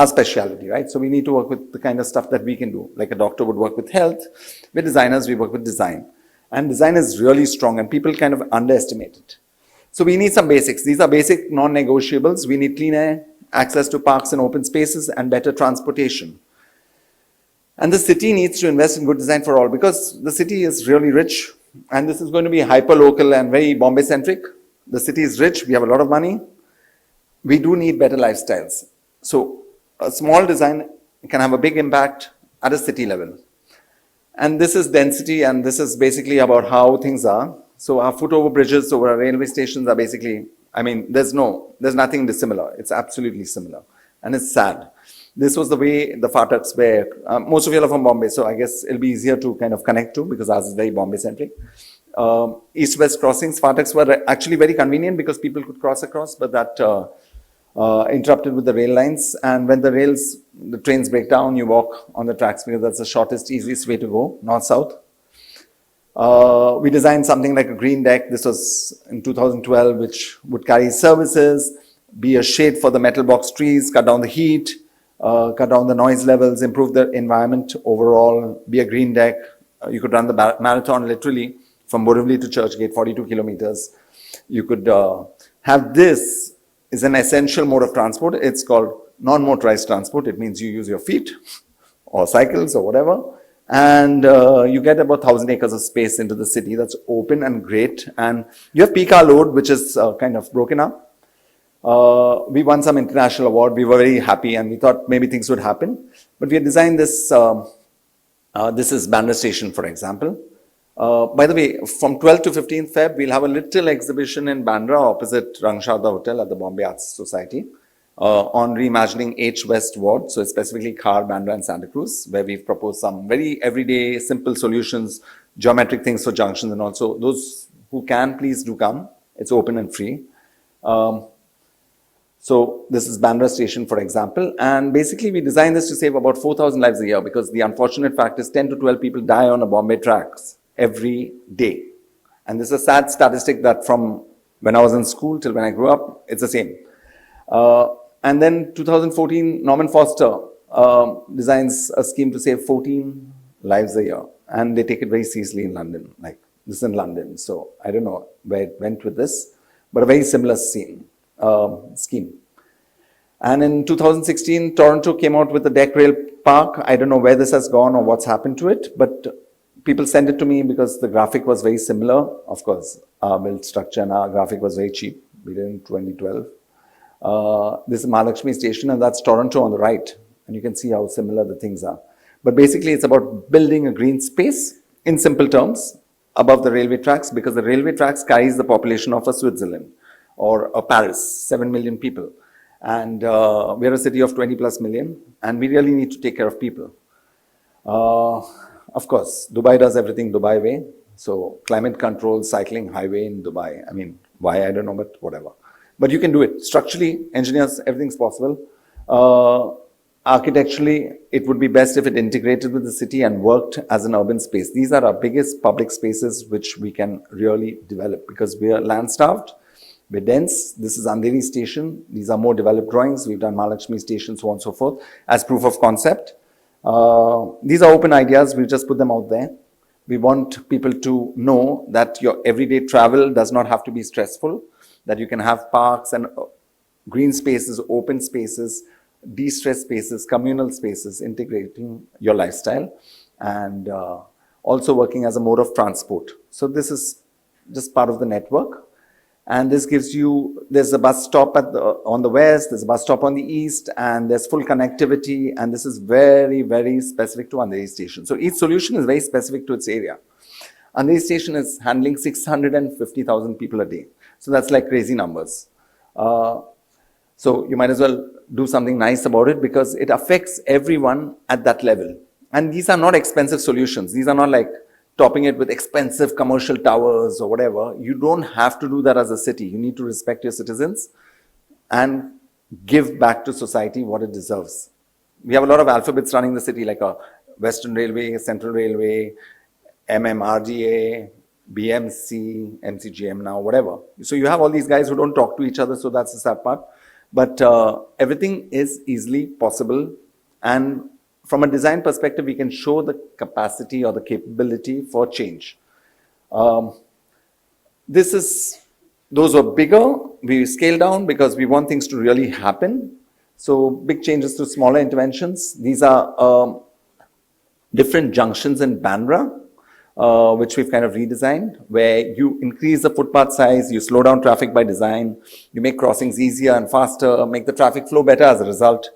specialty, right? So we need to work with the kind of stuff that we can do. Like a doctor would work with health. We're designers, we work with design. And design is really strong and people kind of underestimate it. So we need some basics. These are basic non-negotiables. We need clean air, access to parks and open spaces, and better transportation. And the city needs to invest in good design for all, because the city is really rich, and this is going to be hyper-local and very Bombay-centric. The city is rich, we have a lot of money. We do need better lifestyles. So a small design can have a big impact at a city level. And this is density, and this is basically about how things are. So our foot over bridges over our railway stations are basically, I mean, there's nothing dissimilar. It's absolutely similar. And it's sad. This was the way the Fataks were. Most of you are from Bombay, so I guess it'll be easier to kind of connect to, because ours is very Bombay-centric. East-west crossings, Fataks were actually very convenient because people could cross across, but that interrupted with the rail lines. And when the trains break down, you walk on the tracks, because that's the shortest, easiest way to go, north-south. We designed something like a green deck. This was in 2012, which would carry services, be a shade for the metal box trees, cut down the heat, cut down the noise levels, improve the environment overall, be a green deck. You could run the marathon literally from Borivali to Churchgate, 42 kilometers. You could have this is an essential mode of transport. It's called non-motorized transport. It means you use your feet or cycles or whatever. And you get about 1,000 acres of space into the city that's open and great. And you have peak hour load, which is kind of broken up. We won some international award. We were very happy and we thought maybe things would happen. But we had designed this, this is Bandra Station, for example. By the way, from 12th to 15th Feb, we'll have a little exhibition in Bandra opposite Rangshada Hotel at the Bombay Arts Society on reimagining H West Ward, so specifically Khar, Bandra and Santa Cruz, where we've proposed some very everyday, simple solutions, geometric things for junctions, and also those who can, please do come. It's open and free. So this is Bandra Station, for example, and basically we designed this to save about 4,000 lives a year, because the unfortunate fact is 10 to 12 people die on a Bombay tracks every day. And this is a sad statistic that from when I was in school till when I grew up, it's the same. And then 2014, Norman Foster designs a scheme to save 14 lives a year. And they take it very seriously in London. Like, this is in London, so I don't know where it went with this, but a very similar scheme. And in 2016, Toronto came out with the deck rail park. I don't know where this has gone or what's happened to it, but people sent it to me because the graphic was very similar. Of course, our build structure and our graphic was very cheap. We did it in 2012. This is Mahalakshmi Station, and that's Toronto on the right. And you can see how similar the things are. But basically, it's about building a green space in simple terms above the railway tracks, because the railway tracks carries the population of a Switzerland or a Paris, 7 million people. And we're a city of 20 plus million, and we really need to take care of people. Of course, Dubai does everything Dubai way. So climate control, cycling highway in Dubai. I mean, why, I don't know, but whatever. But you can do it. Structurally, engineers, everything's possible. Architecturally, it would be best if it integrated with the city and worked as an urban space. These are our biggest public spaces which we can really develop, because we are land-starved, we're dense. This is Andheri Station. These are more developed drawings. We've done Mahalakshmi Station, so on and so forth, as proof of concept. These are open ideas. We'll just put them out there. We want people to know that your everyday travel does not have to be stressful, that you can have parks and green spaces, open spaces, de-stress spaces, communal spaces, integrating your lifestyle, and also working as a mode of transport. So this is just part of the network. And this gives you, there's a bus stop on the west, there's a bus stop on the east, and there's full connectivity. And this is very, very specific to Andheri Station. So each solution is very specific to its area. Andheri Station is handling 650,000 people a day. So that's like crazy numbers. So you might as well do something nice about it because it affects everyone at that level. And these are not expensive solutions. These are not like topping it with expensive commercial towers or whatever. You don't have to do that as a city. You need to respect your citizens and give back to society what it deserves. We have a lot of alphabets running the city, like a Western Railway, Central Railway, MMRDA, BMC, MCGM now, whatever. So you have all these guys who don't talk to each other, so that's the sad part. But everything is easily possible, and from a design perspective, we can show the capacity or the capability for change. Those were bigger. We scaled down because we want things to really happen. So big changes to smaller interventions. These are different junctions in Bandra, which we've kind of redesigned, where you increase the footpath size, you slow down traffic by design, you make crossings easier and faster, make the traffic flow better as a result.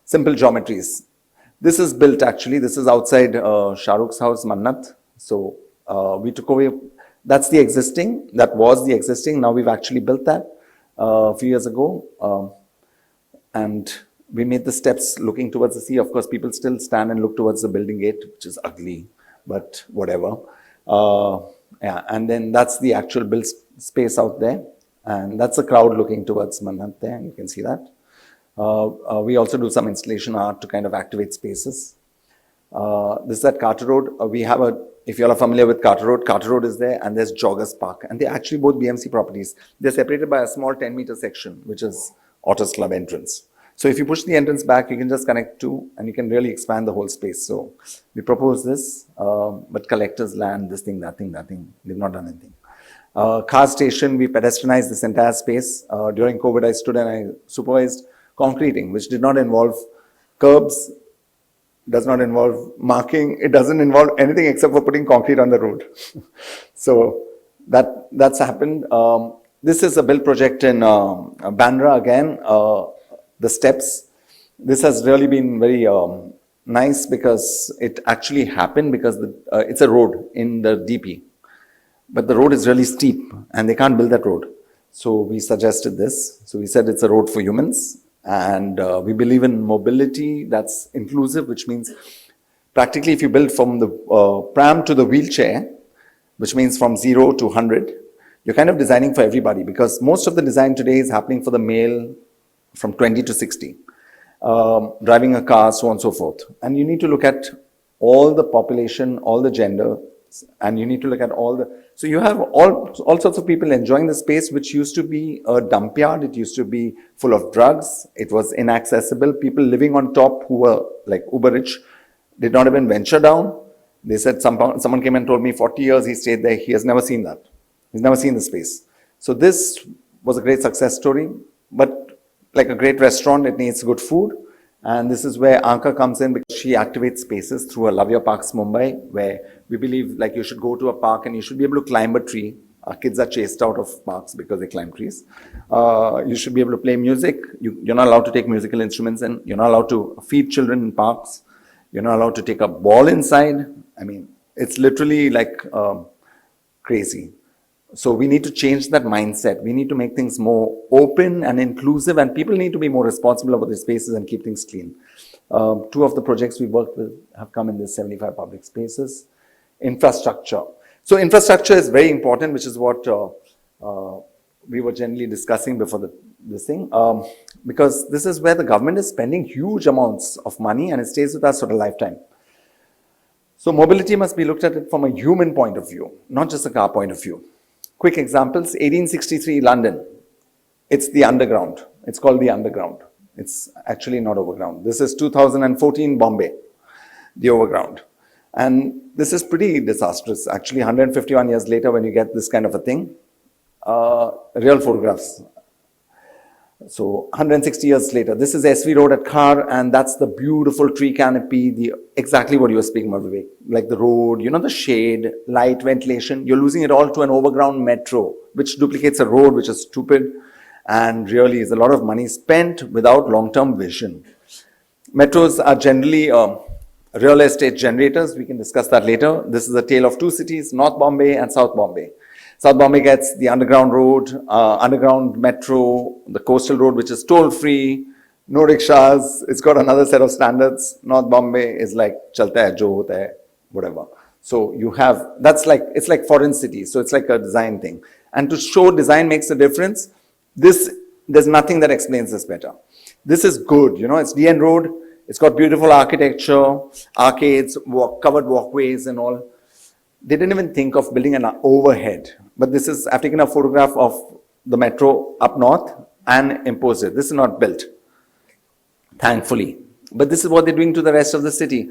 Simple geometries. This is built actually, this is outside Shah Rukh's house, Mannat. So we took away, that's the existing, that was the existing, now we've actually built that a few years ago. And we made the steps looking towards the sea. Of course, people still stand and look towards the building gate, which is ugly, but whatever. Yeah, and then that's the actual built space out there. And that's the crowd looking towards Mannat there, you can see that. We also do some installation art to kind of activate spaces. This is at Carter Road. We have if you all are familiar with Carter Road is there, and there's Joggers Park. And they're actually both BMC properties. They're separated by a small 10-meter section, which is Otters Club entrance. So if you push the entrance back, you can just connect two, and you can really expand the whole space. So we propose this, but collectors land, this thing, that thing, that thing. They've not done anything. Car station, we pedestrianized this entire space. During COVID, I stood and I supervised concreting, which did not involve curbs, does not involve marking, it doesn't involve anything except for putting concrete on the road. So that's happened. This is a build project in Bandra again, the steps. This has really been very nice because it actually happened because it's a road in the DP. But the road is really steep and they can't build that road. So we suggested this. So we said it's a road for humans. And we believe in mobility that's inclusive, which means practically if you build from the pram to the wheelchair, which means from 0 to 100, you're kind of designing for everybody because most of the design today is happening for the male from 20 to 60, driving a car, so on and so forth. And you need to look at all the population, all the gender, and you need to look at all the... So you have all sorts of people enjoying the space, which used to be a dump yard. It used to be full of drugs. It was inaccessible. People living on top who were like uber rich did not even venture down. They said someone came and told me 40 years he stayed there. He has never seen that. He's never seen the space. So this was a great success story. But like a great restaurant, it needs good food. And this is where Anka comes in because she activates spaces through a Love Your Parks Mumbai, where we believe like you should go to a park and you should be able to climb a tree. Our kids are chased out of parks because they climb trees. You should be able to play music. You're not allowed to take musical instruments in. You're not allowed to feed children in parks. You're not allowed to take a ball inside. I mean, it's literally like crazy. So we need to change that mindset. We need to make things more open and inclusive, and people need to be more responsible about their spaces and keep things clean. Two of the projects we worked with have come in this 75 public spaces. Infrastructure. So infrastructure is very important, which is what we were generally discussing before this thing, because this is where the government is spending huge amounts of money and it stays with us for a lifetime. So mobility must be looked at it from a human point of view, not just a car point of view. Quick examples, 1863 London, it's the underground. It's called the underground. It's actually not overground. This is 2014 Bombay, the overground. And this is pretty disastrous. Actually, 151 years later, when you get this kind of a thing, real photographs. So 160 years later, this is SV Road at Khar, and that's the beautiful tree canopy, exactly what you were speaking about, Vivek. Like the road, the shade, light, ventilation. You're losing it all to an overground metro, which duplicates a road, which is stupid, and really is a lot of money spent without long-term vision. Metros are generally real estate generators. We can discuss that later. This is a tale of two cities, North Bombay and South Bombay. South Bombay gets the underground road, underground metro, the coastal road, which is toll-free, no rickshaws. It's got another set of standards. North Bombay is like, chalta hai, jo hota hai, whatever. So you have, it's like foreign cities. So it's like a design thing. And to show design makes a difference, there's nothing that explains this better. This is good, it's DN Road. It's got beautiful architecture, arcades, covered walkways and all. They didn't even think of building an overhead. But this is, I've taken a photograph of the metro up north and imposed it. This is not built, thankfully. But this is what they're doing to the rest of the city.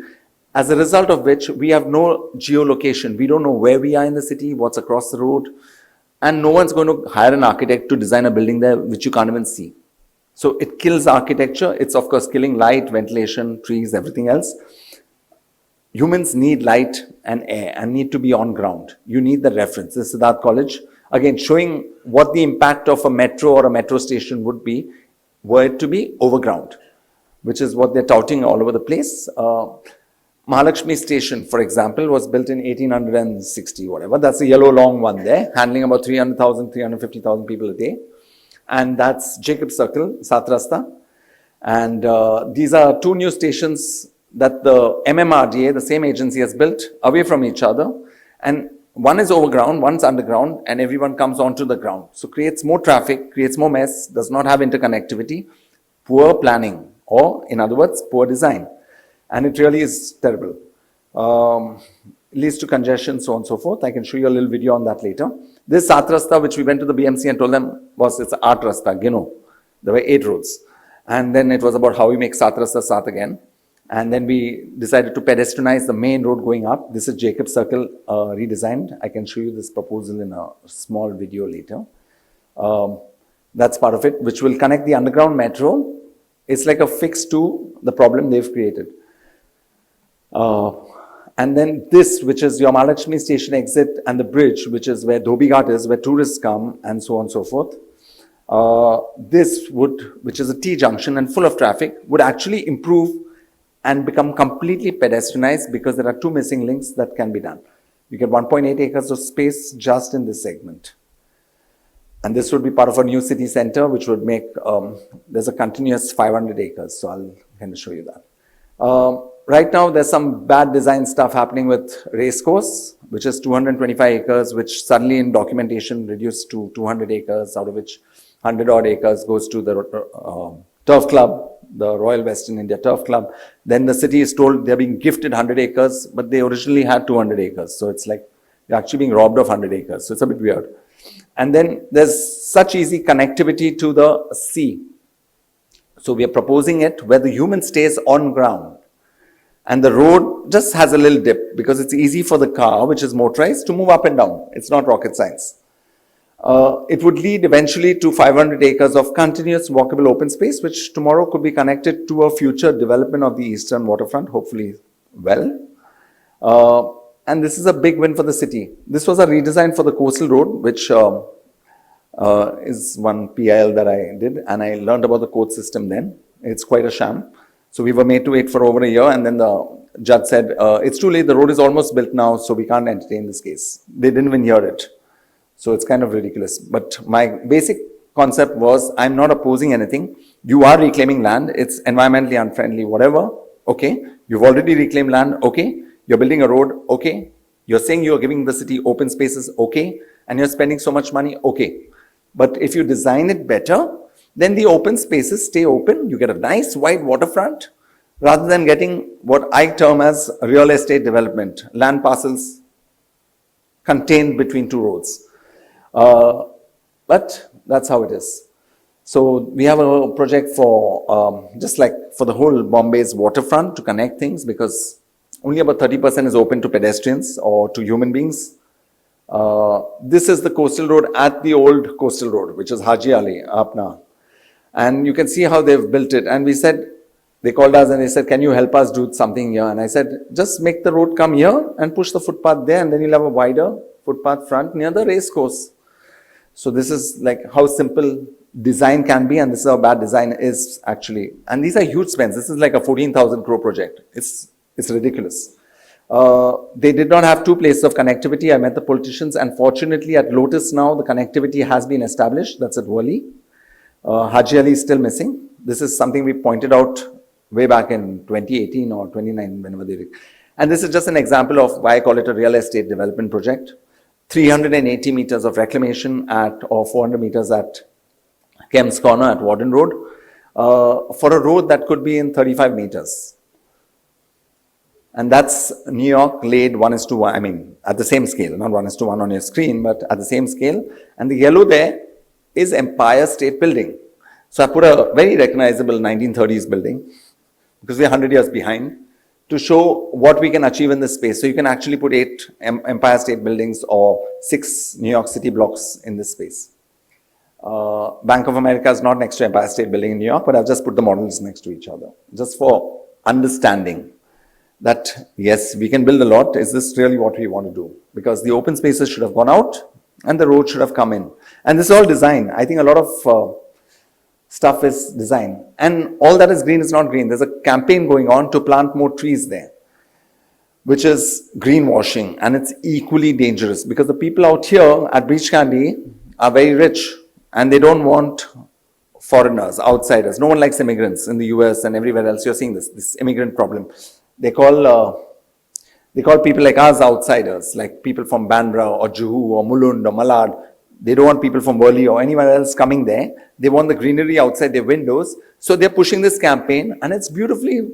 As a result of which, we have no geolocation. We don't know where we are in the city, what's across the road. And no one's going to hire an architect to design a building there, which you can't even see. So it kills architecture. It's, of course, killing light, ventilation, trees, everything else. Humans need light and air and need to be on ground. You need the reference. This is Siddharth College. Again, showing what the impact of a metro or a metro station would be were it to be overground, which is what they're touting all over the place. Mahalakshmi Station, for example, was built in 1860, whatever. That's a yellow long one there, handling about 300,000, 350,000 people a day. And that's Jacob Circle, Satrasta. And these are two new stations that the MMRDA, the same agency, has built away from each other. And one is overground, one's underground, and everyone comes onto the ground. So creates more traffic, creates more mess, does not have interconnectivity, poor planning, or in other words, poor design. And it really is terrible. Leads to congestion, so on and so forth. I can show you a little video on that later. This Satrasta, which we went to the BMC and told them it's 8 rasta, Gino. There were 8 roads. And then it was about how we make Satrasta Sat again. And then we decided to pedestrianize the main road going up. This is Jacob Circle redesigned. I can show you this proposal in a small video later. That's part of it, which will connect the underground metro. It's like a fix to the problem they've created. And then this, which is your Mahalakshmi Station exit and the bridge, which is where Dhobi Ghat is, where tourists come and so on and so forth. This would, which is a T junction and full of traffic, would actually improve and become completely pedestrianized because there are 2 missing links that can be done. You get 1.8 acres of space just in this segment. And this would be part of a new city center, which would make, there's a continuous 500 acres. So I'll kind of show you that. Right now, there's some bad design stuff happening with Racecourse, which is 225 acres, which suddenly in documentation reduced to 200 acres, out of which 100 odd acres goes to the Turf Club, the Royal Western India Turf Club. Then the city is told they're being gifted 100 acres, but they originally had 200 acres. So it's like they're actually being robbed of 100 acres. So it's a bit weird. And then there's such easy connectivity to the sea. So we are proposing it where the human stays on ground. And the road just has a little dip because it's easy for the car, which is motorized, to move up and down. It's not rocket science. It would lead eventually to 500 acres of continuous walkable open space, which tomorrow could be connected to a future development of the eastern waterfront, hopefully well. And this is a big win for the city. This was a redesign for the coastal road, which is one PIL that I did, and I learned about the code system then. It's quite a sham. So we were made to wait for over a year, and then the judge said, it's too late, the road is almost built now, so we can't entertain this case. They didn't even hear it. So it's kind of ridiculous. But my basic concept was, I'm not opposing anything. You are reclaiming land, it's environmentally unfriendly, whatever. Okay, you've already reclaimed land, okay. You're building a road, okay. You're saying you're giving the city open spaces, okay. And you're spending so much money, okay. But if you design it better, then the open spaces stay open. You get a nice wide waterfront rather than getting what I term as real estate development, land parcels contained between 2 roads. But that's how it is. So we have a project for just like for the whole Bombay's waterfront to connect things, because only about 30% is open to pedestrians or to human beings. This is the coastal road at the old coastal road, which is Haji Ali, Apna. And you can see how they've built it. And we said, they called us and they said, can you help us do something here? And I said, just make the road come here and push the footpath there, and then you'll have a wider footpath front near the race course. So this is like how simple design can be, and this is how bad design is actually. And these are huge spends. This is like a 14,000 crore project. It's ridiculous. They did not have two places of connectivity. I met the politicians, and fortunately at Lotus now the connectivity has been established. That's at Worli. Haji Ali is still missing. This is something we pointed out way back in 2018 or 2019, whenever they did. And this is just an example of why I call it a real estate development project. 380 meters of reclamation or 400 meters at Kemps Corner at Warden Road, for a road that could be in 35 meters. And that's New York laid 1:1, I mean, at the same scale, not 1:1 on your screen, but at the same scale. And the yellow there is Empire State Building. So I put a very recognizable 1930s building, because we're 100 years behind, to show what we can achieve in this space. So you can actually put 8 Empire State Buildings or 6 New York City blocks in this space. Bank of America is not next to Empire State Building in New York, but I've just put the models next to each other, just for understanding that, yes, we can build a lot. Is this really what we want to do? Because the open spaces should have gone out and the road should have come in. And this is all design. I think a lot of stuff is design. And all that is green is not green. There's a campaign going on to plant more trees there, which is greenwashing. And it's equally dangerous, because the people out here at Beach Candy are very rich and they don't want foreigners, outsiders. No one likes immigrants in the US and everywhere else. You're seeing this immigrant problem. They call people like us outsiders, like people from Bandra or Juhu or Mulund or Malad. They don't want people from Worli or anywhere else coming there. They want the greenery outside their windows. So they're pushing this campaign, and it's beautifully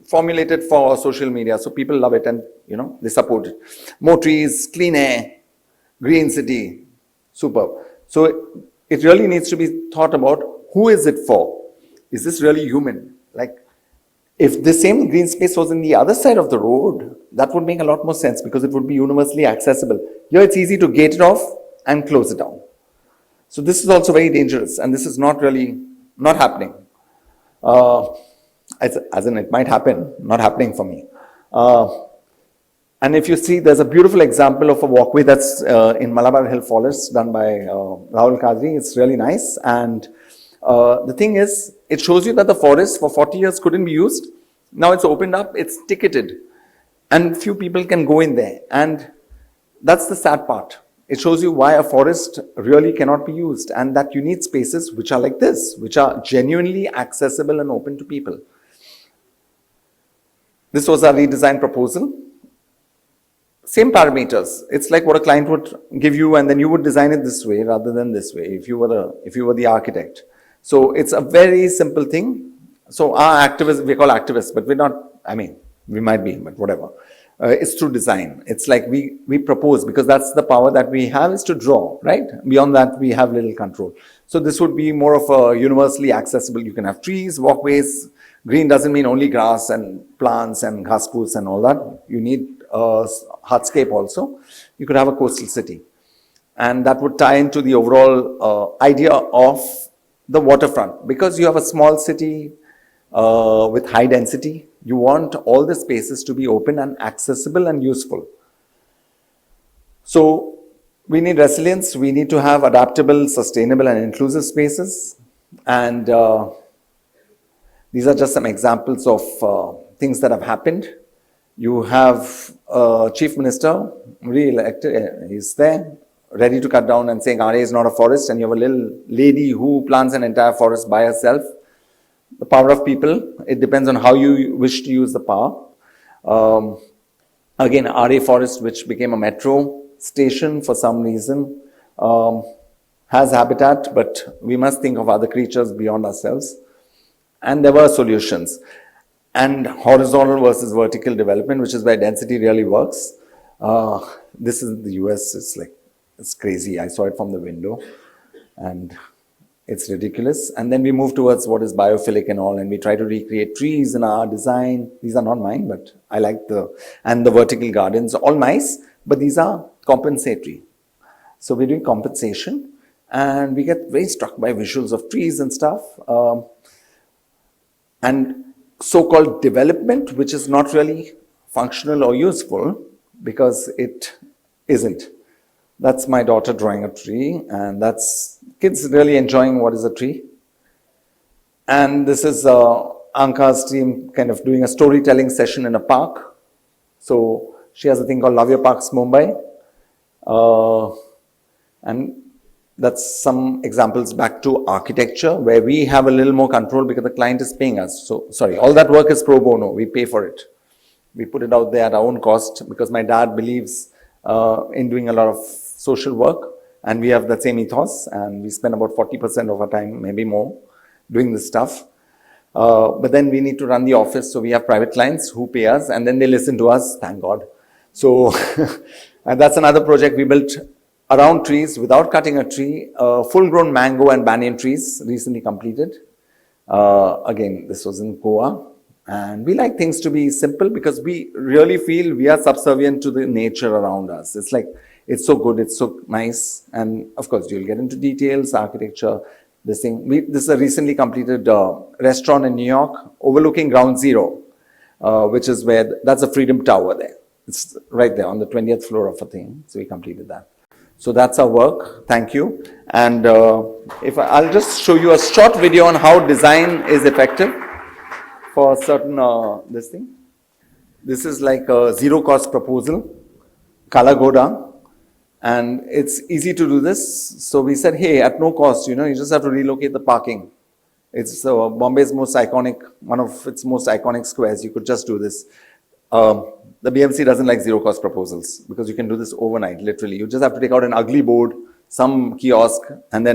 formulated for social media. So people love it, and they support it. More trees, clean air, green city, superb. So it really needs to be thought about, who is it for? Is this really human? Like, if the same green space was in the other side of the road, that would make a lot more sense, because it would be universally accessible. Here it's easy to gate it off and close it down. So this is also very dangerous, and this is not happening. As in, it might happen, not happening for me. And if you see, there's a beautiful example of a walkway that's in Malabar Hill Forest, done by Rahul Kadri. It's really nice. And the thing is, it shows you that the forest for 40 years couldn't be used. Now it's opened up, it's ticketed, and few people can go in there. And that's the sad part. It shows you why a forest really cannot be used, and that you need spaces which are like this, which are genuinely accessible and open to people. This was our redesign proposal. Same parameters. It's like what a client would give you, and then you would design it this way rather than this way if you were the architect. So it's a very simple thing. So our activists, we call activists, but we're not, we might be, but whatever. It's through design. It's like we propose, because that's the power that we have, is to draw, right? Beyond that, we have little control. So this would be more of a universally accessible. You can have trees, walkways. Green doesn't mean only grass and plants and ghas poos and all that. You need a hardscape also. You could have a coastal city. And that would tie into the overall idea of the waterfront. Because you have a small city with high density, you want all the spaces to be open and accessible and useful. So we need resilience. We need to have adaptable, sustainable and inclusive spaces. And these are just some examples of things that have happened. You have a chief minister, re-elected, he's there, ready to cut down and saying RA is not a forest, and you have a little lady who plants an entire forest by herself. The power of people, it depends on how you wish to use the power. Again, RA Forest, which became a metro station for some reason, has habitat, but we must think of other creatures beyond ourselves. And there were solutions. And horizontal versus vertical development, which is where density really works. This is the US, it's crazy. I saw it from the window and it's ridiculous. And then we move towards what is biophilic and all, and we try to recreate trees in our design. These are not mine, but I like and the vertical gardens, all nice, but these are compensatory. So we're doing compensation. And we get very struck by visuals of trees and stuff. And so-called development, which is not really functional or useful because it isn't. That's my daughter drawing a tree, and that's kids really enjoying what is a tree. And this is Anka's team kind of doing a storytelling session in a park. So she has a thing called Love Your Parks Mumbai. And that's some examples back to architecture where we have a little more control because the client is paying us. So, sorry, all that work is pro bono. We pay for it. We put it out there at our own cost because my dad believes in doing a lot of social work, and we have that same ethos, and we spend about 40% of our time, maybe more, doing this stuff. But then we need to run the office, so we have private clients who pay us, and then they listen to us, thank God. So, and that's another project we built around trees without cutting a tree, full-grown mango and banyan trees recently completed. Again, this was in Goa. And we like things to be simple because we really feel we are subservient to the nature around us. It's like, it's so good, it's so nice. And of course, you'll get into details, architecture, this thing. This is a recently completed restaurant in New York overlooking Ground Zero, which is where, that's a Freedom Tower there. It's right there on the 20th floor of a thing. So we completed that. So that's our work. Thank you. And I'll just show you a short video on how design is effective for certain this thing. This is like a zero cost proposal, Kalagoda, and it's easy to do this. So we said, hey, at no cost, you just have to relocate the parking. It's Bombay's most iconic, one of its most iconic squares. You could just do this. The BMC doesn't like zero cost proposals because you can do this overnight, literally. You just have to take out an ugly board, some kiosk, and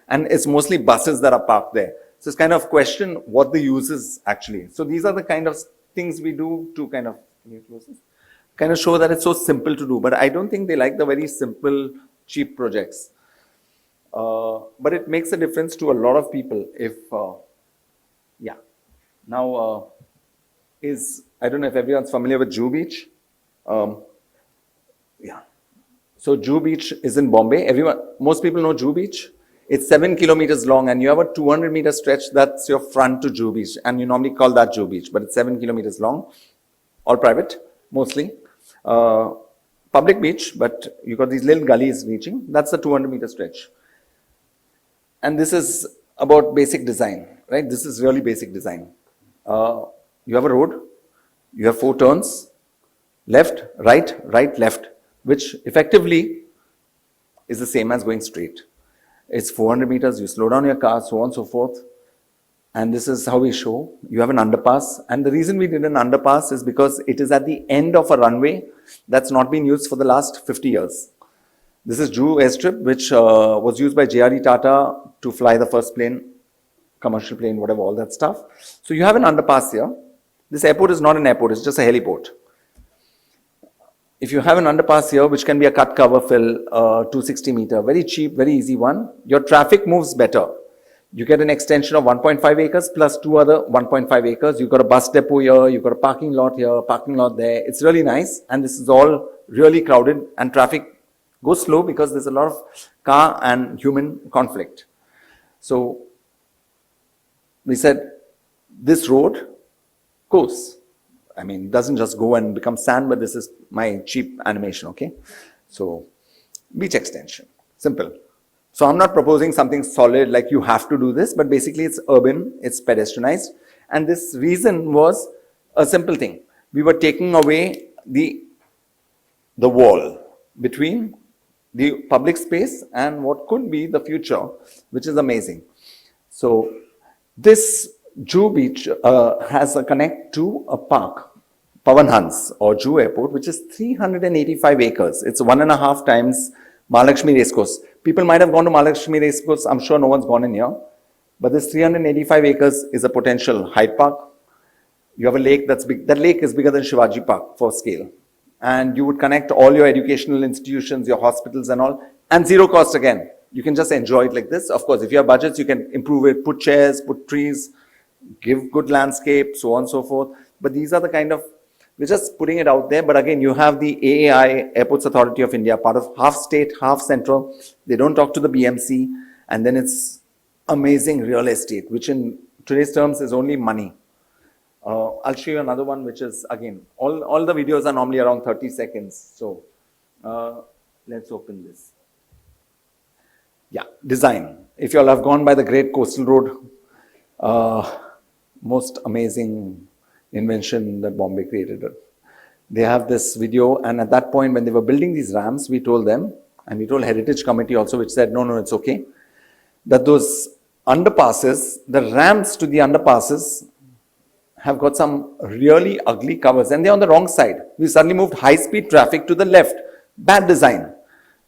it's mostly buses that are parked there. So it's kind of question what the use is actually. So these are the kind of things we do to kind of show that it's so simple to do. But I don't think they like the very simple, cheap projects. But it makes a difference to a lot of people if, yeah. Now, I don't know if everyone's familiar with Juhu Beach. Yeah. So Juhu Beach is in Bombay. Most people know Juhu Beach. It's 7 kilometers long, and you have a 200-meter stretch. That's your front to Juhu Beach, and you normally call that Juhu Beach, but it's 7 kilometers long, all private, mostly. Public beach, but you got these little gullies reaching. That's the 200-meter stretch. And this is about basic design, right? This is really basic design. You have a road, you have 4 turns, left, right, left, which effectively is the same as going straight. It's 400 meters, you slow down your car, so on and so forth. And this is how we show. You have an underpass. And the reason we did an underpass is because it is at the end of a runway that's not been used for the last 50 years. This is Juhu Airstrip, which was used by JRE Tata to fly the first plane, commercial plane, whatever, all that stuff. So you have an underpass here. This airport is not an airport, it's just a heliport. If you have an underpass here, which can be a cut cover fill, 260 meter, very cheap, very easy one, your traffic moves better. You get an extension of 1.5 acres plus 2 other 1.5 acres. You've got a bus depot here, you've got a parking lot here, parking lot there. It's really nice, and this is all really crowded, and traffic goes slow because there's a lot of car and human conflict. So we said, this road goes. I mean, it doesn't just go and become sand, but this is my cheap animation, okay? So, beach extension, simple. So I'm not proposing something solid like you have to do this, but basically it's urban, it's pedestrianized. And this reason was a simple thing. We were taking away the wall between the public space and what could be the future, which is amazing. So this Juhu Beach has a connect to a park, Pawan Hans or Juhu Airport, which is 385 acres. It's 1.5 times Mahalakshmi Racecourse. People might have gone to Mahalakshmi Racecourse. I'm sure no one's gone in here. But this 385 acres is a potential Hyde Park. You have a lake that's big. That lake is bigger than Shivaji Park for scale. And you would connect all your educational institutions, your hospitals and all, and zero cost again. You can just enjoy it like this. Of course, if you have budgets, you can improve it, put chairs, put trees, give good landscape, so on and so forth. But these are the kind of, we're just putting it out there. But again, you have the AAI, Airports Authority of India, part of half state, half central. They don't talk to the BMC. And then it's amazing real estate, which in today's terms is only money. I'll show you another one, which is, again, all the videos are normally around 30 seconds. So let's open this. Yeah, design. If you all have gone by the Great Coastal Road, most amazing invention that Bombay created. They have this video, and at that point when they were building these ramps, we told them, and we told Heritage Committee also, which said, no, it's okay, that those underpasses, the ramps to the underpasses have got some really ugly covers, and they're on the wrong side. We suddenly moved high-speed traffic to the left. Bad design.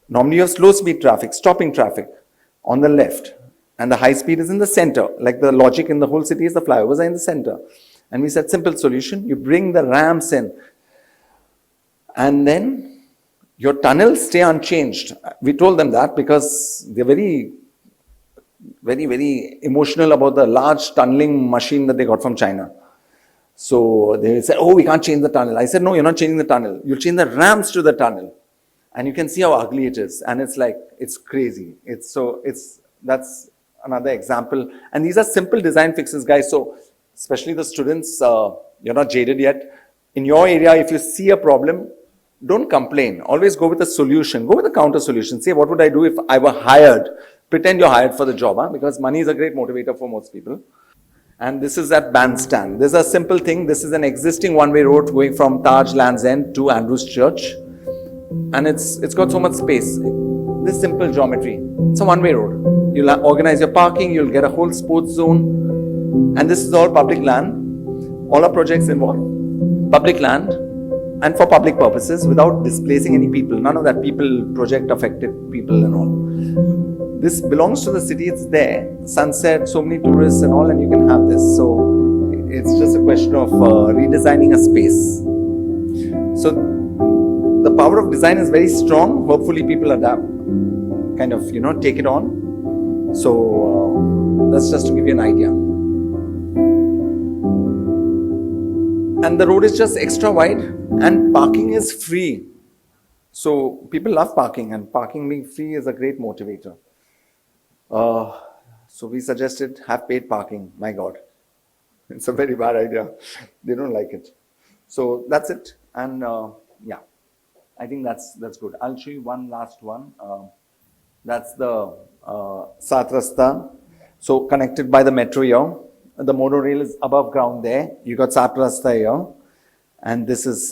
Normally you have slow-speed traffic, stopping traffic on the left, and the high speed is in the center. Like the logic in the whole city is the flyovers are in the center. And we said, simple solution, you bring the ramps in, and then your tunnels stay unchanged. We told them that because they're very, very emotional about the large tunneling machine that they got from China. So they said, oh, we can't change the tunnel. I said, no, you're not changing the tunnel. You'll change the ramps to the tunnel. And you can see how ugly it is. And it's like, it's crazy. That's another example. And these are simple design fixes, guys. So especially the students, you're not jaded yet. In your area, if you see a problem, don't complain. Always go with a solution. Go with a counter solution. Say, what would I do if I were hired? Pretend you're hired for the job, because money is a great motivator for most people. And this is at Bandstand. This is a simple thing. This is an existing one-way road going from Taj Land's End to Andrews Church. And it's got so much space. This simple geometry. It's a one-way road. You'll organize your parking. You'll get a whole sports zone. And this is all public land. All our projects involve public land and for public purposes without displacing any people. None of that people project affected people and all. This belongs to the city, it's there. Sunset, so many tourists and all, and you can have this. So it's just a question of redesigning a space. So the power of design is very strong. Hopefully people adapt, kind of, take it on. So that's just to give you an idea. And the road is just extra wide and parking is free. So people love parking, and parking being free is a great motivator. So we suggested have paid parking. My God, it's a very bad idea. They don't like it. So that's it. And yeah, I think that's good. I'll show you one last one. That's the Sat Rasta. So connected by the metro here. The monorail is above ground there. You got Sat Rasta here. And this is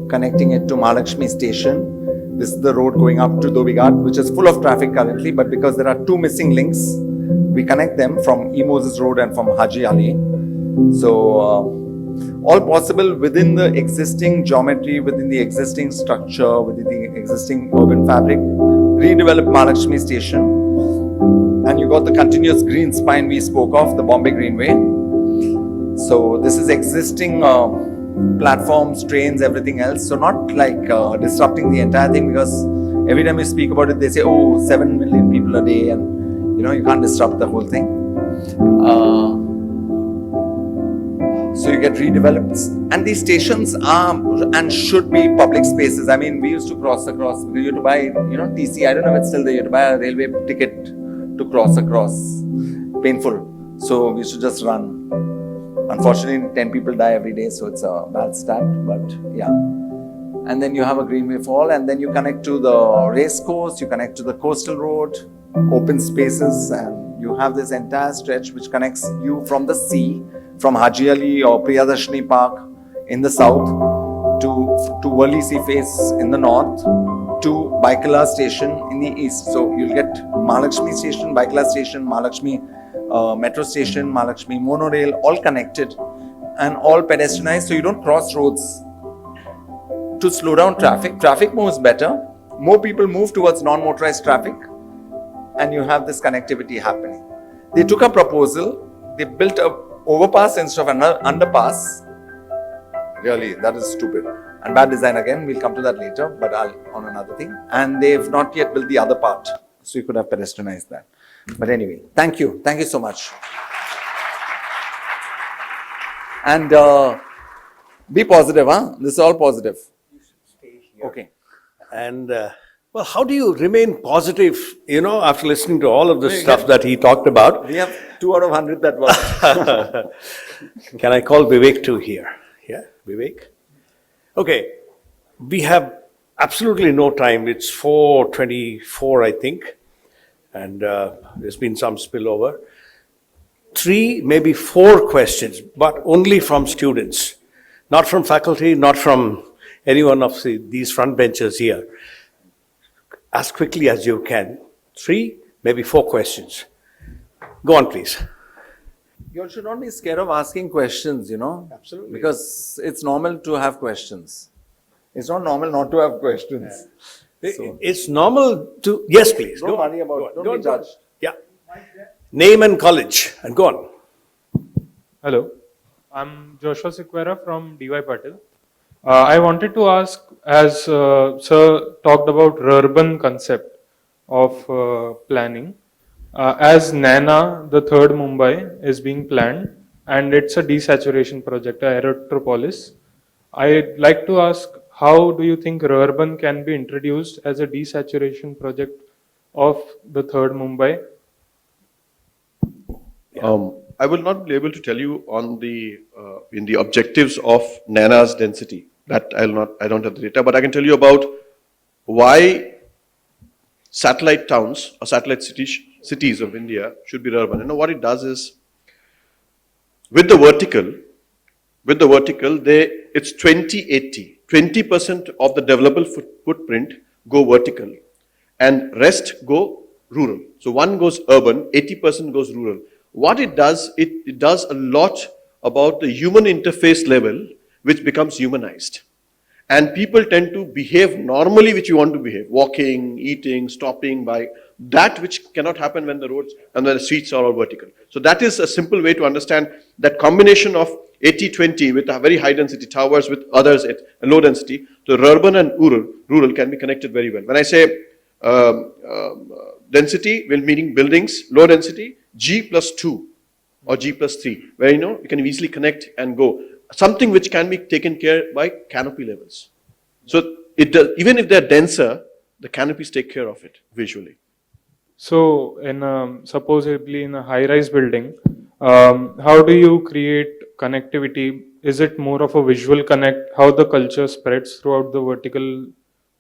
connecting it to Mahalakshmi station. This is the road going up to Dobighat, which is full of traffic currently, but because there are two missing links, we connect them from E. Moses Road and from Haji Ali. So, all possible within the existing geometry, within the existing structure, within the existing urban fabric. Redevelop Mahalakshmi station. And you got the continuous green spine we spoke of, the Bombay Greenway. So, this is existing platforms, trains, everything else. So not like disrupting the entire thing, because every time you speak about it, they say, oh, 7 million people a day, and you can't disrupt the whole thing. So you get redeveloped. And these stations are and should be public spaces. I mean, we used to cross across. You had to buy, TC, I don't know if it's still there. You had to buy a railway ticket to cross across. Painful. So we used to just run. Unfortunately, 10 people die every day, so it's a bad stat, but yeah. And then you have a greenway fall, and then you connect to the race course, you connect to the coastal road, open spaces, and you have this entire stretch which connects you from the sea, from Haji Ali or Priyadarshini Park in the south, to Worli Sea Face in the north, to Baikala Station in the east. So you'll get Mahalakshmi Station, Baikala Station, Mahalakshmi metro station, Mahalakshmi monorail, all connected and all pedestrianized, so you don't cross roads. To slow down traffic, traffic moves better, more people move towards non-motorized traffic, and you have this connectivity happening. They took a proposal, they built a overpass instead of an underpass. Really, that is stupid. And bad design again, we'll come to that later, but on another thing. And they've not yet built the other part, so you could have pedestrianized that. But anyway, thank you so much. And be positive, huh? This is all positive. You should stay here. Okay. And Well, how do you remain positive, after listening to all of the stuff that he talked about? We have 2 out of 100 that worked. Can I call Vivek too here? Yeah, Vivek? Okay, we have absolutely no time. It's 4:24, I think, and there's been some spillover. 3, maybe 4 questions, but only from students, not from faculty, not from any one of these front benchers here. As quickly as you can. 3, maybe 4 questions. Go on, please. You should not be scared of asking questions, Absolutely. Because it's normal to have questions. It's not normal not to have questions. So, It's normal to, yes, please. don't Go on. worry about Go it. on. Don't be judged. Yeah. Name and college, and go on. Hello, I'm Joshua Sequeira from DY Patil. I wanted to ask, as Sir talked about urban concept of planning, as NANA, the third Mumbai, is being planned, and it's a desaturation project, a aerotropolis. I'd like to ask, how do you think urban can be introduced as a desaturation project of the third Mumbai? I will not be able to tell you on the in the objectives of NANA's density. That I don't have the data, but I can tell you about why satellite towns or satellite cities of India should be urban. What it does is, with the vertical, it's 20-80. 20% of the developable footprint go vertical, and rest go rural. So one goes urban, 80% goes rural. What it does, it does a lot about the human interface level, which becomes humanized. And people tend to behave normally which you want to behave. Walking, eating, stopping by that which cannot happen when the roads and the streets are all vertical. So that is a simple way to understand that combination of 80-20 with a very high density towers with others at a low density. So urban and rural can be connected very well. When I say density, well, meaning buildings, low density, G+2 or G+3, where you can easily connect and go. Something which can be taken care by canopy levels. So it does, even if they're denser, the canopies take care of it visually. So, supposedly in a high-rise building, how do you create connectivity? Is it more of a visual connect? How the culture spreads throughout the vertical,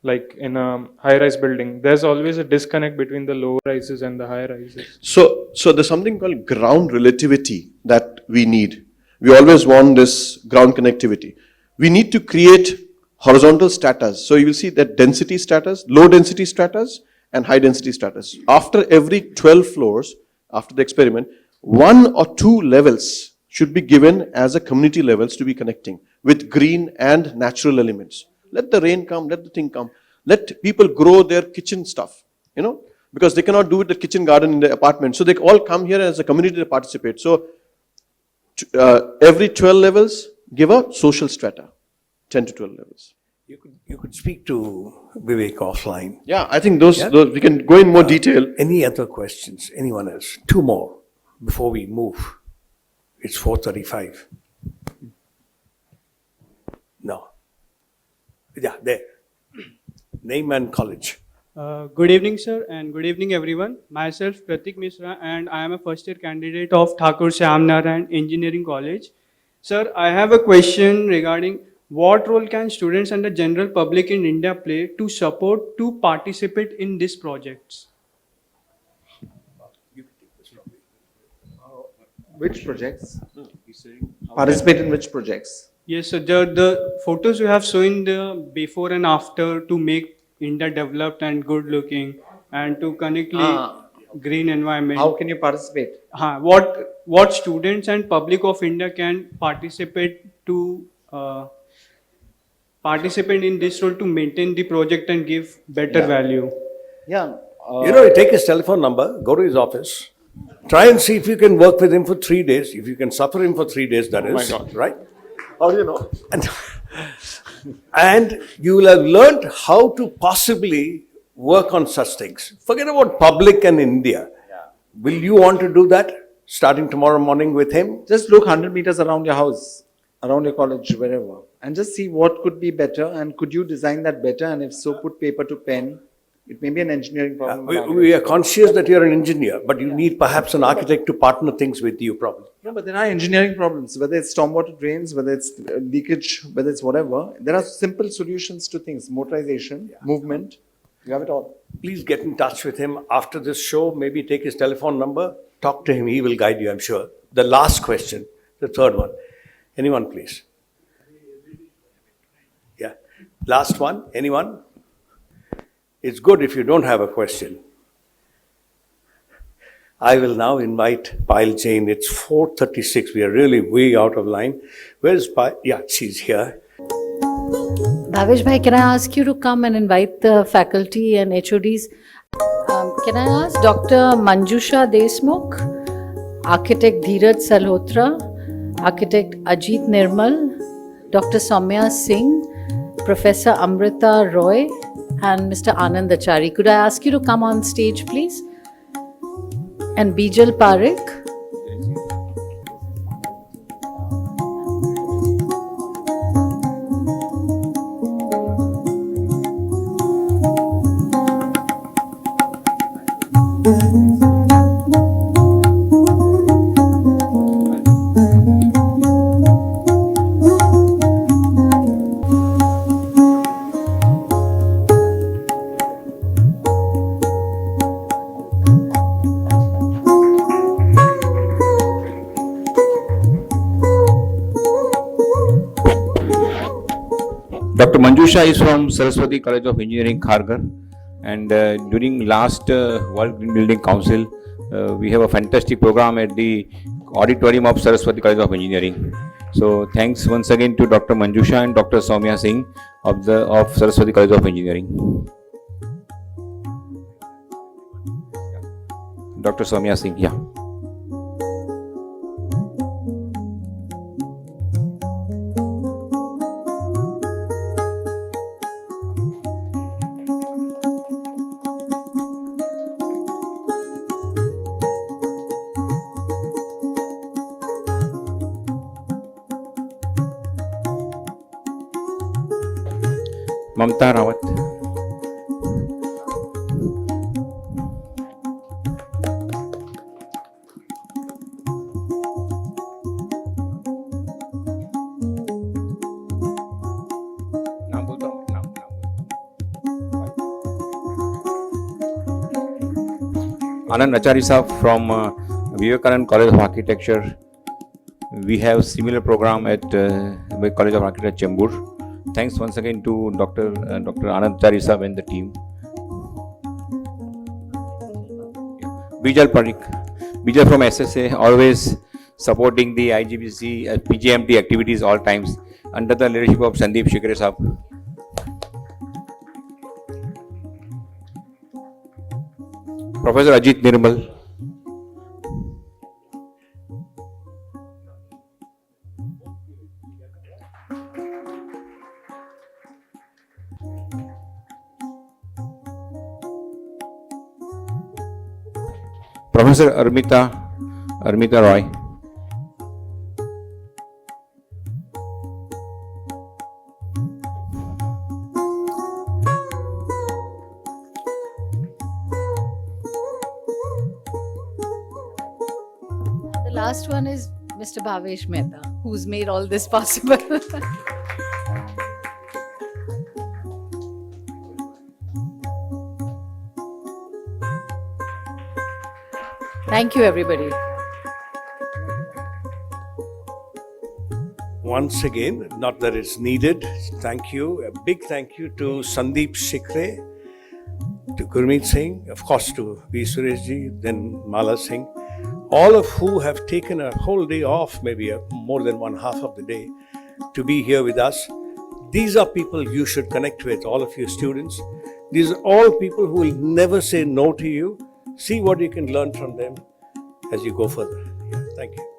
like in a high-rise building? There's always a disconnect between the low rises and the high rises. So there's something called ground relativity that we need. We always want this ground connectivity. We need to create horizontal stratas. So you will see that density stratas, low density stratas, and high density stratas. After every 12 floors, after the experiment, 1 or 2 levels should be given as a community levels to be connecting with green and natural elements. Let the rain come, let the thing come. Let people grow their kitchen stuff, because they cannot do the kitchen garden in the apartment. So they all come here as a community to participate. So every 12 levels, give a social strata, 10 to 12 levels. You could speak to Vivek offline. Yeah, I think those we can go in more detail. Any other questions? Anyone else? 2 more before we move. It's 4:35. No. Yeah, there. Name and college. Good evening, sir, and good evening, everyone. Myself, Pratik Mishra, and I am a first-year candidate of Thakur Shyamnarayan Engineering College. Sir, I have a question regarding what role can students and the general public in India play to support, to participate in these projects? Which projects? Participate in which projects? Yes, sir. The photos you have shown the before and after to make India developed and good looking and to connect green environment. How can you participate? What students and public of India can participate to participate in this role to maintain the project and give better value? Yeah. You take his telephone number, go to his office, try and see if you can work with him for 3 days. If you can suffer him for 3 days, that is. my God. Right? How do you know? And you will have learned how to possibly work on such things. Forget about public and India. Will you want to do that starting tomorrow morning with him? Just look 100 meters around your house, around your college, wherever, and just see what could be better and could you design that better, and if so, put paper to pen It may be an engineering problem. We are conscious that you're an engineer, but you need perhaps an architect to partner things with you probably. Yeah, but there are engineering problems, whether it's stormwater drains, whether it's leakage, whether it's whatever. There are simple solutions to things, motorization, movement, you have it all. Please get in touch with him after this show, maybe take his telephone number, talk to him, he will guide you, I'm sure. The last question, the third one. Anyone, please? Yeah. Last one, anyone? It's good if you don't have a question. I will now invite Prem Jain. It's 4:36. We are really way out of line. Where's Prem? Yeah, she's here. Bhavesh bhai, can I ask you to come and invite the faculty and HODs? Can I ask Dr. Manjusha Desmukh, Architect Dheeraj Salhotra, Architect Ajit Nirmal, Dr. Soumya Singh, Professor Amrita Roy, and Mr. Anand Achari. Could I ask you to come on stage, please? And Bijal Parekh. Dr. Manjusha is from Saraswati College of Engineering, Kharghar, and during last World Green Building Council, we have a fantastic program at the auditorium of Saraswati College of Engineering. So thanks once again to Dr. Manjusha and Dr. Soumya Singh of Saraswati College of Engineering. Dr. Soumya Singh, yeah. Mamta Rawat. Anand Achari Saab from Vivek College of Architecture. We have similar program at College of Architecture, Chembur. Thanks once again to Dr. Anand Achari Saab and the team. Bijal Parekh. Bijal from SSA, always supporting the IGBC, PJMT activities all times under the leadership of Sandeep Shikre Saab. Professor Ajit Nirmal. Professor Armita Roy. The last one is Mr. Bhavesh Mehta, who's made all this possible. Thank you, everybody. Once again, not that it's needed, thank you. A big thank you to Sandeep Shikre, to Gurmeet Singh, of course to V. Sureshji, then Mala Singh, all of who have taken a whole day off, maybe more than one half of the day, to be here with us. These are people you should connect with, all of your students. These are all people who will never say no to you. See what you can learn from them as you go further. Yeah, thank you.